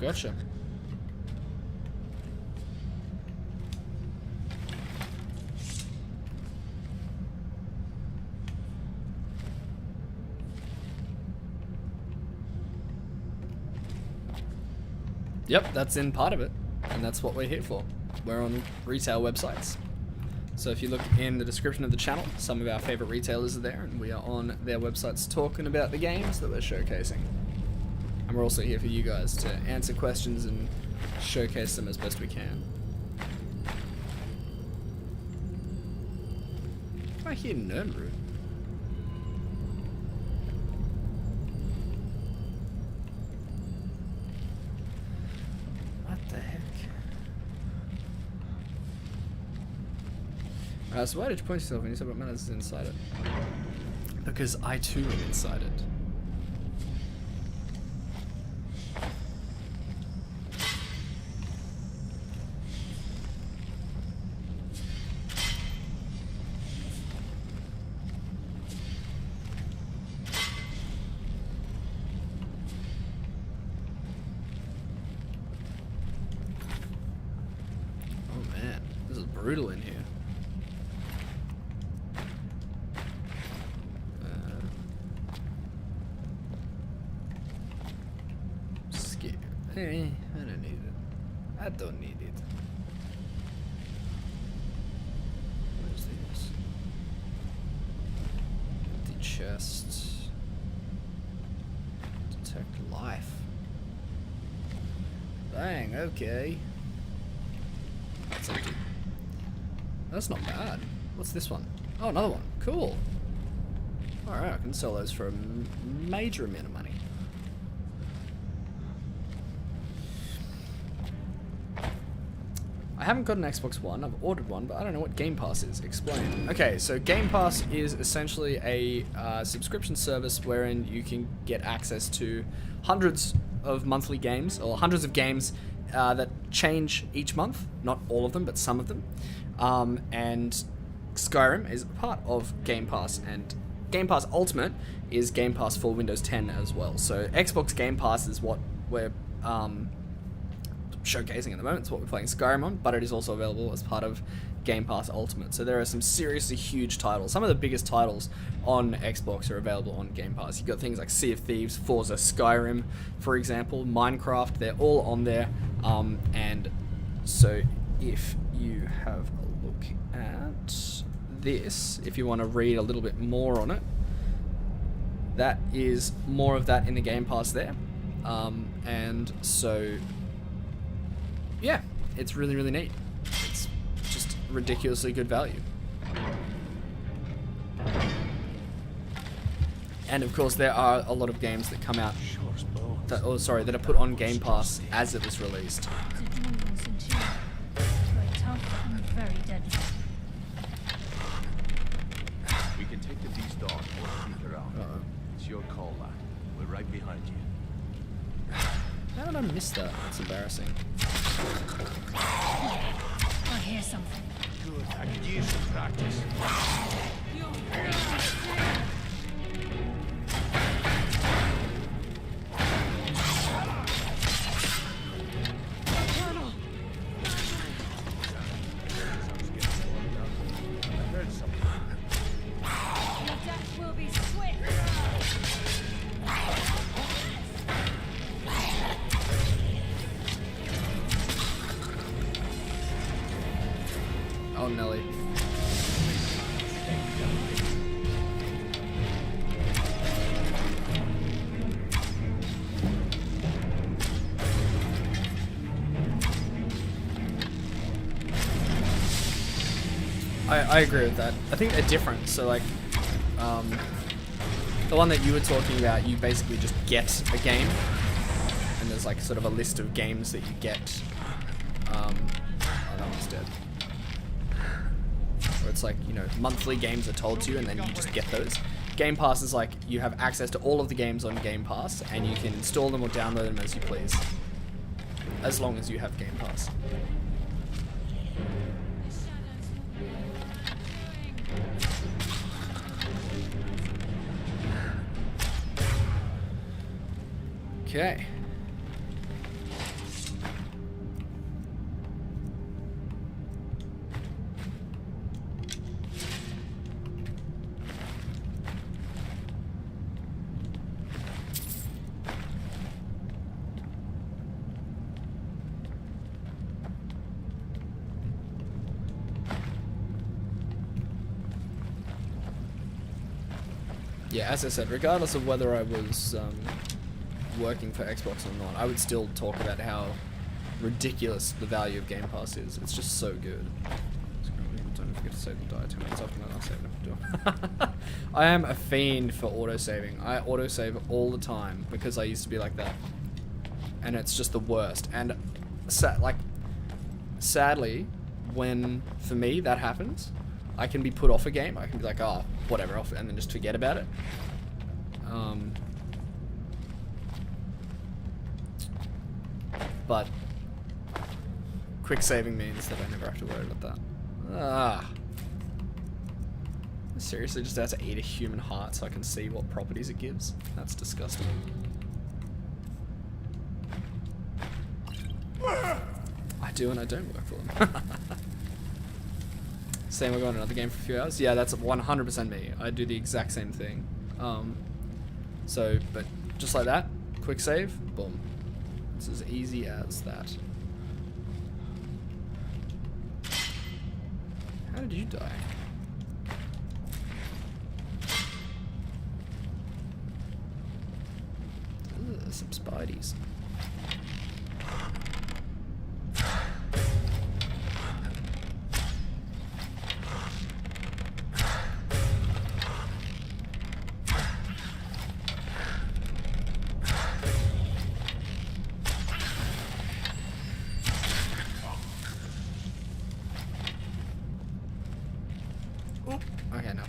Gotcha. Yep, that's in part of it, and that's what we're here for. We're on retail websites, So if you look in the description of the channel, some of our favourite retailers are there, and we are on their websites talking about the games that we're showcasing. And we're also here for you guys to answer questions and showcase them as best we can. I hear Nernroot. What the heck? So why did you point yourself when you said what matters is inside it? Because I too am inside it. Oh man, this is brutal in here. I don't need it. I don't need it. What is this? Empty chest. Detect life. Dang, okay. That's empty. That's not bad. What's this one? Oh, another one. Cool. Alright, I can sell those for a major amount of money. I haven't got an Xbox One, I've ordered one, but I don't know what Game Pass is. Explain. Okay, so Game Pass is essentially a subscription service wherein you can get access to hundreds of monthly games, or hundreds of games that change each month. Not all of them, but some of them. And Skyrim is part of Game Pass, and Game Pass Ultimate is Game Pass for Windows 10 as well. So Xbox Game Pass is what we're showcasing at the moment. It's what we're playing Skyrim on, but it is also available as part of Game Pass Ultimate. So there are some seriously huge titles. Some of the biggest titles on Xbox are available on Game Pass. You've got things like Sea of Thieves, Forza, Skyrim, for example, Minecraft. They're all on there. And so if you have a look at this, if you want to read a little bit more on it, that is more of that in the Game Pass there. And so yeah, it's really, really neat. It's just ridiculously good value. And of course, there are a lot of games that come out that, that are put on Game Pass as it was released. We can take the beast on or sneak around. It's your call, lad. We're right behind you. How did I miss that? That's embarrassing. I hear something. Good. I could use some practice. I heard something. Your death will be swift. Oh, Nelly. I agree with that. I think they're different. So like, the one that you were talking about, you basically just get a game, and there's like sort of a list of games that you get. Oh, that one's dead. Where it's like, you know, monthly games are told to you, and then you just get those. Game Pass is like, you have access to all of the games on Game Pass, and you can install them or download them as you please, as long as you have Game Pass. Okay. Yeah, as I said, regardless of whether I was working for Xbox or not, I would still talk about how ridiculous the value of Game Pass is. It's just so good. Don't forget to save the die 2 minutes after my last save. I am a fiend for auto-saving. I auto-save all the time because I used to be like that. And it's just the worst. And sadly, when, for me, that happens, I can be put off a game. I can be like, oh, whatever, and then just forget about it. But quick saving means that I never have to worry about that. I seriously just had to eat a human heart so I can see what properties it gives. That's disgusting. I do and I don't work for them. Saying we're going to another game for a few hours? Yeah, that's 100% me. I do the exact same thing. But just like that, quick save, boom. It's as easy as that. How did you die? Ugh, some spideys. Okay, no.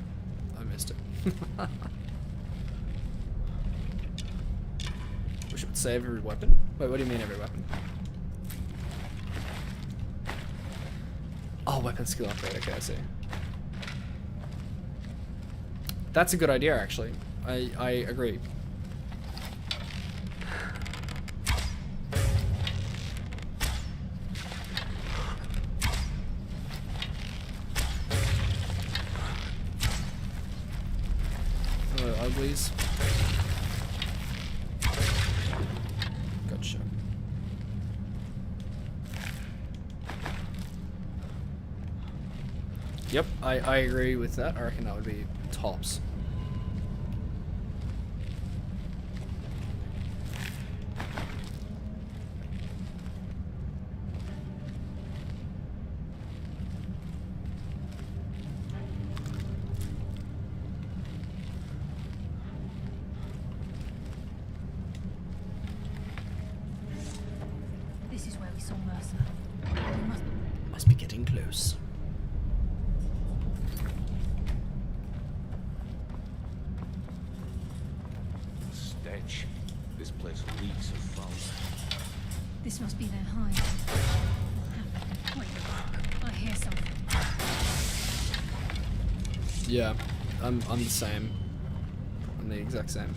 I missed it. Wish it would save every weapon? Wait, what do you mean every weapon? Oh, weapon skill upgrade. Okay, I see. That's a good idea, actually. I agree. Uglies. Gotcha. Yep, I agree with that. I reckon that would be tops. This is where we saw Mercer. We must be getting close. Stench. This place reeks of foul. This must be their hide. Wait, I hear something. Yeah, I'm the same. I'm the exact same.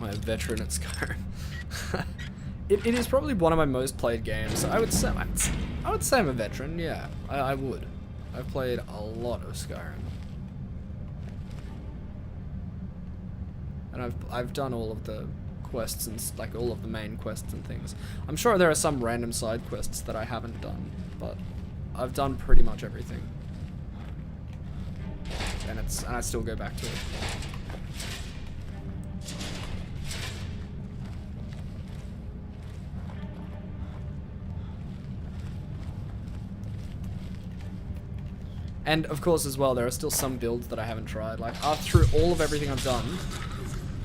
I'm a veteran at Skyrim. It is probably one of my most played games. I would say I'm a veteran. Yeah, I would. I've played a lot of Skyrim, and I've done all of the quests and like all of the main quests and things. I'm sure there are some random side quests that I haven't done, but I've done pretty much everything, and I still go back to it. And of course as well, there are still some builds that I haven't tried. Like through all of everything I've done,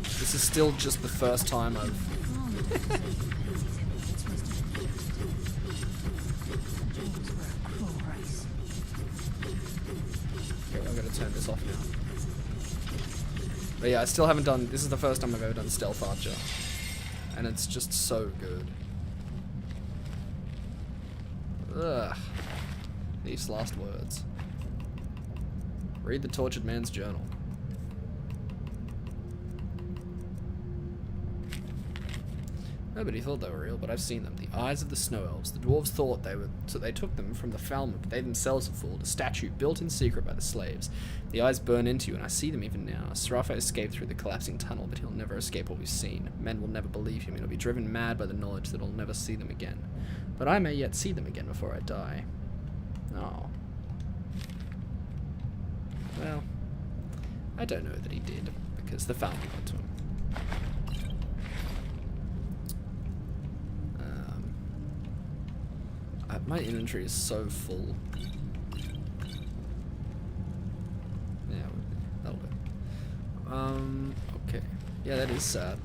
this is still just the first time I've... Okay, I'm gonna turn this off now. But yeah, I still haven't done... This is the first time I've ever done Stealth Archer. And it's just so good. Ugh. These last words. Read the tortured man's journal. Nobody thought they were real, but I've seen them. The eyes of the snow elves. The dwarves thought they were, so they took them from the Falmouth, but they themselves have fooled. A statue built in secret by the slaves. The eyes burn into you, and I see them even now. Serafe escaped through the collapsing tunnel, but he'll never escape what we've seen. Men will never believe him. He'll be driven mad by the knowledge that he'll never see them again. But I may yet see them again before I die. Oh. Well, I don't know that he did, because the Falmouth got to him. My inventory is so full. Yeah, that'll do. Okay. Yeah, that is sad.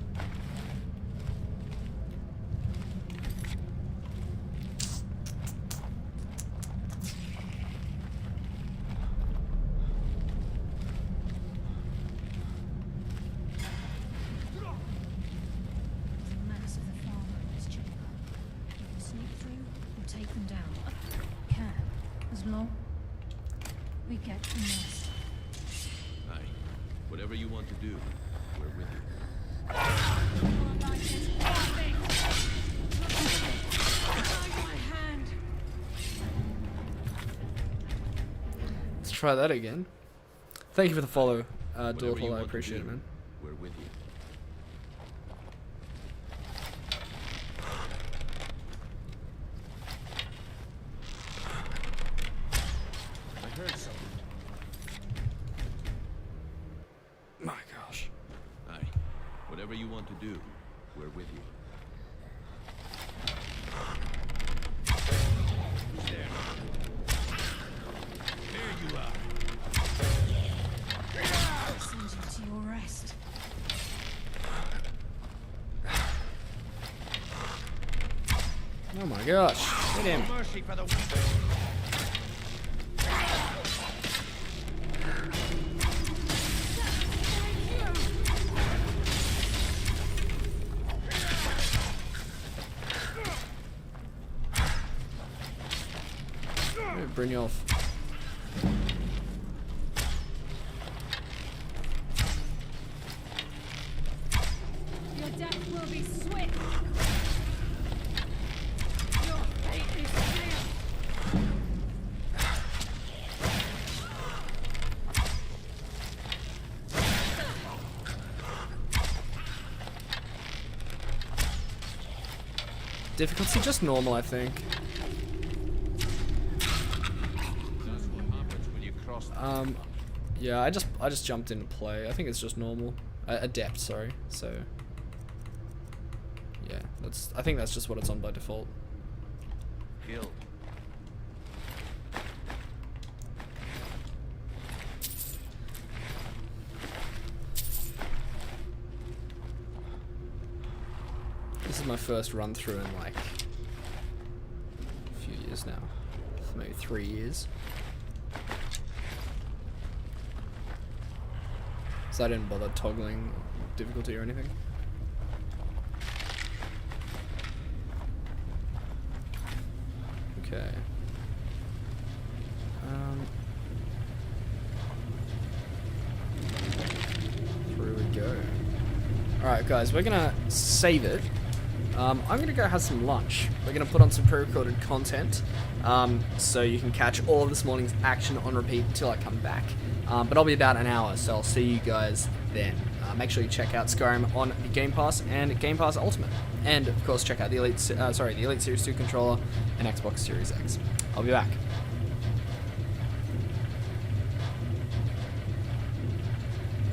We get the nest. Aye. Whatever you want to do, we're with you. Let's try that again. Thank you for the follow, Whatever you Dorful. I want to appreciate do, it, man. We're with you. I heard something. My gosh. Aye. Whatever you want to do, we're with you. There. There you are. I'll send you to your rest. Oh my gosh. Hit him. Mercy for the Bring you off. Your death will be swift. Your fate is sealed. Difficulty just normal, I think. Yeah, I just jumped into play. I think it's just normal. Adept, sorry. So yeah, I think that's just what it's on by default. Guild. This is my first run through in like a few years now. Maybe 3 years. So I didn't bother toggling difficulty or anything. Okay. Through we go. Alright guys, we're gonna save it. I'm gonna go have some lunch. We're gonna put on some pre-recorded content, so you can catch all of this morning's action on repeat until I come back. But I'll be about an hour, so I'll see you guys then. Make sure you check out Skyrim on the Game Pass and Game Pass Ultimate, and of course check out the Elite Series 2 controller and Xbox Series X. I'll be back.